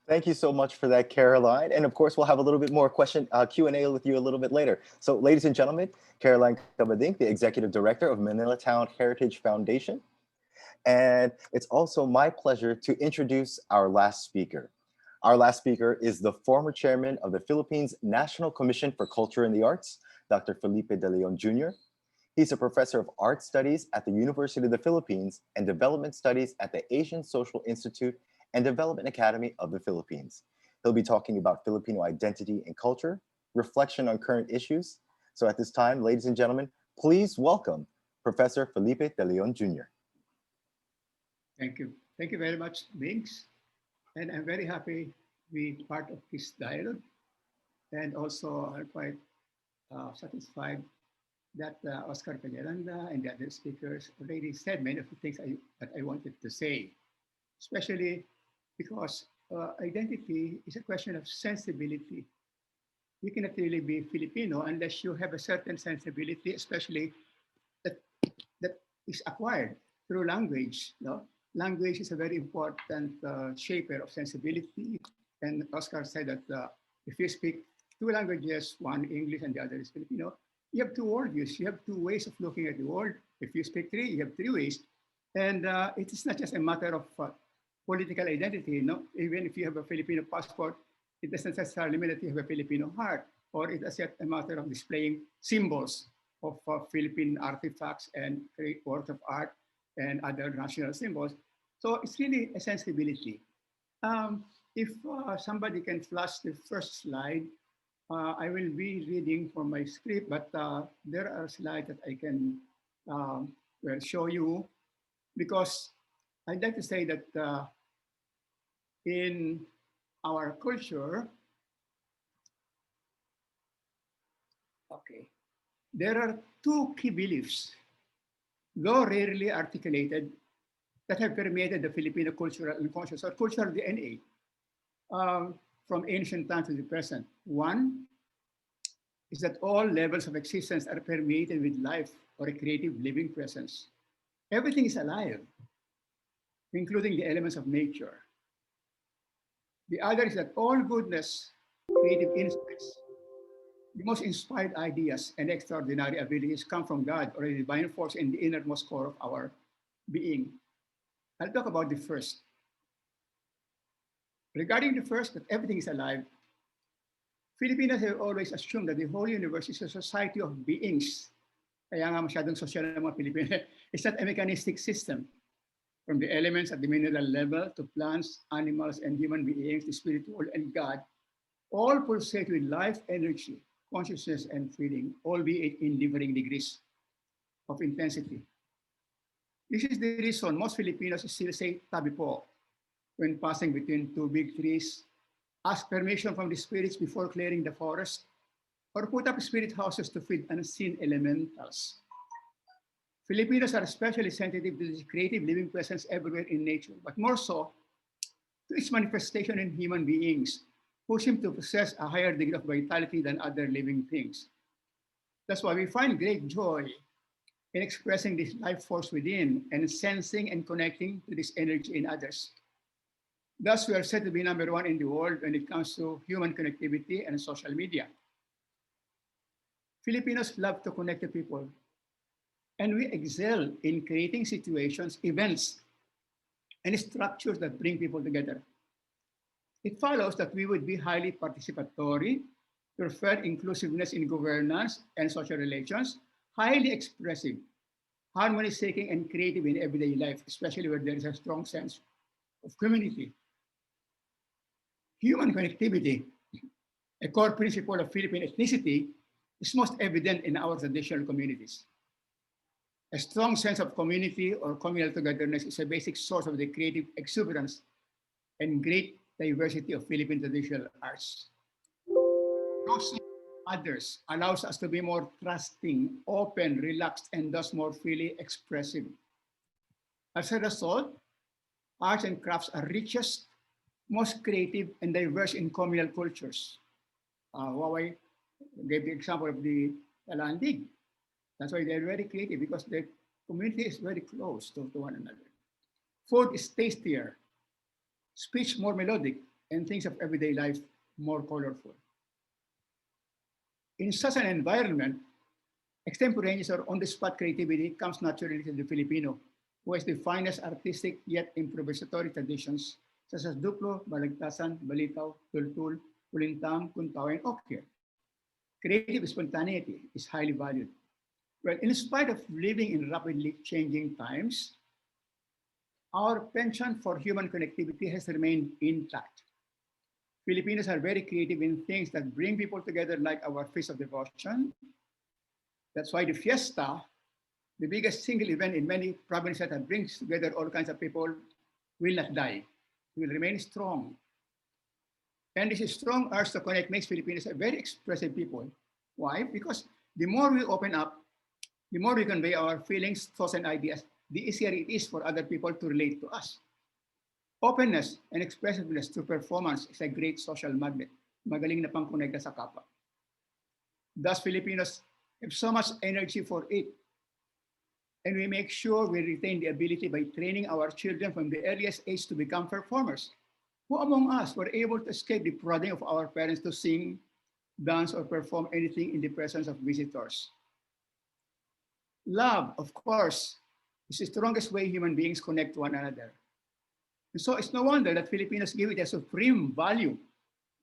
Thank you so much for that, Caroline. And of course, we'll have a little bit more Q&A with you a little bit later. So ladies and gentlemen, Caroline Cabadink, the Executive Director of Manila Town Heritage Foundation. And it's also my pleasure to introduce our last speaker. Our last speaker is the former chairman of the Philippines National Commission for Culture and the Arts, Dr. Felipe De Leon Jr. He's a professor of art studies at the University of the Philippines and development studies at the Asian Social Institute and Development Academy of the Philippines. He'll be talking about Filipino identity and culture, reflection on current issues. So at this time, ladies and gentlemen, please welcome Professor Felipe De Leon Jr. Thank you. Thank you very much, Binks. And I'm very happy to be part of this dialogue. And also I'm quite satisfied that Oscar Peñaranda and the other speakers already said many of the things that I wanted to say, especially because identity is a question of sensibility. You cannot really be Filipino unless you have a certain sensibility, especially that is acquired through language. No? Language is a very important shaper of sensibility. And Oscar said that if you speak two languages, one English and the other is Filipino, you have two worldviews. You have two ways of looking at the world. If you speak three, you have three ways. And it is not just a matter of political identity. No? Even if you have a Filipino passport, it doesn't necessarily mean that you have a Filipino heart, or it is yet a matter of displaying symbols of Philippine artifacts and great works of art and other national symbols. So it's really a sensibility. If somebody can flash the first slide, I will be reading from my script, but there are slides that I can show you, because I'd like to say that in our culture, there are two key beliefs, though rarely articulated, that have permeated the Filipino cultural unconscious or cultural DNA from ancient times to the present. One is that all levels of existence are permeated with life or a creative living presence. Everything is alive, including the elements of nature. The other is that all goodness, creative insights, the most inspired ideas and extraordinary abilities come from God or a divine force in the innermost core of our being. I'll talk about the first. Regarding the first, that everything is alive, Filipinos have always assumed that the whole universe is a society of beings. Kaya nga masyadong social ng mga Pilipino. It's not a mechanistic system. From the elements at the mineral level to plants, animals, and human beings, the spiritual and God, all pulsate with life, energy, consciousness, and feeling, albeit in differing degrees of intensity. This is the reason most Filipinos still say tabi po when passing between two big trees, ask permission from the spirits before clearing the forest, or put up spirit houses to feed unseen elementals. Filipinos are especially sensitive to this creative living presence everywhere in nature, but more so to its manifestation in human beings who seem to possess a higher degree of vitality than other living things. That's why we find great joy in expressing this life force within and sensing and connecting to this energy in others. Thus, we are said to be number one in the world when it comes to human connectivity and social media. Filipinos love to connect to people, and we excel in creating situations, events, and structures that bring people together. It follows that we would be highly participatory, prefer inclusiveness in governance and social relations, highly expressive, harmony-seeking, and creative in everyday life, especially where there is a strong sense of community. Human connectivity, a core principle of Philippine ethnicity, is most evident in our traditional communities. A strong sense of community or communal togetherness is a basic source of the creative exuberance and great diversity of Philippine traditional arts. Trusting others allows us to be more trusting, open, relaxed, and thus more freely expressive. As a result, arts and crafts are richest, most creative, and diverse in communal cultures. Huawei gave the example of the Talandig. That's why they're very creative, because the community is very close to one another. Food is tastier, speech more melodic, and things of everyday life more colorful. In such an environment, extemporaneous or on-the-spot creativity comes naturally to the Filipino, who has the finest artistic yet improvisatory traditions, such as duplo, balagtasan, balitaw, tultul, kulintang, kuntaw, and okir. Creative spontaneity is highly valued. Well, in spite of living in rapidly changing times, our penchant for human connectivity has remained intact. Filipinos are very creative in things that bring people together, like our Feast of Devotion. That's why the fiesta, the biggest single event in many provinces that brings together all kinds of people, will not die. It will remain strong. And this strong urge to connect makes Filipinos a very expressive people. Why? Because the more we open up, the more we convey our feelings, thoughts, and ideas, the easier it is for other people to relate to us. Openness and expressiveness through performance is a great social magnet. Magaling na pangkonekta sa kapwa. Thus, Filipinos have so much energy for it. And we make sure we retain the ability by training our children from the earliest age to become performers. Who among us were able to escape the prodding of our parents to sing, dance, or perform anything in the presence of visitors? Love, of course, is the strongest way human beings connect to one another. And so it's no wonder that Filipinos give it a supreme value,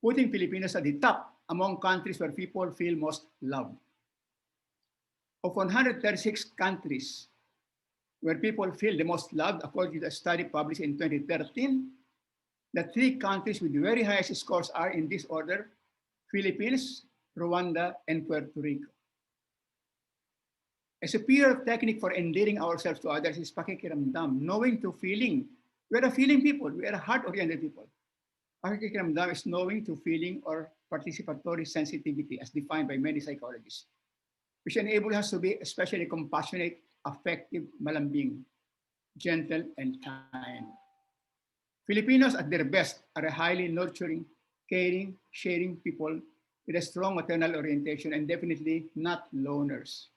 putting Filipinos at the top among countries where people feel most loved. Of 136 countries where people feel the most loved, according to a study published in 2013, the 3 countries with the very highest scores are in this order: Philippines, Rwanda, and Puerto Rico. A superior technique for endearing ourselves to others is pakikiramdam, knowing to feeling. We are a feeling people. We are a heart-oriented people. Pakikiramdam is knowing to feeling or participatory sensitivity, as defined by many psychologists, which enables us to be especially compassionate, affective, malambing, gentle, and kind. Filipinos at their best are a highly nurturing, caring, sharing people with a strong maternal orientation and definitely not loners.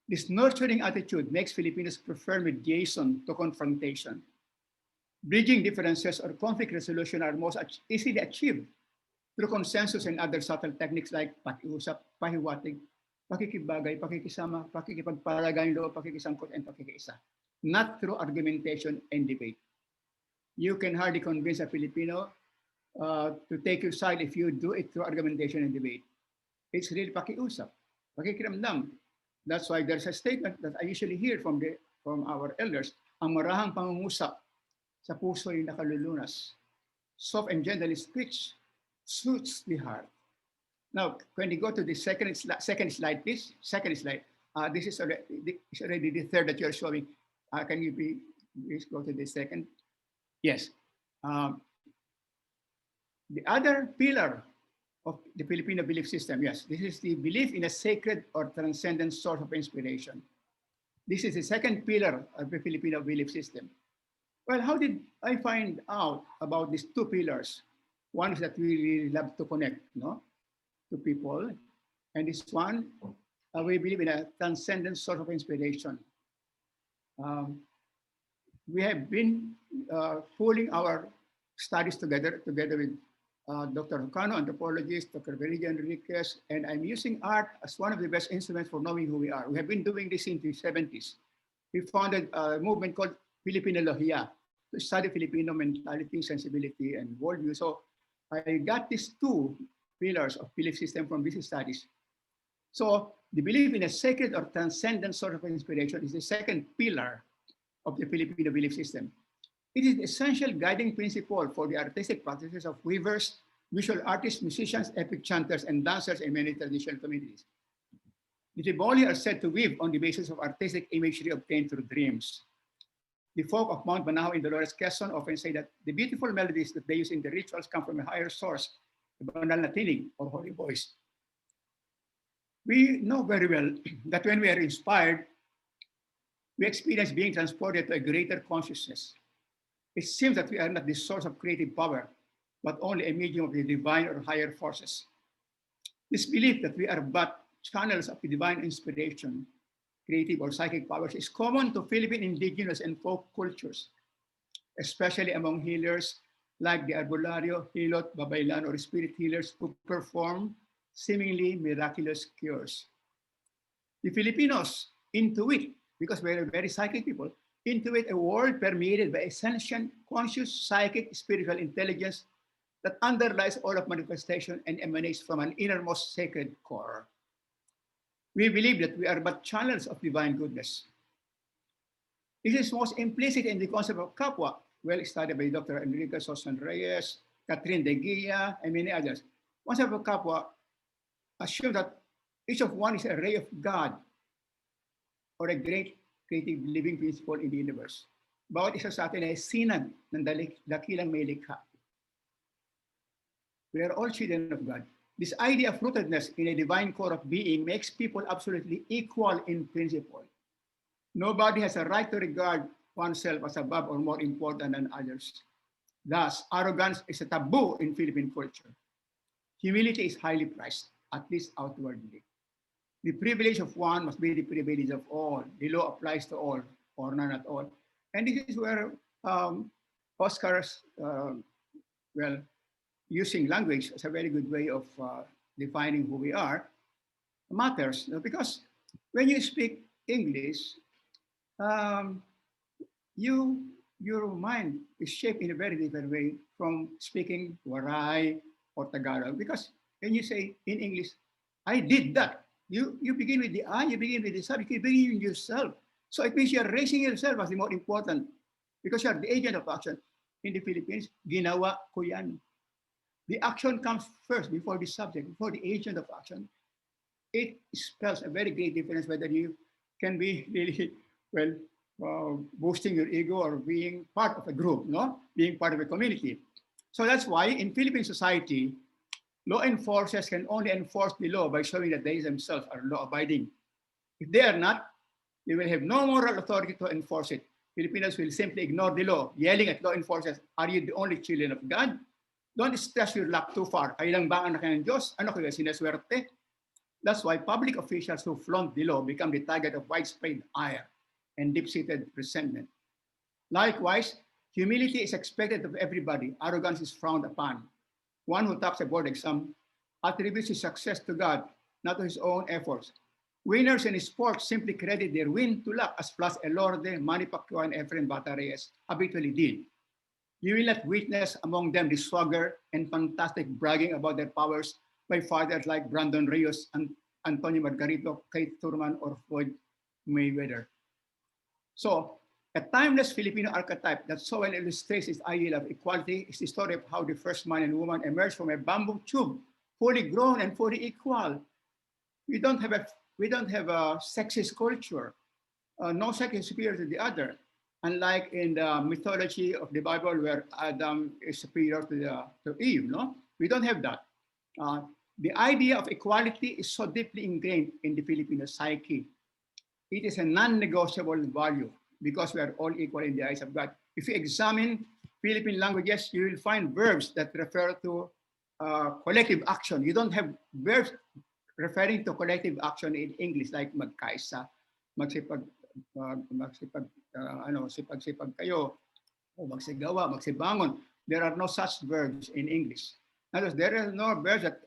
This nurturing attitude makes Filipinos prefer mediation to confrontation. Bridging differences or conflict resolution are most easily achieved through consensus and other subtle techniques like pakiusap, pahiwatig, pakikibagay, pakikisama, pakikipagpalagay loob, pakikisangkot, and pakikiisa, not through argumentation and debate. You can hardly convince a Filipino to take your side if you do it through argumentation and debate. It's really pakiusap, pakikiramdam. That's why there's a statement that I usually hear from our elders: ang marahang pangungusap sa puso'y nakalulunas. Soft and gentle speech suits the heart. Now, when you go to the second slide, please. Second slide. This is already the third that you're showing. Can you please go to the second? Yes. The other pillar of the Filipino belief system, yes, this is the belief in a sacred or transcendent source of inspiration. This is the second pillar of the Filipino belief system. Well, how did I find out about these 2 pillars? One is that we really love to connect, to people. And this one, we believe in a transcendent source of inspiration. We have been pulling our studies together with Dr. Hocano, anthropologist, Dr. Veridia Enriquez, and I'm using art as one of the best instruments for knowing who we are. We have been doing this since the 70s. We founded a movement called Filipinologia to study Filipino mentality, sensibility, and worldview. So I got these 2 pillars of belief system from these studies. So the belief in a sacred or transcendent sort of inspiration is the second pillar of the Filipino belief system. It is the essential guiding principle for the artistic practices of weavers, visual artists, musicians, epic chanters, and dancers in many traditional communities. The Tiboli are said to weave on the basis of artistic imagery obtained through dreams. The folk of Mount Banahaw in Dolores, Quezon often say that the beautiful melodies that they use in the rituals come from a higher source, the banal na tinig or holy voice. We know very well that when we are inspired, we experience being transported to a greater consciousness. It seems that we are not the source of creative power, but only a medium of the divine or higher forces. This belief that we are but channels of the divine inspiration, creative or psychic powers, is common to Philippine indigenous and folk cultures, especially among healers, like the Arbolario, Hilot, Babaylan, or spirit healers who perform seemingly miraculous cures. The Filipinos intuit, because we're very psychic people, intuit a world permeated by a sentient, conscious, psychic, spiritual intelligence that underlies all of manifestation and emanates from an innermost sacred core. We believe that we are but channels of divine goodness. This is most implicit in the concept of kapwa, well studied by Dr. Enrique Sosan Reyes, Catherine de Guia, and many others. Concept of kapwa assumes that each of one is a ray of God or a great creative living principle in the universe. Bawat isa sa atin ay sinag ng dakilang may likha. We are all children of God. This idea of rootedness in a divine core of being makes people absolutely equal in principle. Nobody has a right to regard oneself as above or more important than others. Thus, arrogance is a taboo in Philippine culture. Humility is highly prized, at least outwardly. The privilege of one must be the privilege of all. The law applies to all, or none at all. And this is where Oscar's, using language as a very good way of defining who we are, matters. Because when you speak English, your mind is shaped in a very different way from speaking Waray or Tagalog. Because when you say in English, I did that, you begin with the I, you begin with the subject, you begin with yourself. So it means you're raising yourself as the more important because you're the agent of action. In the Philippines, ginawa ko yan. The action comes first before the subject, before the agent of action. It spells a very great difference whether you can be really, boosting your ego or being part of a group, no? Being part of a community. So that's why in Philippine society, law enforcers can only enforce the law by showing that they themselves are law-abiding. If they are not, they will have no moral authority to enforce it. Filipinos will simply ignore the law, yelling at law enforcers, are you the only children of God? Don't stretch your luck too far. Kayo lang ba ang anak ng Diyos? Ano kayo, sinaswerte? That's why public officials who flaunt the law become the target of widespread ire and deep-seated resentment. Likewise, humility is expected of everybody. Arrogance is frowned upon. One who tops a board exam attributes his success to God, not to his own efforts. Winners in sports simply credit their win to luck, as Flas Elorde, Manny Pacquiao, and Efren Batares habitually did. You will not witness among them the swagger and fantastic bragging about their powers by fighters like Brandon Rios, and Antonio Margarito, Kate Thurman, or Floyd Mayweather. So, a timeless Filipino archetype that so well illustrates this ideal of equality is the story of how the first man and woman emerged from a bamboo tube, fully grown and fully equal. We don't have a sexist culture. No sex is superior to the other. Unlike in the mythology of the Bible where Adam is superior to Eve, no? We don't have that. The idea of equality is so deeply ingrained in the Filipino psyche. It is a non-negotiable value because we are all equal in the eyes of God. If you examine Philippine languages, you will find verbs that refer to collective action. You don't have verbs referring to collective action in English like magkaisa, sipag-sipag kayo, o magsigawa, magsibangon. There are no such verbs in English. Notice there are no verbs that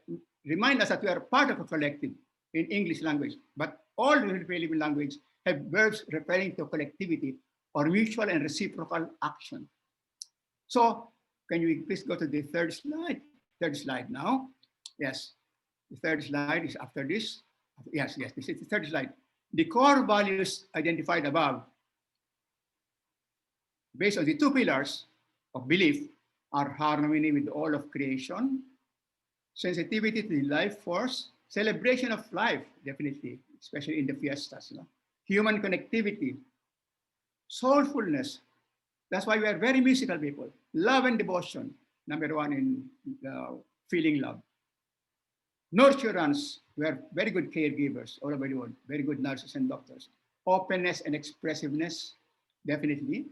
remind us that we are part of a collective in English language. But all the Philippine language have verbs referring to collectivity or mutual and reciprocal action. So, can you please go to the third slide? Third slide now. Yes, the third slide is after this. Yes, this is the third slide. The core values identified above, based on the two pillars of belief, are harmony with all of creation, sensitivity to the life force, celebration of life, definitely, especially in the fiestas, human connectivity, soulfulness. That's why we are very musical people. Love and devotion, number one in feeling love. Nurturance, we are very good caregivers all over the world, very good nurses and doctors. Openness and expressiveness, definitely,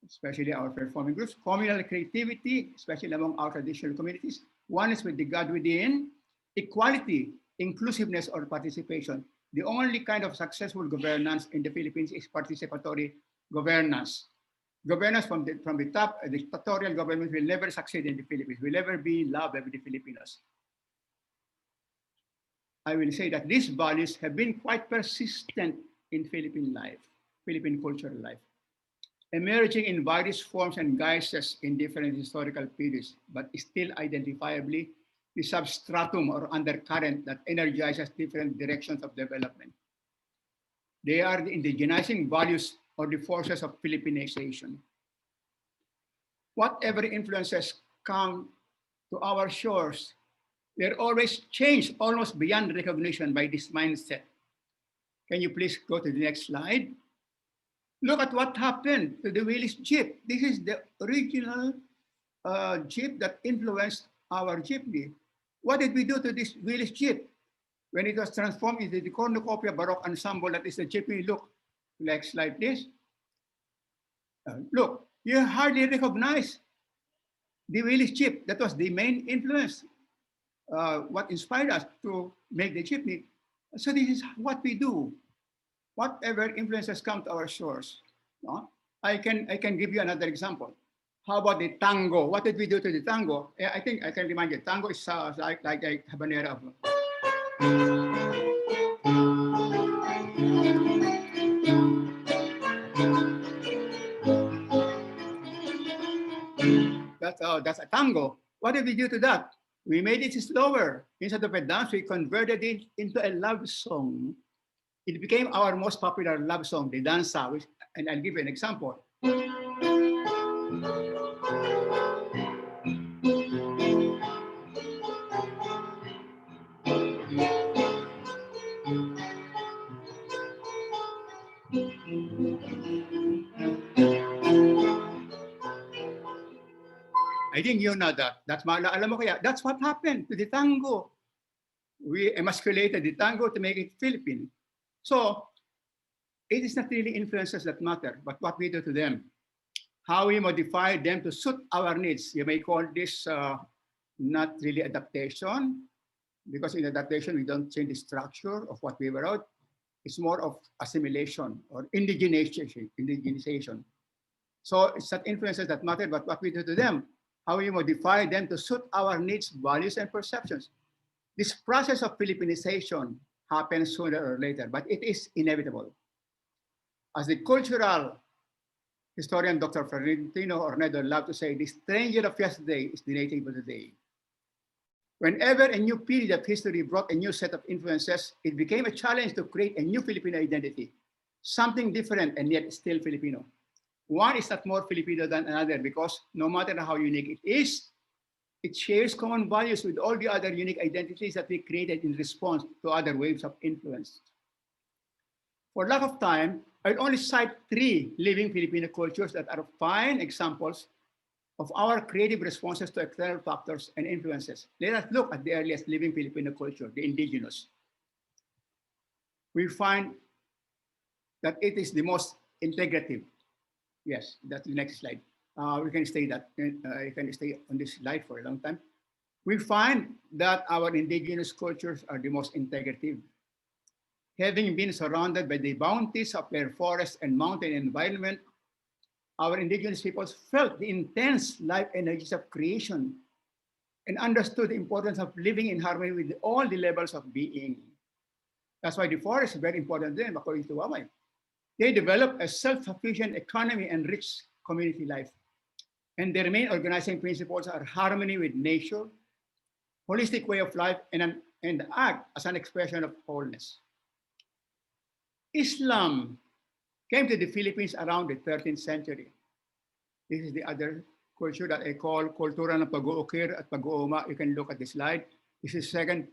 especially our performing groups. Communal creativity, especially among our traditional communities. Oneness with the God within. Equality, inclusiveness, or participation. The only kind of successful governance in the Philippines is participatory governance. governance from the top, a dictatorial government will never succeed in the Philippines, will never be loved by the Filipinos. I will say that these values have been quite persistent in Philippine life, Philippine cultural life, emerging in various forms and guises in different historical periods, but still identifiably the substratum or undercurrent that energizes different directions of development. They are the indigenizing values or the forces of Filipinization. Whatever influences come to our shores, they're always changed almost beyond recognition by this mindset. Can you please go to the next slide? Look at what happened to the Willis Jeep. This is the original Jeep that influenced our jeepney. What did we do to this Willis Jeep when it was transformed into the cornucopia Baroque ensemble that is the jeepney look? Next slide, please. Look, you hardly recognize the Willis Jeep. That was the main influence, what inspired us to make the jeepney. So this is what we do. Whatever influences come to our shores. No? I can give you another example. How about the tango? What did we do to the tango? I think I can remind you, tango is like a habanera. That's a tango. What did we do to that? We made it slower. Instead of a dance, we converted it into a love song. It became our most popular love song, the danza, and I'll give you an example. I think you know that. Alam mo kaya, that's what happened to the tango. We emasculated the tango to make it Philippine. So it is not really influences that matter, but what we do to them. How we modify them to suit our needs. You may call this not really adaptation, because in adaptation, we don't change the structure of what we were out. It's more of assimilation or indigenization. So it's not influences that matter, but what we do to them. How we modify them to suit our needs, values, and perceptions. This process of Filipinization happens sooner or later, but it is inevitable. As the cultural historian Dr. Florentino Ornedo loved to say, the stranger of yesterday is the native of today. Whenever a new period of history brought a new set of influences, it became a challenge to create a new Filipino identity, something different and yet still Filipino. One is not more Filipino than another because no matter how unique it is, it shares common values with all the other unique identities that we created in response to other waves of influence. For lack of time, I'll only cite 3 living Filipino cultures that are fine examples of our creative responses to external factors and influences. Let us look at the earliest living Filipino culture, the indigenous. We find that it is the most integrative. Yes, that's the next slide. We can stay that. You can stay on this slide for a long time. We find that our indigenous cultures are the most integrative. Having been surrounded by the bounties of their forest and mountain environment, our indigenous peoples felt the intense life energies of creation and understood the importance of living in harmony with all the levels of being. That's why the forest is very important to them, according to Wawai. They developed a self-sufficient economy and rich community life. And their main organizing principles are harmony with nature, holistic way of life, and act as an expression of wholeness. Islam came to the Philippines around the 13th century. This is the other culture that I call kultura ng pag-uukir at pag-uuma. You can look at the slide. This is second,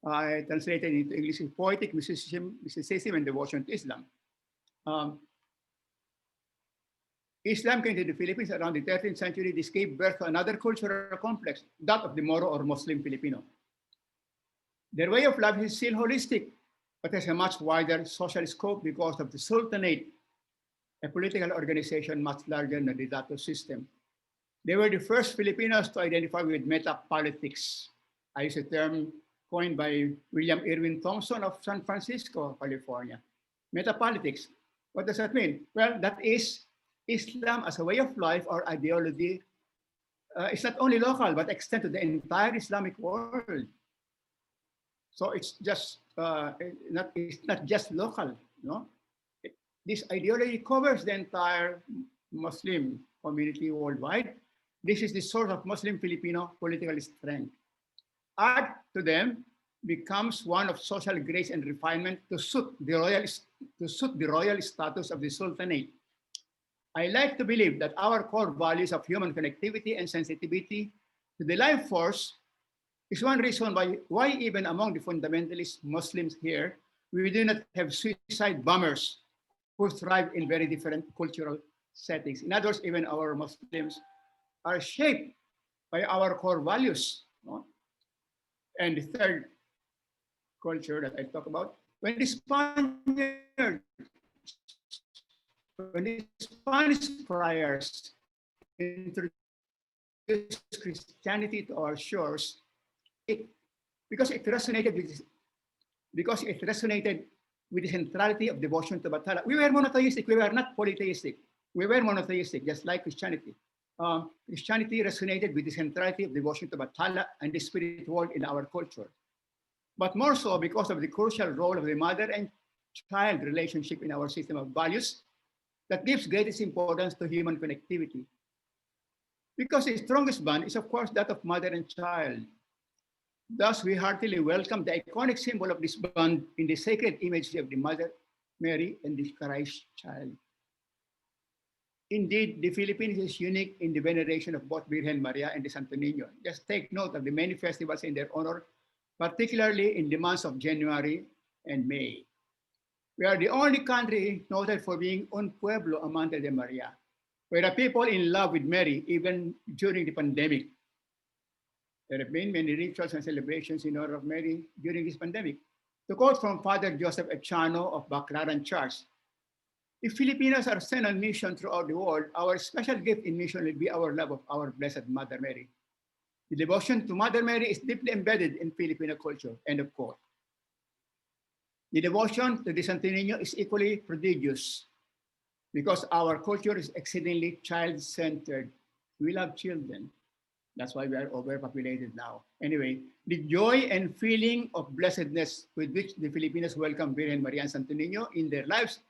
translated into English, poetic mysticism and devotion to Islam. Islam came to the Philippines around the 13th century. This gave birth to another cultural complex, that of the Moro or Muslim Filipino. Their way of life is still holistic, but has a much wider social scope because of the Sultanate, a political organization much larger than the Dato system. They were the first Filipinos to identify with metapolitics. I use a term coined by William Irwin Thompson of San Francisco, California. Metapolitics. What does that mean? Well, that is Islam as a way of life or ideology is not only local, but extend to the entire Islamic world. So it's not just local, no? This ideology covers the entire Muslim community worldwide. This is the source of Muslim Filipino political strength. Add to them becomes one of social grace and refinement to suit the royal status of the Sultanate. I like to believe that our core values of human connectivity and sensitivity to the life force is one reason why even among the fundamentalist Muslims here, we do not have suicide bombers who thrive in very different cultural settings. In other words, even our Muslims are shaped by our core values. No? And the third culture that I talk about, when the Spanish friars introduced Christianity to our shores, because it resonated with the centrality of devotion to Bathala. We were monotheistic, we were not polytheistic. We were monotheistic, just like Christianity. Christianity resonated with the centrality of devotion to Bathala and the spirit world in our culture. But more so because of the crucial role of the mother and child relationship in our system of values that gives greatest importance to human connectivity. Because the strongest bond is, of course, that of mother and child. Thus, we heartily welcome the iconic symbol of this bond in the sacred imagery of the Mother Mary and the Christ child. Indeed, the Philippines is unique in the veneration of both Virgen Maria and the Santo Niño. Just take note of the many festivals in their honor, particularly in the months of January and May. We are the only country noted for being un pueblo amante de Maria. We are people in love with Mary, even during the pandemic. There have been many rituals and celebrations in honor of Mary during this pandemic. To quote from Father Joseph Echano of Baclaran Church, if Filipinos are sent on mission throughout the world, our special gift in mission will be our love of our Blessed Mother Mary. The devotion to Mother Mary is deeply embedded in Filipino culture, end of quote. The devotion to the Santo Niño is equally prodigious because our culture is exceedingly child-centered. We love children. That's why we are overpopulated now. Anyway, the joy and feeling of blessedness with which the Filipinos welcome Virgen Maria and Santo Niño in their lives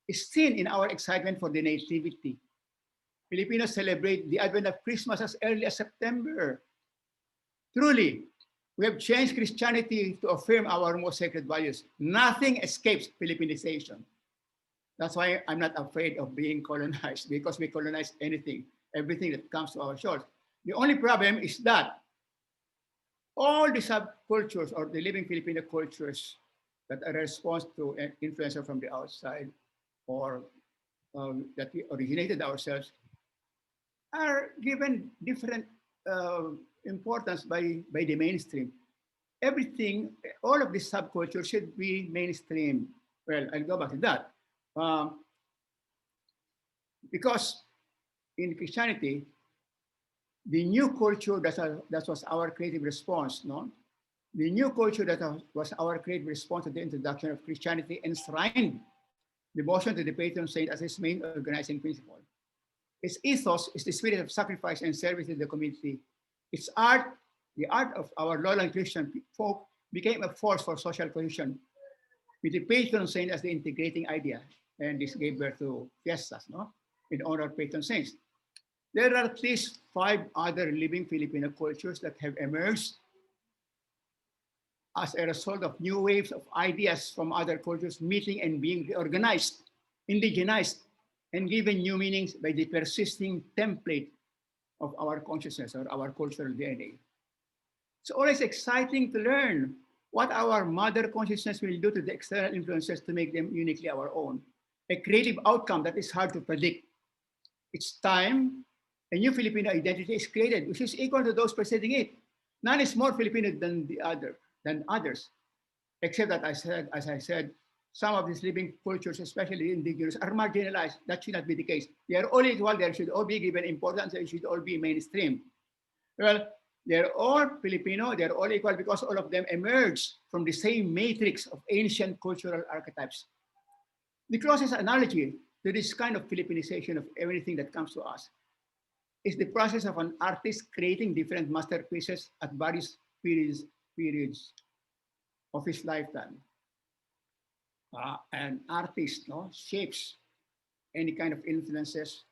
is seen in our excitement for the nativity. Filipinos celebrate the advent of Christmas as early as September. Truly, we have changed Christianity to affirm our most sacred values. Nothing escapes Filipinization. That's why I'm not afraid of being colonized, because we colonize anything, everything that comes to our shores. The only problem is that all the subcultures or the living Filipino cultures that are a response to an influencer from the outside or that we originated ourselves are given different importance by the mainstream. Everything, all of these subcultures should be mainstream. Well, I'll go back to that. Because in Christianity, the new culture that was our creative response, no? The new culture that was our creative response to the introduction of Christianity enshrined devotion to the patron saint as its main organizing principle. Its ethos is the spirit of sacrifice and service to the community. Its art, the art of our lowland Christian folk, became a force for social cohesion, with the patron saint as the integrating idea. And this gave birth to fiestas, no? In honor of patron saints. There are at least 5 other living Filipino cultures that have emerged as a result of new waves of ideas from other cultures meeting and being reorganized, indigenized, and given new meanings by the persisting template of our consciousness or our cultural DNA. It's always exciting to learn what our mother consciousness will do to the external influences to make them uniquely our own, a creative outcome that is hard to predict. It's time a new Filipino identity is created, which is equal to those preceding it. None is more Filipino than others, except that as I said, some of these living cultures, especially indigenous, are marginalized. That should not be the case. They are all equal. They should all be given importance. They should all be mainstream. Well, they're all Filipino. They're all equal because all of them emerged from the same matrix of ancient cultural archetypes. The closest analogy to this kind of Filipinization of everything that comes to us is the process of an artist creating different masterpieces at various periods of his lifetime. An artist shapes any kind of influences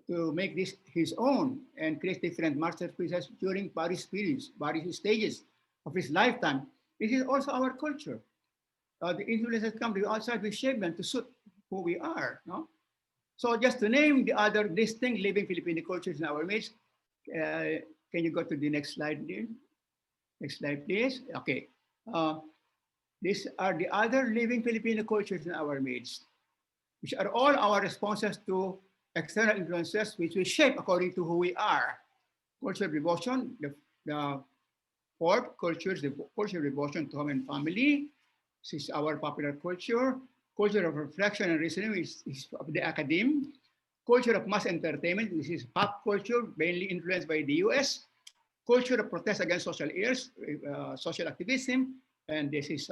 to make this his own and create different masterpieces during various periods, various stages of his lifetime. This is also our culture. The influences come from outside, we shape them to suit who we are. No? So just to name the other distinct living Filipino cultures in our midst, can you go to the next slide, please? Next slide, please. Okay. These are the other living Filipino cultures in our midst, which are all our responses to external influences, which we shape according to who we are. Culture of devotion, the fourth culture is the culture of devotion to home and family. This is our popular culture. Culture of reflection and reasoning is of the academe. Culture of mass entertainment, this is pop culture, mainly influenced by the US. Culture of protest against social ills, social activism, and this is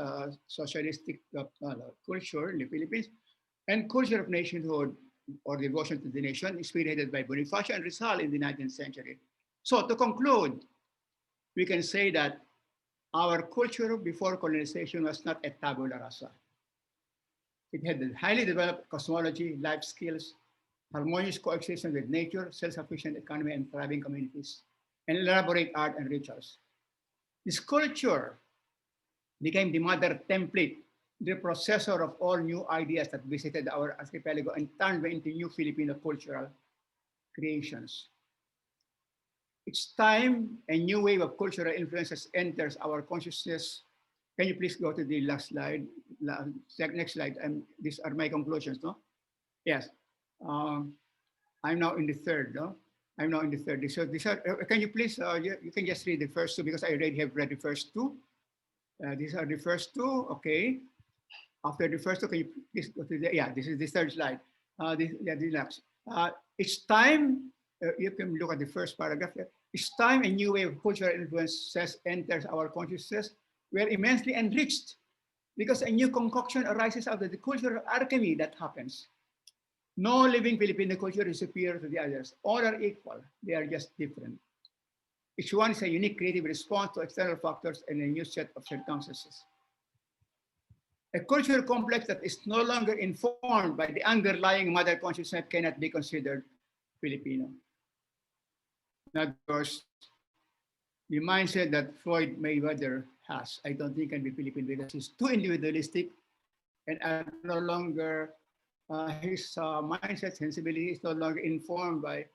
socialistic culture in the Philippines. And culture of nationhood or devotion to the nation, spearheaded by Bonifacio and Rizal in the 19th century. So to conclude, we can say that our culture before colonization was not a tabula rasa. It had a highly developed cosmology, life skills, harmonious coexistence with nature, self-sufficient economy, and thriving communities, and elaborate art and rituals. This culture became the mother template, the processor of all new ideas that visited our archipelago and turned them into new Filipino cultural creations. Each time a new wave of cultural influences enters our consciousness. Can you please go to the last slide? Next slide. These are my conclusions, no? Yes. I'm now in the third, no? I'm now in the third. So these are, can you please, you can just read the first two because I already have read the first two. These are the first two, okay. After the first two, can you please go to the, yeah, this is the third slide. The next. Each time, you can look at the first paragraph here. Each time a new wave of cultural influences enters our consciousness, we are immensely enriched because a new concoction arises out of the cultural alchemy that happens. No living Filipino culture is superior to the others. All are equal. They are just different. Each one is a unique creative response to external factors and a new set of circumstances. A cultural complex that is no longer informed by the underlying mother consciousness cannot be considered Filipino. In other words, the mindset that Floyd Mayweather has, I don't think can be Filipino because he's too individualistic and no longer, his mindset sensibility is no longer informed by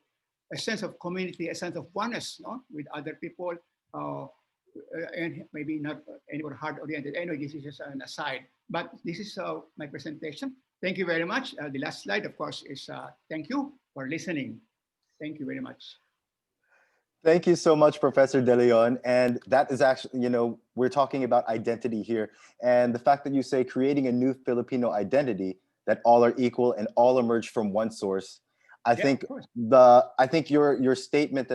a sense of community, a sense of oneness, no? With other people, and maybe not any more hard-oriented. Anyway, this is just an aside. But this is my presentation. Thank you very much. The last slide, of course, is thank you for listening. Thank you very much. Thank you so much, Professor De Leon. And that is actually, you know, we're talking about identity here. And the fact that you say creating a new Filipino identity, that all are equal and all emerge from one source. I think your statement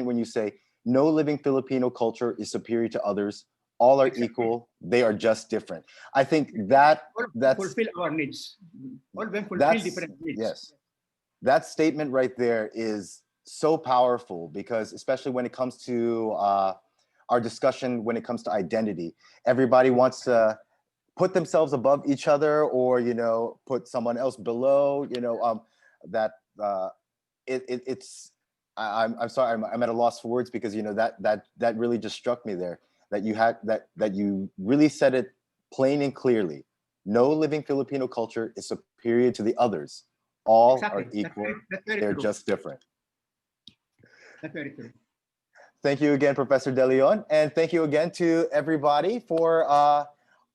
when you say no living Filipino culture is superior to others, all are equal, they are just different. I think that's fulfill our needs. All of them fulfill different needs. Yes. That statement right there is so powerful because especially when it comes to our discussion, when it comes to identity, everybody wants to put themselves above each other or, you know, put someone else below, you know, I'm sorry, I'm at a loss for words because, you know, that really just struck me there, that you had that you really said it plain and clearly. No living Filipino culture is superior to the others. All are equal. They're just different. That's very true. Thank you again, Professor De Leon. And thank you again to everybody for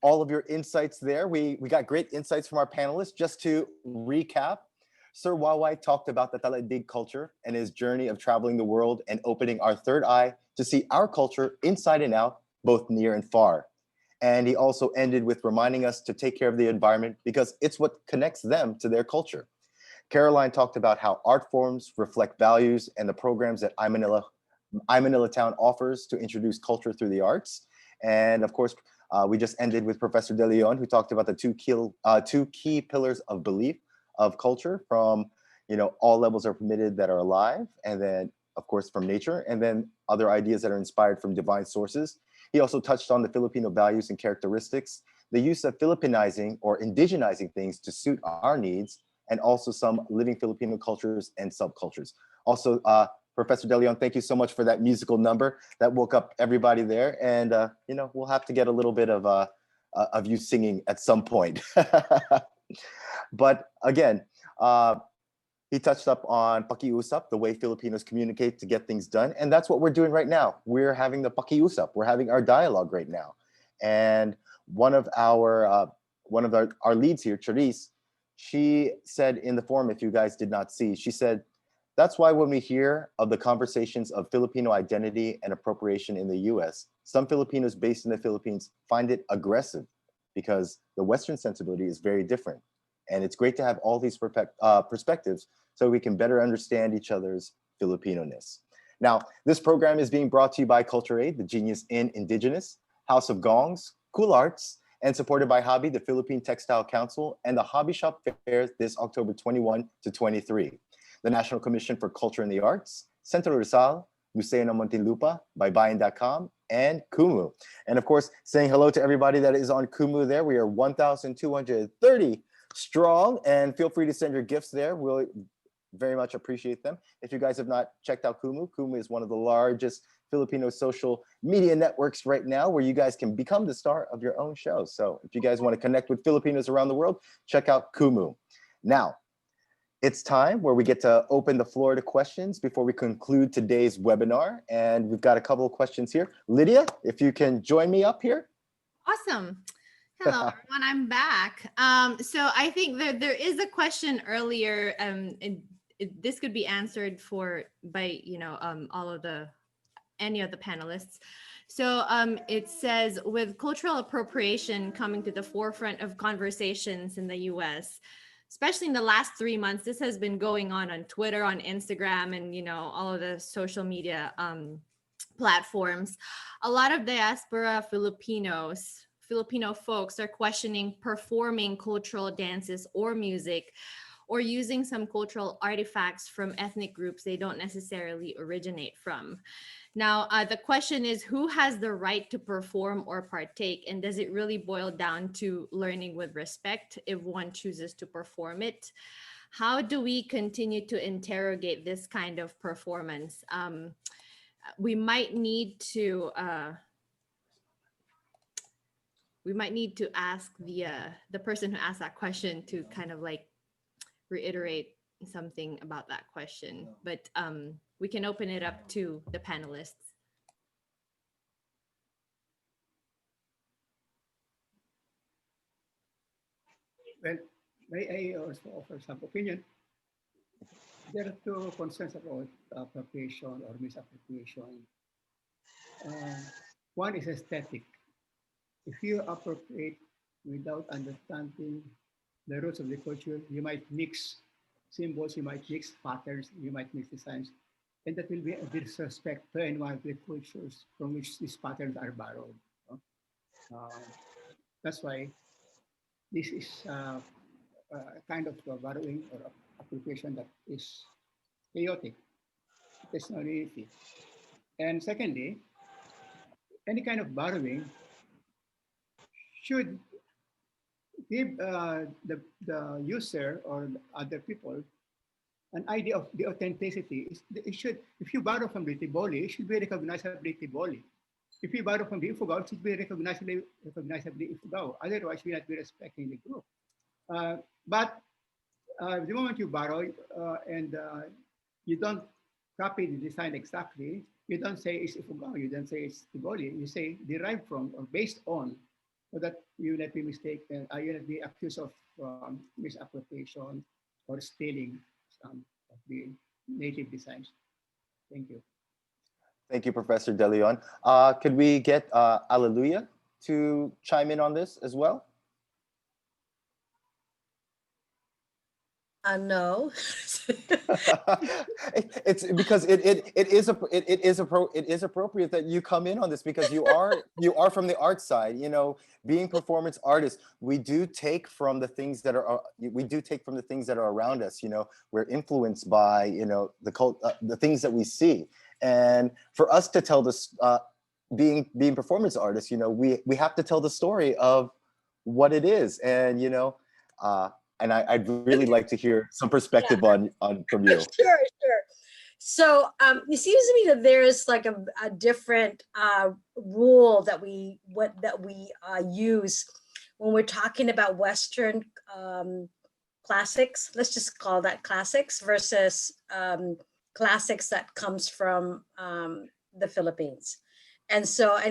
all of your insights there. We got great insights from our panelists. Just to recap, Sir Wawai talked about the Taladig culture and his journey of traveling the world and opening our third eye to see our culture inside and out, both near and far. And he also ended with reminding us to take care of the environment because it's what connects them to their culture. Caroline talked about how art forms reflect values and the programs that iManila Town offers to introduce culture through the arts. And of course, we just ended with Professor De Leon, who talked about the two key pillars of belief, of culture from, all levels are permitted that are alive, and then of course from nature, and then other ideas that are inspired from divine sources. He also touched on the Filipino values and characteristics, the use of Filipinizing or indigenizing things to suit our needs, and also some living Filipino cultures and subcultures. Also, Professor De Leon, thank you so much for that musical number that woke up everybody there. And we'll have to get a little bit of you singing at some point. But again, he touched up on pakiusap, the way Filipinos communicate to get things done. And that's what we're doing right now. We're having the pakiusap. We're having our dialogue right now. And one of our leads here, Charisse, she said in the forum, if you guys did not see, she said, that's why when we hear of the conversations of Filipino identity and appropriation in the US, some Filipinos based in the Philippines find it aggressive because the Western sensibility is very different. And it's great to have all these perspectives so we can better understand each other's Filipino-ness. Now, this program is being brought to you by Culture Aid, the Genius in Indigenous, House of Gongs, Cool Arts, and supported by HABI, the Philippine Textile Council, and the Hobby Shop Fair this October 21 to 23. The National Commission for Culture and the Arts, Centro Rizal, Museo ng Muntinlupa, Baybayin.com, and Kumu. And of course, saying hello to everybody that is on Kumu there. We are 1,230 strong, and feel free to send your gifts there. We'll very much appreciate them. If you guys have not checked out Kumu, Kumu is one of the largest Filipino social media networks right now where you guys can become the star of your own show. So if you guys want to connect with Filipinos around the world, check out Kumu. Now, it's time where we get to open the floor to questions before we conclude today's webinar. And we've got a couple of questions here. Lydia, if you can join me up here. Awesome. Hello, everyone. I'm back. So I think there is a question earlier. This could be answered by any of the panelists. So it says, with cultural appropriation coming to the forefront of conversations in the US, especially in the last 3 months, this has been going on Twitter, on Instagram, and all of the social media platforms. A lot of diaspora Filipino folks are questioning performing cultural dances or music, or using some cultural artifacts from ethnic groups they don't necessarily originate from. Now, the question is, who has the right to perform or partake? And does it really boil down to learning with respect if one chooses to perform it? How do we continue to interrogate this kind of performance? We might need to ask the person who asked that question to kind of reiterate something about that question, but we can open it up to the panelists. Well, may I also offer some opinion? There are two concerns about appropriation or misappropriation. One is aesthetic. If you appropriate without understanding the roots of the culture, you might mix symbols, you might mix patterns, you might mix designs, and that will be a disrespect to any one of the cultures from which these patterns are borrowed. That's why this is a kind of borrowing or appropriation that is chaotic. There's no unity. And secondly, any kind of borrowing should give the user or other people an idea of the authenticity. It should, if you borrow from the Tiboli, it should be recognizably Tiboli. If you borrow from the Ifugao, it should be recognizably Ifugao. Otherwise, we will not be respecting the group. But the moment you borrow and you don't copy the design exactly, you don't say it's Ifugao, you don't say it's Tiboli, you say derived from or based on, so that you will not be mistaken, you will not be accused of misappropriation or stealing some of the native designs. Thank you. Thank you, Professor De Leon. Could we get Alleluia to chime in on this as well? No. It's because it is appropriate that you come in on this because you are from the art side. You know, being performance artists, we do take from the things that are around us. You know, we're influenced by the things that we see, and for us to tell this, being performance artists, you know, we have to tell the story of what it is, and you know. And I'd really like to hear some perspective on from you. Sure. So it seems to me that there is like a different rule that we use when we're talking about Western classics. Let's just call that classics versus classics that comes from the Philippines. And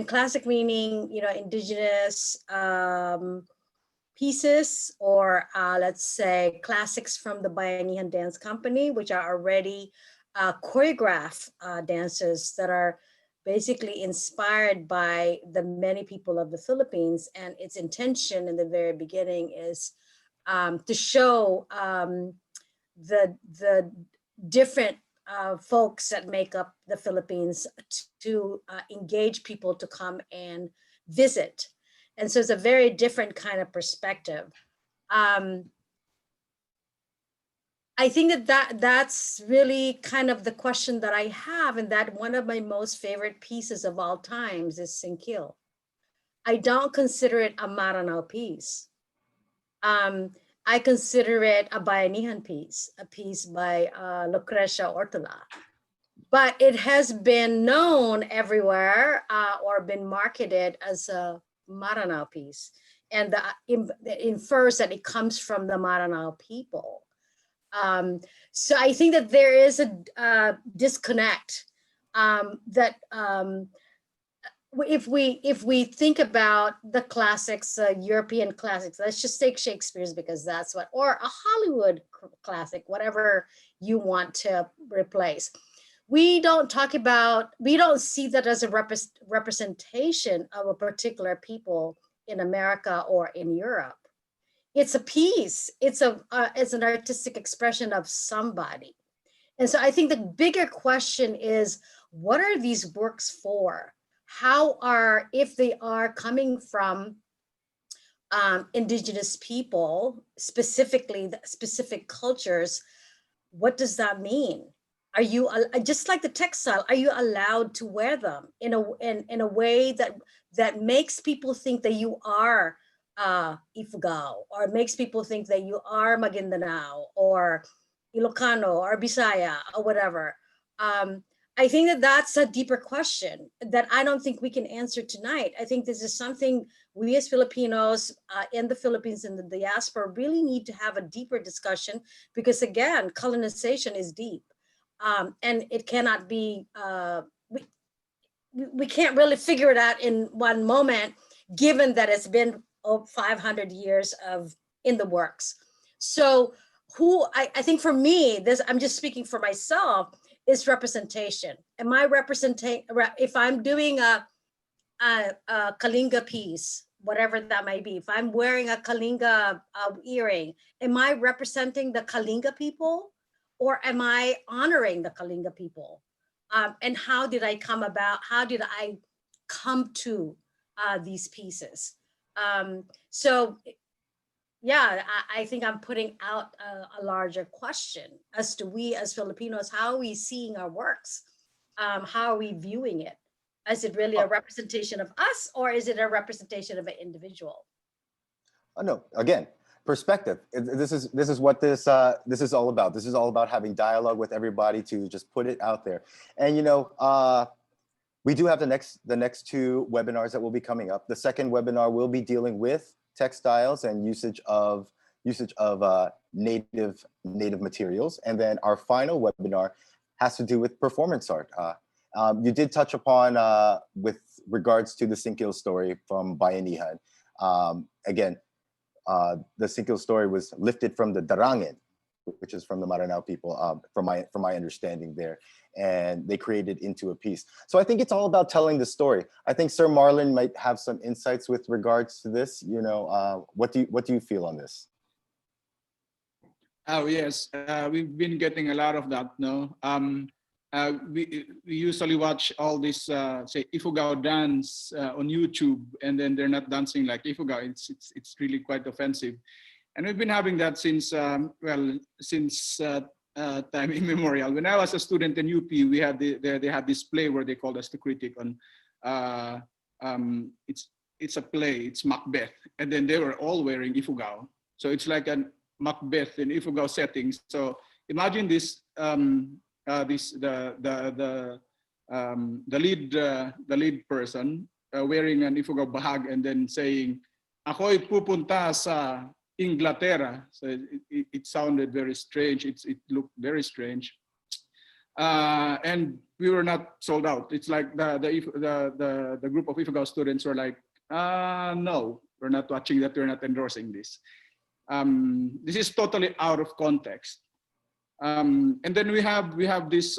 classic meaning, you know, indigenous pieces, or let's say classics from the Bayanihan Dance Company, which are already choreographed dances that are basically inspired by the many people of the Philippines. And its intention in the very beginning is to show the different folks that make up the Philippines, to engage people to come and visit. And so it's a very different kind of perspective. I think that's really kind of the question that I have, and that one of my most favorite pieces of all times is Singkil. I don't consider it a Maranao piece. I consider it a Bayanihan piece, a piece by Lucrecia Ortola. But it has been known everywhere or been marketed as a Maranao piece, and it infers that it comes from the Maranao people. So I think that there is a disconnect that if we think about the classics, European classics, let's just take Shakespeare's because that's what, or a Hollywood classic, whatever you want to replace. We don't see that as a representation of a particular people in America or in Europe. It's a piece. It's an artistic expression of somebody. And so I think the bigger question is, what are these works for? If they are coming from indigenous people, specifically the specific cultures, what does that mean? Are you, just like the textile, are you allowed to wear them in a way that makes people think that you are Ifugao, or makes people think that you are Maguindanao or Ilocano or Bisaya or whatever? I think that that's a deeper question that I don't think we can answer tonight. I think this is something we as Filipinos in the Philippines and the diaspora really need to have a deeper discussion, because again, colonization is deep. And it cannot be, we can't really figure it out in one moment, given that it's been 500 years in the works. So I think for me, I'm just speaking for myself, is representation. Am I representing, if I'm doing a Kalinga piece, whatever that might be, if I'm wearing a Kalinga earring, am I representing the Kalinga people, or am I honoring the Kalinga people? And how did I come to these pieces? So yeah, I think I'm putting out a larger question as to we as Filipinos, how are we seeing our works? How are we viewing it? Is it really a representation of us, or is it a representation of an individual? No, again, perspective. This is what this is all about. This is all about having dialogue with everybody to just put it out there. And you know, we do have the next two webinars that will be coming up. The second webinar will be dealing with textiles and usage of native materials, and then our final webinar has to do with performance art. You did touch upon with regards to the Singkil story from Bayanihan. Again, the Singkil story was lifted from the Darangin, which is from the Maranao people, from my understanding there, and they created into a piece. So I think it's all about telling the story. I think Sir Marlon might have some insights with regards to this. You know, what do you feel on this? Oh yes, we've been getting a lot of that. No, we usually watch all this say Ifugao dance on YouTube, and then they're not dancing like Ifugao. It's really quite offensive, and we've been having that since well since time immemorial. When I was a student in UP, we had they had this play where they called us to critic on uh, it's a play, it's Macbeth, and then they were all wearing Ifugao, so it's like an Macbeth in Ifugao settings. So imagine this, the lead person wearing an Ifugao bahag and then saying, "Ako'y pupunta sa Inglaterra." So it sounded very strange. It looked very strange, and we were not sold out. It's like the group of Ifugao students were like, "No, we're not watching that. We're not endorsing this." This is totally out of context. And then we have this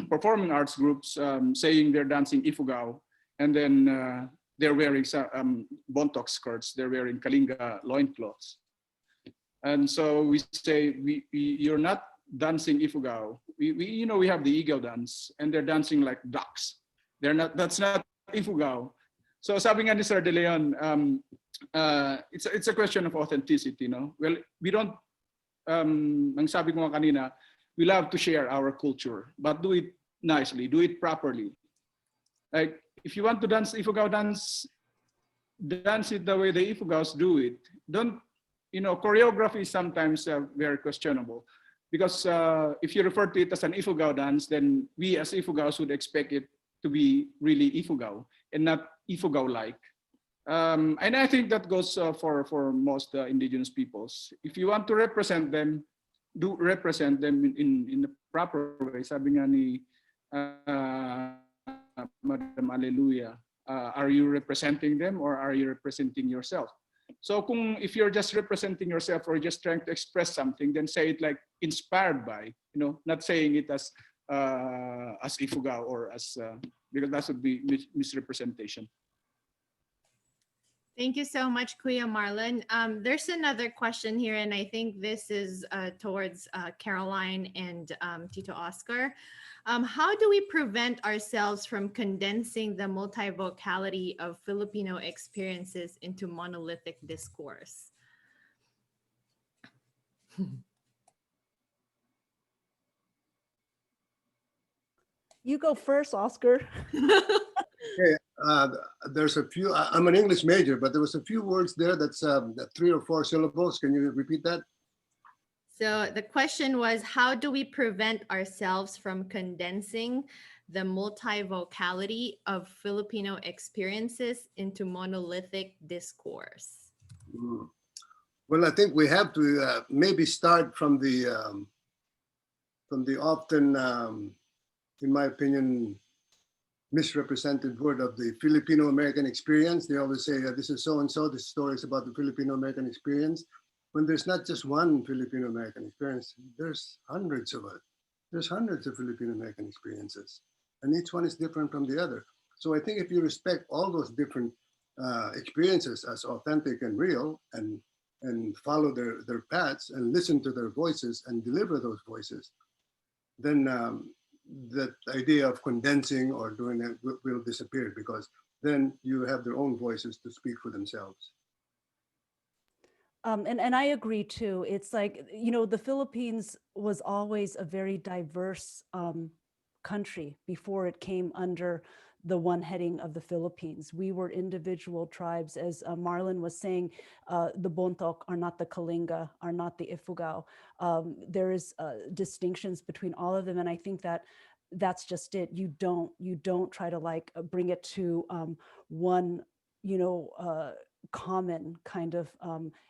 performing arts groups saying they're dancing Ifugao, and then they're wearing bontok skirts, they're wearing Kalinga loincloths. And so we say, you're not dancing Ifugao. We have the eagle dance, and they're dancing like ducks. That's not Ifugao. So sabi nga ni Sir De Leon, it's a question of authenticity, no? Well, we don't, ang sabi ko nga kanina, we love to share our culture, but do it nicely, do it properly. Like, if you want to dance Ifugao dance it the way the Ifugaos do it. Don't, choreography is sometimes very questionable, because if you refer to it as an Ifugao dance, then we as Ifugaos would expect it to be really Ifugao and not Ifugao-like. And I think that goes for most indigenous peoples. If you want to represent them, do represent them in the proper way. Sabi nga ni Madam Alleluia, are you representing them or are you representing yourself? So if you're just representing yourself or just trying to express something, then say it like inspired by, not saying it as Ifugao or as, because that would be misrepresentation. Thank you so much, Kuya Marlon. There's another question here, and I think this is towards Caroline and Tito Oscar. How do we prevent ourselves from condensing the multivocality of Filipino experiences into monolithic discourse? You go first, Oscar. Okay, there's a few, I'm an English major, but there was a few words there that's 3 or 4 syllables. Can you repeat that? So the question was, how do we prevent ourselves from condensing the multivocality of Filipino experiences into monolithic discourse? Well, I think we have to maybe start from the often, in my opinion, misrepresented word of the Filipino-American experience. They always say, this is so-and-so, this story is about the Filipino-American experience. When there's not just one Filipino-American experience, there's hundreds of it. There's hundreds of Filipino-American experiences, and each one is different from the other. So I think if you respect all those different experiences as authentic and real, and follow their paths and listen to their voices and deliver those voices, then that idea of condensing or doing that will disappear, because then you have their own voices to speak for themselves. And I agree too. It's like, the Philippines was always a very diverse country before it came under the one heading of the Philippines. We were individual tribes. As Marlon was saying, the Bontok are not the Kalinga, are not the Ifugao. There is distinctions between all of them. And I think that's just it. You don't try to bring it to one, common kind of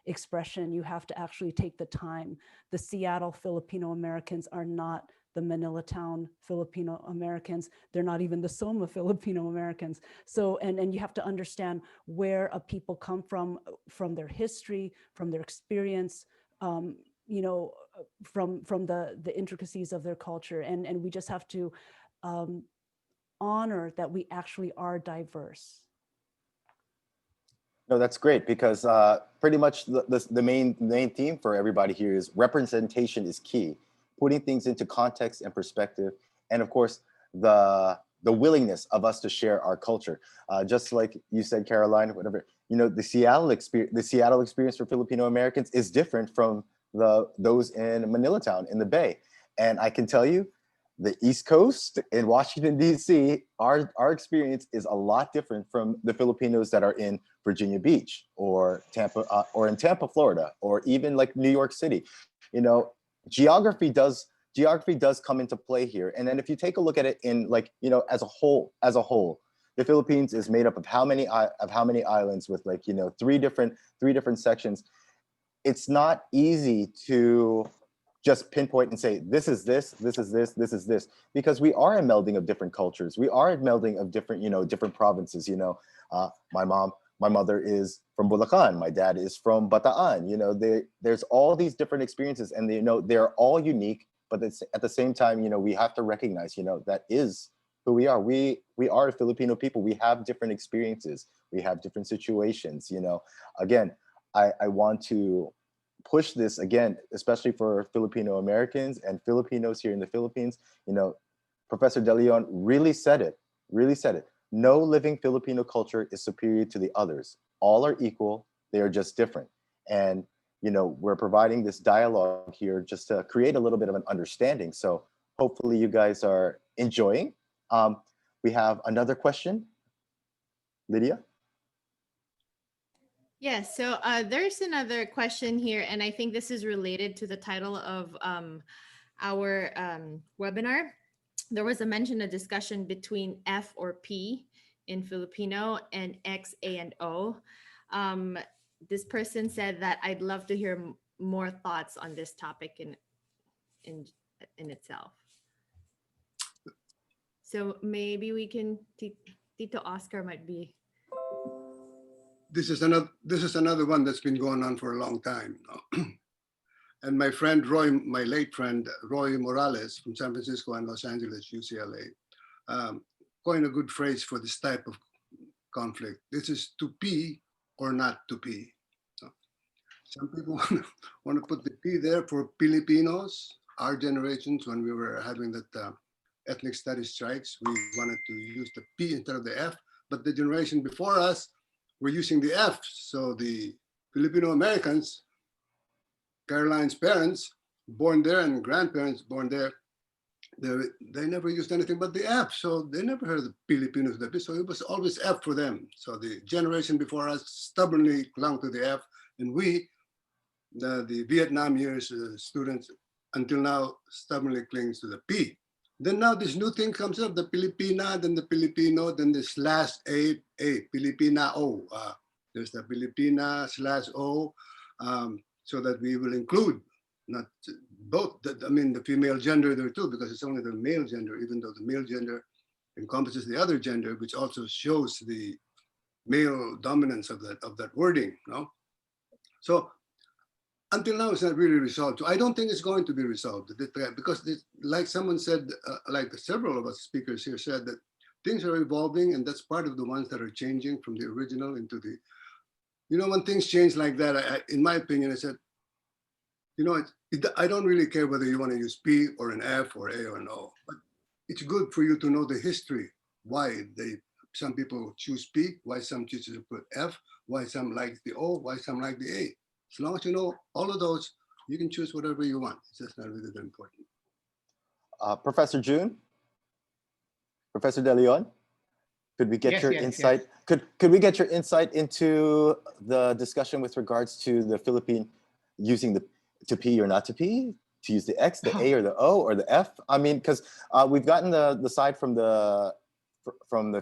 expression. You have to actually take the time. The Seattle Filipino Americans are not the Manilatown Filipino Americans. They're not even the Soma Filipino Americans. So, and you have to understand where a people come from their history, from their experience, from the intricacies of their culture. And we just have to honor that we actually are diverse. No, that's great because pretty much the main theme for everybody here is representation is key, putting things into context and perspective, and of course the willingness of us to share our culture. Just like you said, Caroline, whatever, you know, the Seattle experience for Filipino Americans is different from those in Manila town in the Bay, and I can tell you, the East Coast in Washington, D.C., our experience is a lot different from the Filipinos that are in Virginia Beach or Tampa, or in Tampa, Florida, or even like New York City. You know, geography does come into play here. And then if you take a look at it in like, you know, as a whole, the Philippines is made up of how many islands with like, you know, three different sections. It's not easy to just pinpoint and say, this is this, this is this, this is this, because we are a melding of different cultures. We are a melding of different, you know, different provinces. You know, my mother is from Bulacan, my dad is from Bataan. You know, there's all these different experiences, and you know, they're all unique, but at the same time, you know, we have to recognize, you know, that is who we are. We are Filipino people. We have different experiences. We have different situations. You know, again, I want to push this again, especially for Filipino Americans and Filipinos here in the Philippines. You know, Professor De Leon really said it. No living Filipino culture is superior to the others. All are equal. They are just different. And, you know, we're providing this dialogue here just to create a little bit of an understanding. So hopefully you guys are enjoying. We have another question. Lydia? Yes, so there's another question here, and I think this is related to the title of our webinar. There was a discussion between F or P in Filipino and X, A, and O. This person said that I'd love to hear more thoughts on this topic in itself. So maybe we can, Tito Oscar might be. This is another one that's been going on for a long time. And my friend Roy, my late friend Roy Morales from San Francisco and Los Angeles, UCLA, coined a good phrase for this type of conflict. This is to P or not to P. Some people want to put the P there for Filipinos. Our generations, when we were having that ethnic studies strikes, we wanted to use the P instead of the F, but the generation before us were using the F. So the Filipino Americans, Caroline's parents, born there, and grandparents born there, they never used anything but the F. So they never heard of the Filipinos. So it was always F for them. So the generation before us stubbornly clung to the F, and we, the Vietnam years students, until now stubbornly clings to the P. Then now this new thing comes up, the Filipina, then the Filipino, then the /A, Filipina-O. There's the Filipina/O, so that we will include not both, I mean, the female gender there too, because it's only the male gender, even though the male gender encompasses the other gender, which also shows the male dominance of that wording, no? So until now, it's not really resolved. So I don't think it's going to be resolved because, like someone said, like several of us speakers here said, that things are evolving, and that's part of the ones that are changing from the original into the, you know, when things change like that, in my opinion, I said, you know, I don't really care whether you want to use P or an F or A or an O, but it's good for you to know the history, why some people choose P, why some choose to put F, why some like the O, why some like the A. As long as you know all of those, you can choose whatever you want. It's just not really that important. Professor June? Professor De Leon? Could we get your insight? Yes. Could we get your insight into the discussion with regards to the Philippine using the to P or not to P, to use the X, the A or the O or the F? I mean, because we've gotten the side from the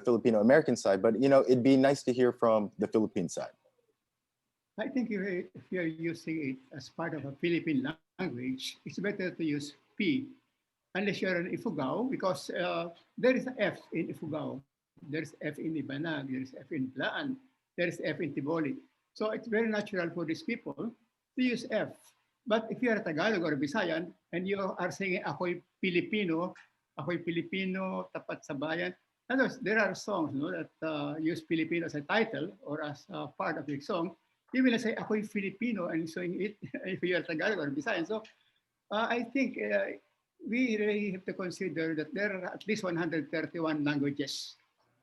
Filipino American side, but you know, it'd be nice to hear from the Philippine side. I think if you're using it as part of a Philippine language, it's better to use P, unless you're in Ifugao, because there is an F in Ifugao, there's F in Ibanag, there's F in Blaan, there's F in Tiboli. So it's very natural for these people to use F. But if you're a Tagalog or a Visayan, and you are saying, ako'y Filipino, tapat sa bayan, Sometimes there are songs, that use Filipino as a title or as part of the song. You will say, ako'y Filipino, and sing it if you are Tagalog or Bisayan. So I think we really have to consider that there are at least 131 languages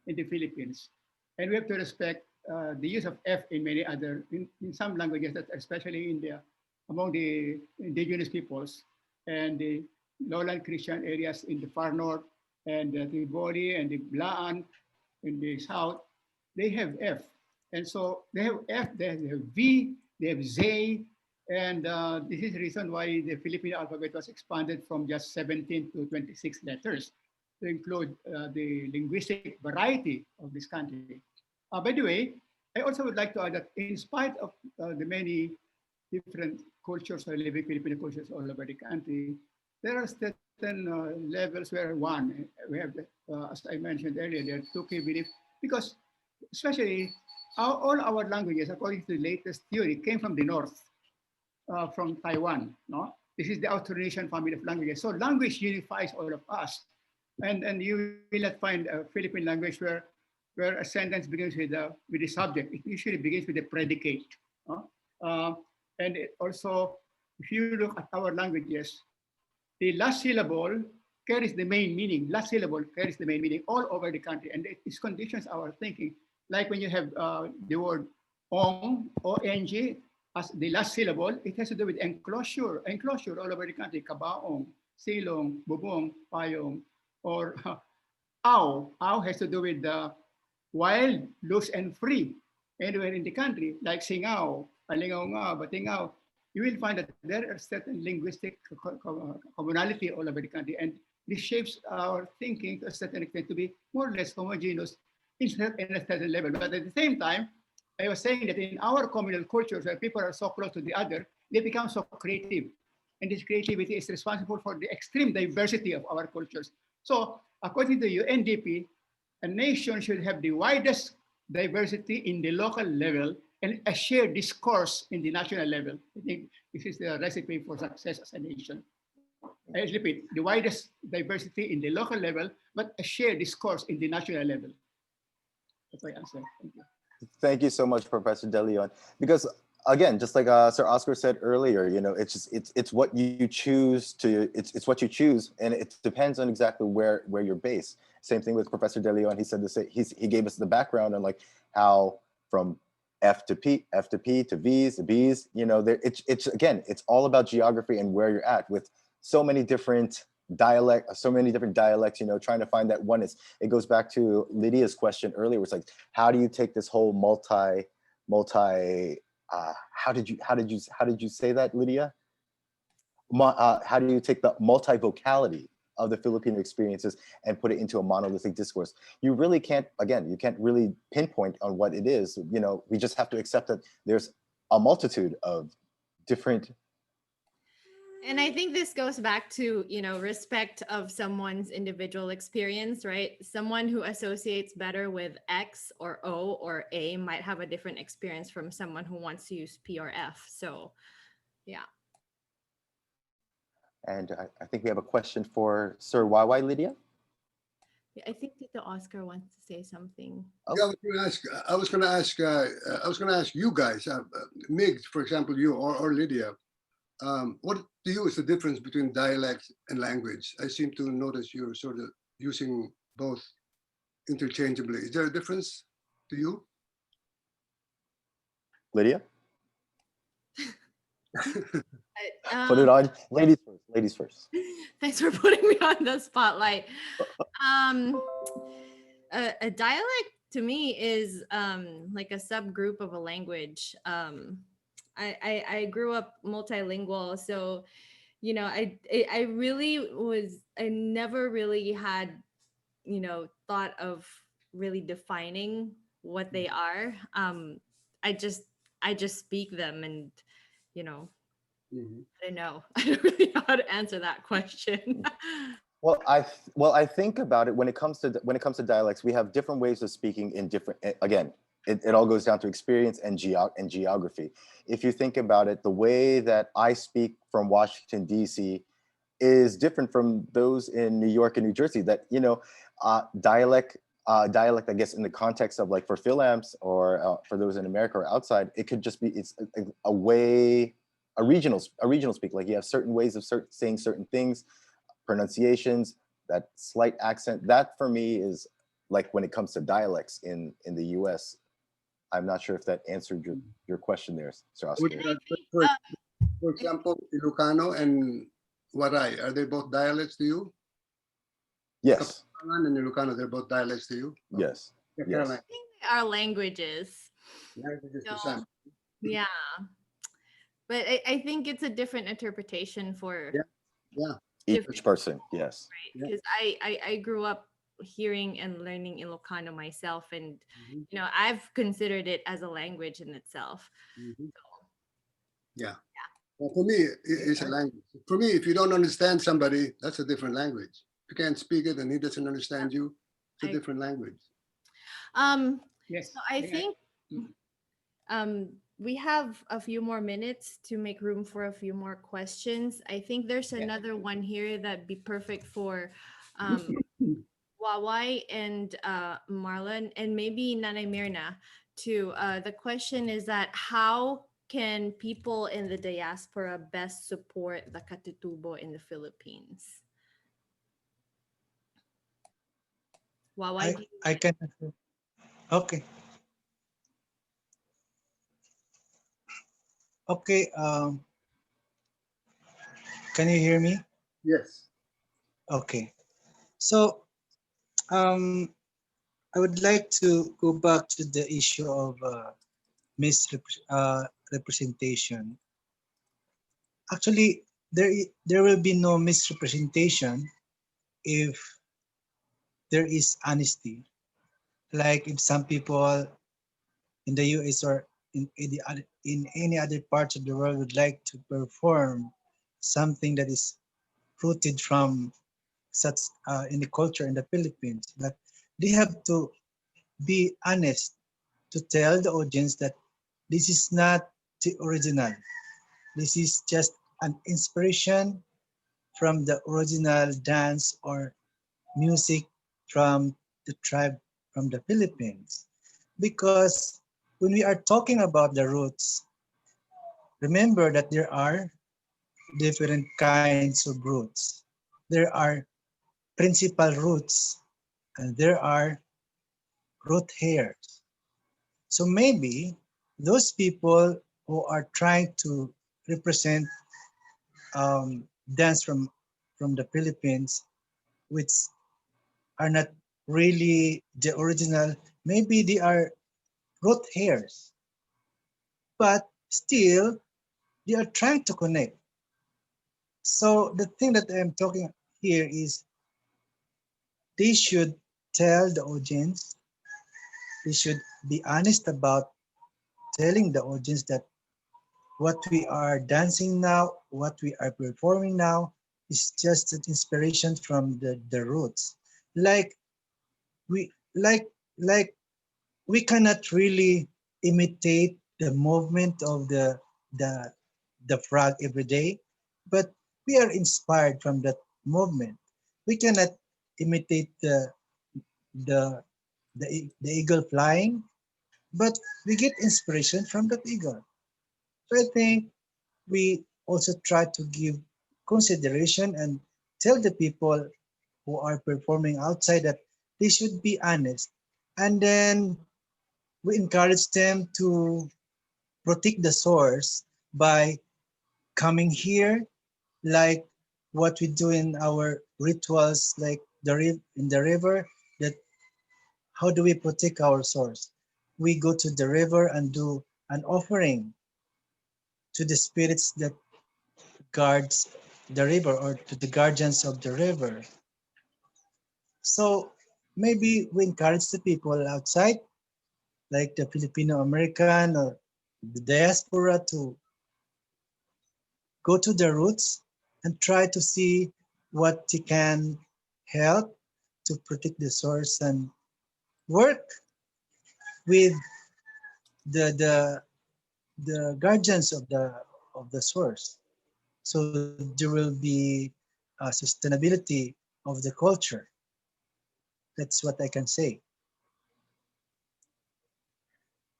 in the Philippines. And we have to respect the use of F in many other, in some languages, that especially in among the indigenous peoples and the lowland Christian areas in the far north and the Tiboli and the Blaan in the south, they have F. And so they have F, they have V, they have Z, and this is the reason why the Filipino alphabet was expanded from just 17 to 26 letters to include the linguistic variety of this country. By the way, I also would like to add that in spite of the many different cultures or living Filipino cultures all over the country, there are certain levels where we have, as I mentioned earlier, there are two key beliefs, because especially all our languages, according to the latest theory, came from the north, from Taiwan. No? This is the Austronesian family of languages. So language unifies all of us. And you will not find a Philippine language where a sentence begins with the subject. It usually begins with the predicate. And also, if you look at our languages, the last syllable carries the main meaning. Last syllable carries the main meaning all over the country, and it conditions our thinking. Like when you have the word ong, O-N-G, as the last syllable, it has to do with enclosure all over the country. Kabaong, silong, bubong, payong, or aw has to do with the wild, loose, and free anywhere in the country, like singaw, alingaw nga, batingaw. You will find that there are certain linguistic commonality all over the country, and this shapes our thinking to a certain extent to be more or less homogeneous in a certain level. But at the same time, I was saying that in our communal cultures where people are so close to the other, they become so creative. And this creativity is responsible for the extreme diversity of our cultures. So according to UNDP, a nation should have the widest diversity in the local level and a shared discourse in the national level. I think this is the recipe for success as a nation. I repeat, the widest diversity in the local level, but a shared discourse in the national level. That's my answer. Thank you. Thank you so much, Professor De Leon. Because again, just like Sir Oscar said earlier, it's what you choose to, it's what you choose, and it depends on exactly where you're based. Same thing with Professor De Leon. He said he gave us the background on like how from F to P to V's to B's. It's all about geography and where you're at with so many different dialects, trying to find that oneness. It goes back to Lydia's question earlier. It's like, how do you take this whole how did you say that, Lydia? How do you take the multivocality of the Filipino experiences and put it into a monolithic discourse? You really can't, you can't really pinpoint on what it is. We just have to accept that there's a multitude of different. And I think this goes back to, respect of someone's individual experience, right? Someone who associates better with X or O or A might have a different experience from someone who wants to use P or F. So, yeah. And I think we have a question for Sir YY, Lydia. Yeah, I think Tito Oscar wants to say something. Oh. Yeah, I was going to ask you guys, Mig, for example, you or Lydia. What to you is the difference between dialect and language? I seem to notice you're sort of using both interchangeably. Is there a difference to you? Lydia? Put it on. Ladies first. Thanks for putting me on the spotlight. A dialect to me is like a subgroup of a language. I grew up multilingual, so I never really had thought of really defining what they are. I just speak them, and I don't know. I don't really know how to answer that question. Well, I think about it when it comes to dialects, we have different ways of speaking in different. Again, it all goes down to experience and geography. If you think about it, the way that I speak from Washington, D.C. is different from those in New York and New Jersey. That dialect dialect, I guess, in the context of like for Philamps or for those in America or outside, it could just be, it's a way, a regional speak. Like you have certain ways of saying certain things, pronunciations, that slight accent. That for me is like when it comes to dialects in the US. I'm not sure if that answered your question there, Sir Oscar. For example, Ilocano and Waray, are they both dialects to you? Yes. Kapampangan and Ilocano, they're both dialects to you? Yes. Yeah, Yes. I think they are languages. Languages So, the same. yeah. But I think it's a different interpretation for Yeah. Each person, yes. right. Because I grew up hearing and learning Ilocano myself, and you know, I've considered it as a language in itself. Yeah. Well, for me, it's a language. For me, if you don't understand somebody, that's a different language. If you can't speak it and he doesn't understand you, it's a different language. Yes. So I think we have a few more minutes to make room for a few more questions. I think there's another one here that'd be perfect for Wawai and Marlon, and maybe Nanay Mirna too. The question is that how can people in the diaspora best support the Katutubo in the Philippines? Wawai, I can. Okay. Okay. Can you hear me? Yes. Okay. So I would like to go back to the issue of misrepresentation. Actually, there will be no misrepresentation if there is honesty. Like if some people in the US or in any other parts of the world would like to perform something that is rooted from such in the culture in the Philippines, but they have to be honest to tell the audience that this is not the original. This is just an inspiration from the original dance or music from the tribe from the Philippines. Because when we are talking about the roots, remember that there are different kinds of roots. There are principal roots and there are root hairs. So maybe those people who are trying to represent dance from the Philippines, which are not really the original, maybe they are root hairs, but still they are trying to connect. So the thing that I'm talking here is they should tell the audience, they should be honest about telling the audience that what we are dancing now, what we are performing now is just an inspiration from the roots. Like we like we cannot really imitate the movement of the the frog every day, but we are inspired from that movement. We cannot imitate the the eagle flying, but we get inspiration from that eagle. So I think we also try to give consideration and tell the people who are performing outside that they should be honest. And then we encourage them to protect the source by coming here, like what we do in our rituals, like in the river, that how do we protect our source? We go to the river and do an offering to the spirits that guards the river or to the guardians of the river. So maybe we encourage the people outside, like the Filipino American or the diaspora, to go to the roots and try to see what they can help to protect the source and work with the guardians of the source. So there will be sustainability of the culture. That's what I can say.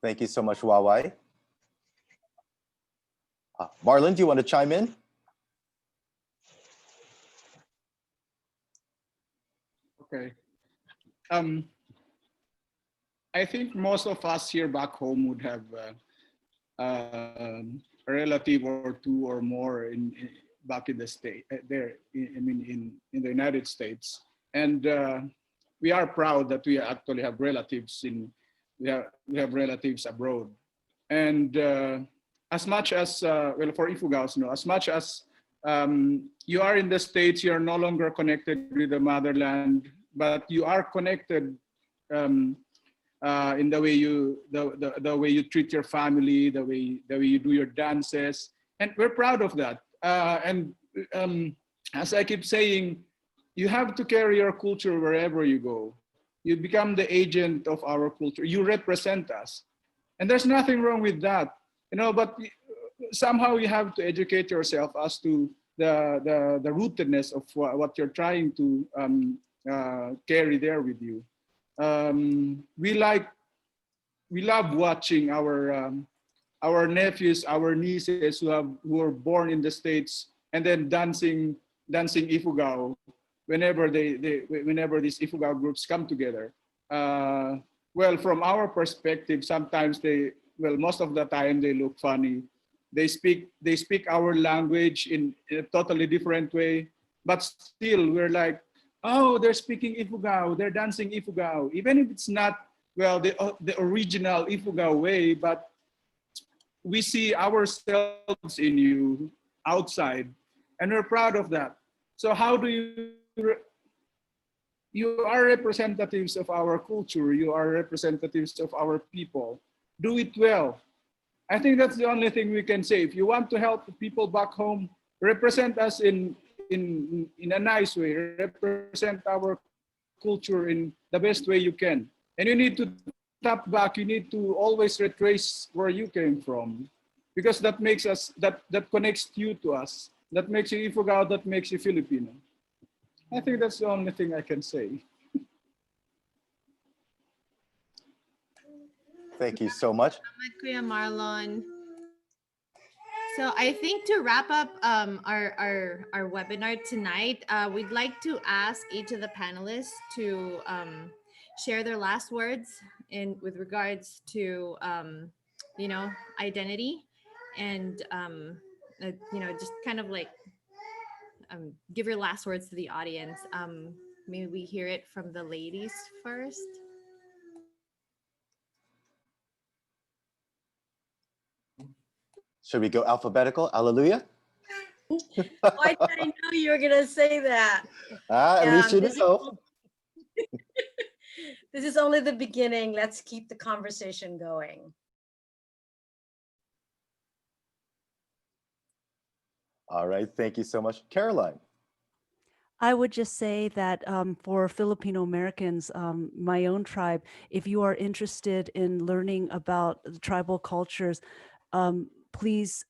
Thank you so much, Wawai. Marlon, do you want to chime in? Okay. I think most of us here back home would have a relative or two or more back in the state in the United States, and we are proud that we actually have relatives we have relatives abroad, and as much as well, for Ifugaos, as much as you are in the States, you are no longer connected with the motherland, but you are connected in the way the way you treat your family, the way you do your dances, and we're proud of that. And as I keep saying, you have to carry your culture wherever you go. You become the agent of our culture. You represent us, and there's nothing wrong with that, But somehow you have to educate yourself as to the rootedness of what you're trying to carry there with you. We love watching our nephews, our nieces who are born in the States and then dancing Ifugao whenever these Ifugao groups come together. Well, from our perspective, sometimes most of the time they look funny. They speak our language in a totally different way, but still we're like, oh, they're speaking Ifugao, they're dancing Ifugao, even if it's not, well, the original Ifugao way, but we see ourselves in you outside, and we're proud of that. So how do you are representatives of our culture, you are representatives of our people. Do it well. I think that's the only thing we can say. If you want to help the people back home, represent us in a nice way, represent our culture in the best way you can. And you need to tap back, you need to always retrace where you came from, because that makes us, that connects you to us, that makes you Ifugao, that makes you Filipino. I think that's the only thing I can say. Thank you so much. Kuya Marlon. So I think to wrap up our webinar tonight, we'd like to ask each of the panelists to share their last words with regards to identity, and just kind of like give your last words to the audience. Maybe we hear it from the ladies first. Should we go alphabetical? Hallelujah. Why did I know you were going to say that? At least you know. This is only the beginning. Let's keep the conversation going. All right. Thank you so much. Caroline. I would just say that for Filipino Americans, my own tribe, if you are interested in learning about the tribal cultures, please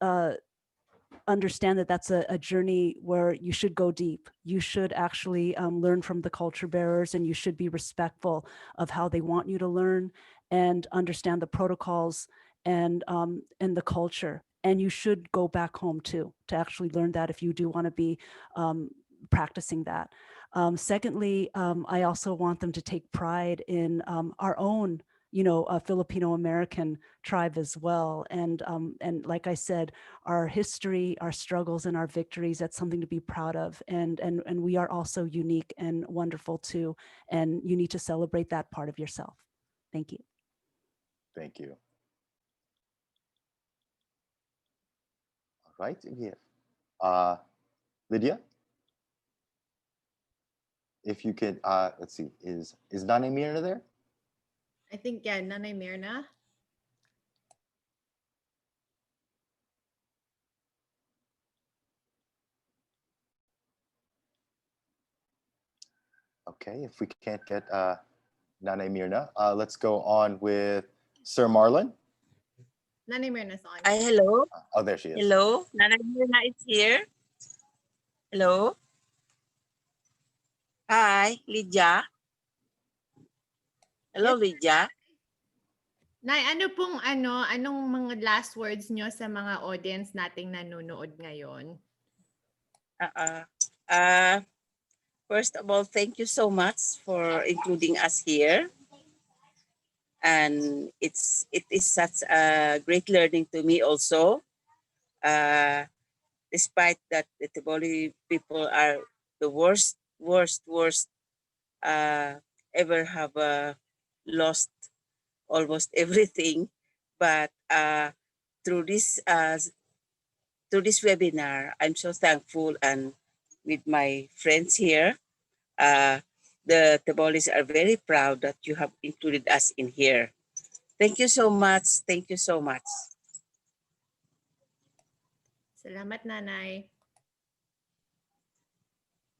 understand that that's a journey where you should go deep. You should actually learn from the culture bearers, and you should be respectful of how they want you to learn and understand the protocols and the culture. And you should go back home too, to actually learn that if you do want to be practicing that. Secondly, I also want them to take pride in our own a Filipino American tribe as well. And like I said, our history, our struggles and our victories, that's something to be proud of. And we are also unique and wonderful too. And you need to celebrate that part of yourself. Thank you. Thank you. All right, we have Lydia. If you could, let's see, is Nane Mirna there? I think, yeah, Nanay Mirna. Okay, if we can't get Nanay Mirna, let's go on with Sir Marlon. Nanay Mirna's on. Hi, hello. Oh, there she is. Hello, Nanay Mirna is here. Hello. Hi, Lydia. Hello, Lydia. Nay, anong mga last words nyo sa mga audience nating nanonood ngayon? Uh, uh, First of all, thank you so much for including us here. And it is such a great learning to me also. Despite that the Tiboli people are the worst ever have lost almost everything. But through this through this webinar, I'm so thankful, and with my friends here, uh, the Tibolis are very proud that you have included us in here. Thank you so much. Thank you so much. Salamat, Nanay.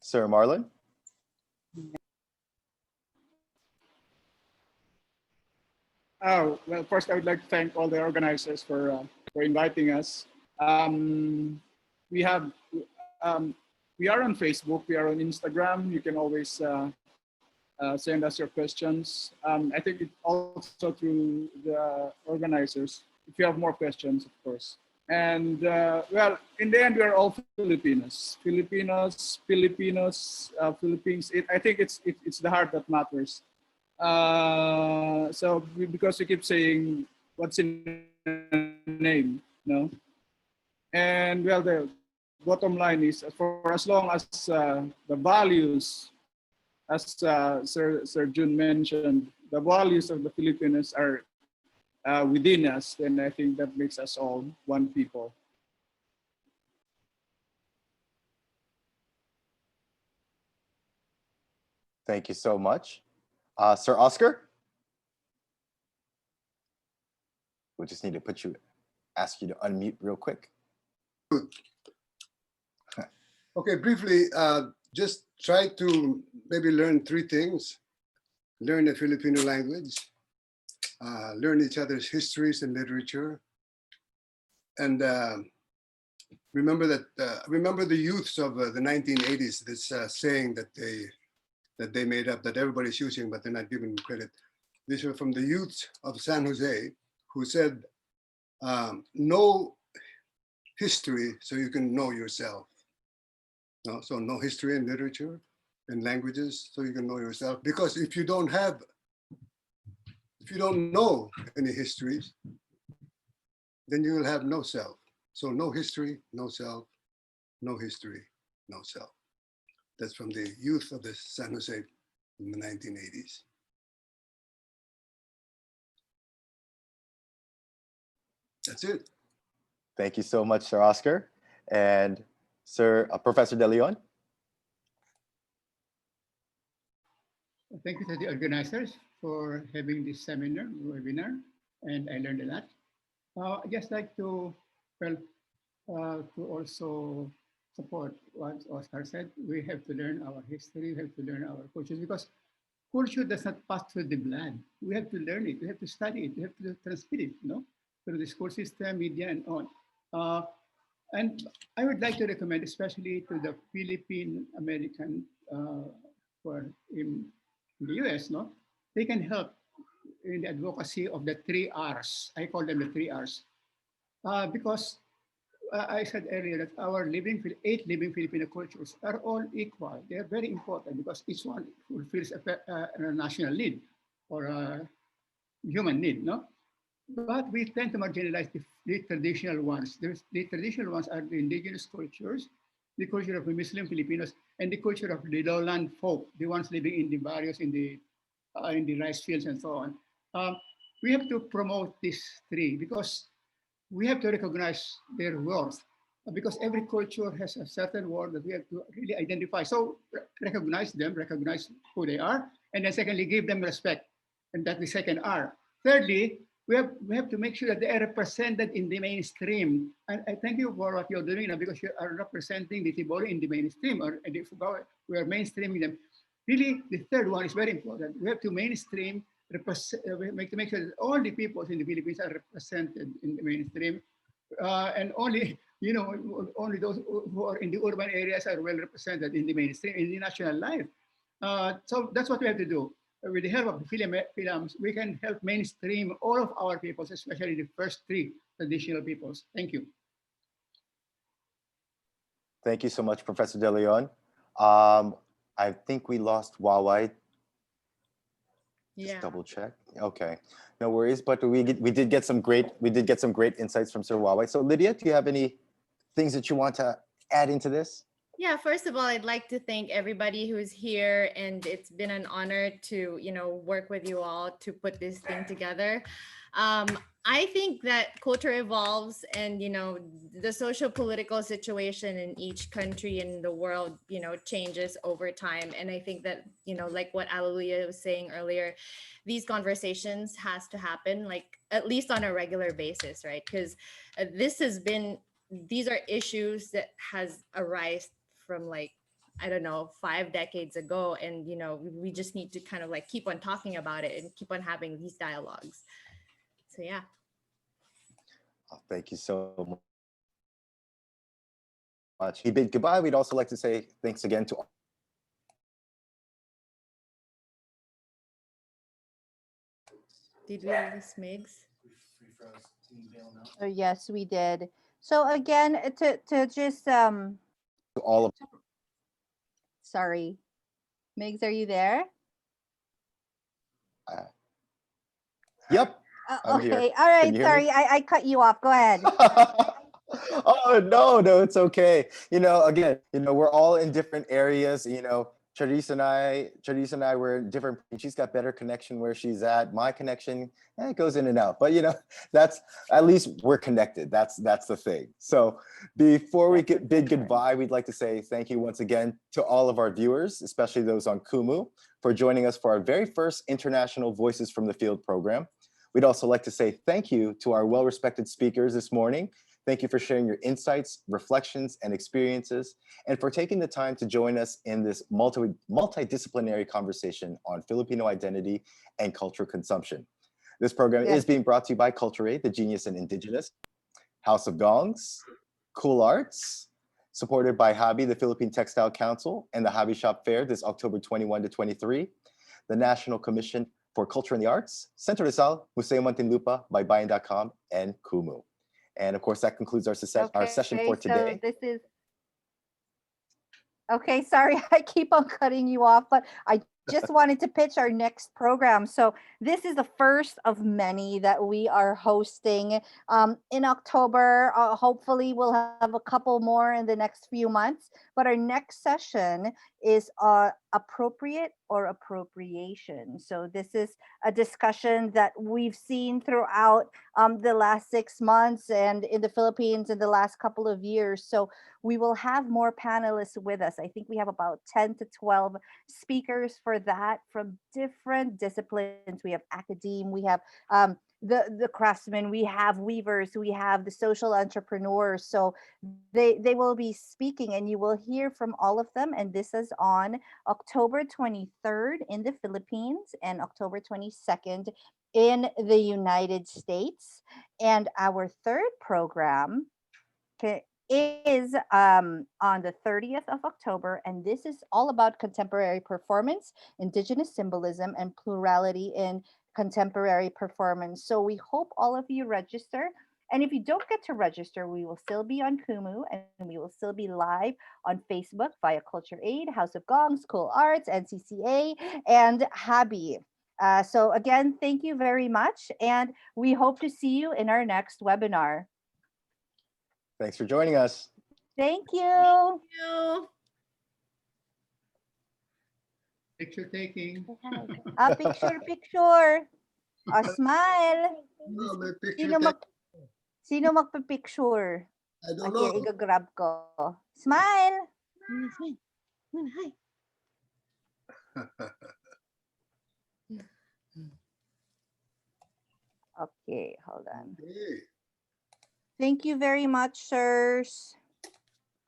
Sir Marlon? Well, first I would like to thank all the organizers for inviting us. We have we are on Facebook, we are on Instagram. You can always send us your questions. I think it also through the organizers, if you have more questions, of course. And well, in the end, we are all Filipinos. Philippines. I think it's the heart that matters. Because we keep saying what's in the name, no? And well, the bottom line is for as long as the values, as Sir Jun mentioned, the values of the Filipinos are within us, then I think that makes us all one people. Thank you so much. Sir Oscar? We just need to ask you to unmute real quick. Okay, briefly, just try to maybe learn 3 things. Learn the Filipino language, learn each other's histories and literature, and remember the youths of the 1980s, this saying that they made up, that everybody's using, but they're not giving credit. These are from the youths of San Jose, who said, know history so you can know yourself. No? So know history and literature and languages so you can know yourself. Because if you don't know any histories, then you will have no self. So no history, no self, no history, no self. That's from the youth of the San Jose in the 1980s. That's it. Thank you so much, Sir Oscar. And Professor De Leon? Thank you to the organizers for having this webinar, and I learned a lot. I'd just like to also support what Oscar said. We have to learn our history, we have to learn our cultures, because culture does not pass through the blood. We have to learn it, we have to study it, we have to transmit it, through the school system, media, and on. And I would like to recommend, especially to the Philippine American who are in the US, they can help in the advocacy of the 3 R's. I call them the 3 R's. Because I said earlier that our 8 living Filipino cultures are all equal. They are very important because each one fulfills a national need or a human need, But we tend to marginalize the traditional ones. The traditional ones are the indigenous cultures, the culture of the Muslim Filipinos, and the culture of the lowland folk, the ones living in the barrios, in the rice fields, and so on. We have to promote these 3 because we have to recognize their worth, because every culture has a certain worth that we have to really identify. So recognize them, recognize who they are, and then secondly, give them respect, and that's the second R. Thirdly, we have to make sure that they are represented in the mainstream. And I thank you for what you're doing now, because you are representing the Tiboli in the mainstream, we are mainstreaming them. Really, the third one is very important. We have to mainstream, we make sure that all the peoples in the Philippines are represented in the mainstream, and only those who are in the urban areas are well represented in the mainstream, in the national life. So that's what we have to do. with the help of the films, we can help mainstream all of our peoples, especially the first three traditional peoples. Thank you. Thank you so much, Professor De Leon. I think we lost Wawai. Just Yeah. double check. Okay, no worries. But we did get some great insights from Sir Wawai. So Lydia, do you have any things that you want to add into this? Yeah, first of all, I'd like to thank everybody who's here, and it's been an honor to, work with you all to put this thing together. I think that culture evolves, and the socio-political situation in each country in the world, changes over time. And I think that, like what Alleluia was saying earlier, these conversations has to happen, like at least on a regular basis, right? Because these are issues that has arisen from, like, I don't know, 5 decades ago. And, we just need to kind of like keep on talking about it and keep on having these dialogues. So, yeah. Oh, thank you so much. We bid goodbye. We'd also like to say thanks again to Did we lose Migs? So yes, we did. So again, to just all of sorry, Migs, are you there? Yep. I'm here. Okay, all right. Can you hear Sorry, me? I cut you off. Go ahead. Oh no, it's okay. Again, we're all in different areas. Charisse and I were in different. She's got better connection where she's at. My connection, it goes in and out. But that's at least we're connected. That's the thing. So before we bid goodbye, we'd like to say thank you once again to all of our viewers, especially those on Kumu, for joining us for our very first International Voices from the Field program. We'd also like to say thank you to our well-respected speakers this morning. Thank you for sharing your insights, reflections, and experiences, and for taking the time to join us in this multidisciplinary conversation on Filipino identity and cultural consumption. This program is being brought to you by Culture Aid, the Genius and Indigenous, House of Gongs, Cool Arts, supported by HABI, the Philippine Textile Council, and the HABI Shop Fair this October 21 to 23, the National Commission for Culture and the Arts, Centro Rizal, Museo Muntinlupa, by Bayan.com, and Kumu. And of course, that concludes our session for today. So this is okay. Sorry, I keep on cutting you off, but I just wanted to pitch our next program. So this is the first of many that we are hosting in October. Hopefully, we'll have a couple more in the next few months. But our next session is appropriate or appropriation. So this is a discussion that we've seen throughout the last 6 months and in the Philippines in the last couple of years. So we will have more panelists with us. I think we have about 10 to 12 speakers for that from different disciplines. We have academe, we have the craftsmen, we have weavers, we have the social entrepreneurs. So they will be speaking and you will hear from all of them. And this is on October 23rd in the Philippines and October 22nd in the United States. And our third program is on the 30th of October, and this is all about contemporary performance, indigenous symbolism, and plurality in contemporary performance. So we hope all of you register. And if you don't get to register, we will still be on Kumu and we will still be live on Facebook via Culture Aid, House of Gongs, Cool Arts, NCCA, and HABI. So again, thank you very much. And we hope to see you in our next webinar. Thanks for joining us. Thank you. Thank you. Picture taking. Picture. Smile. No, may picture Sino magpipicture? I don't Okay, know. i-grab ko. Smile. Hi. Okay, hold on. Okay. Thank you very much, sirs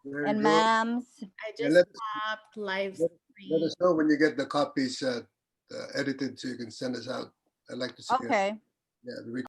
Very and good. ma'ams. I Yeah, just stopped live let stream. us know when you get the copies edited so you can send us out. I'd like to see it. Okay. Yeah, the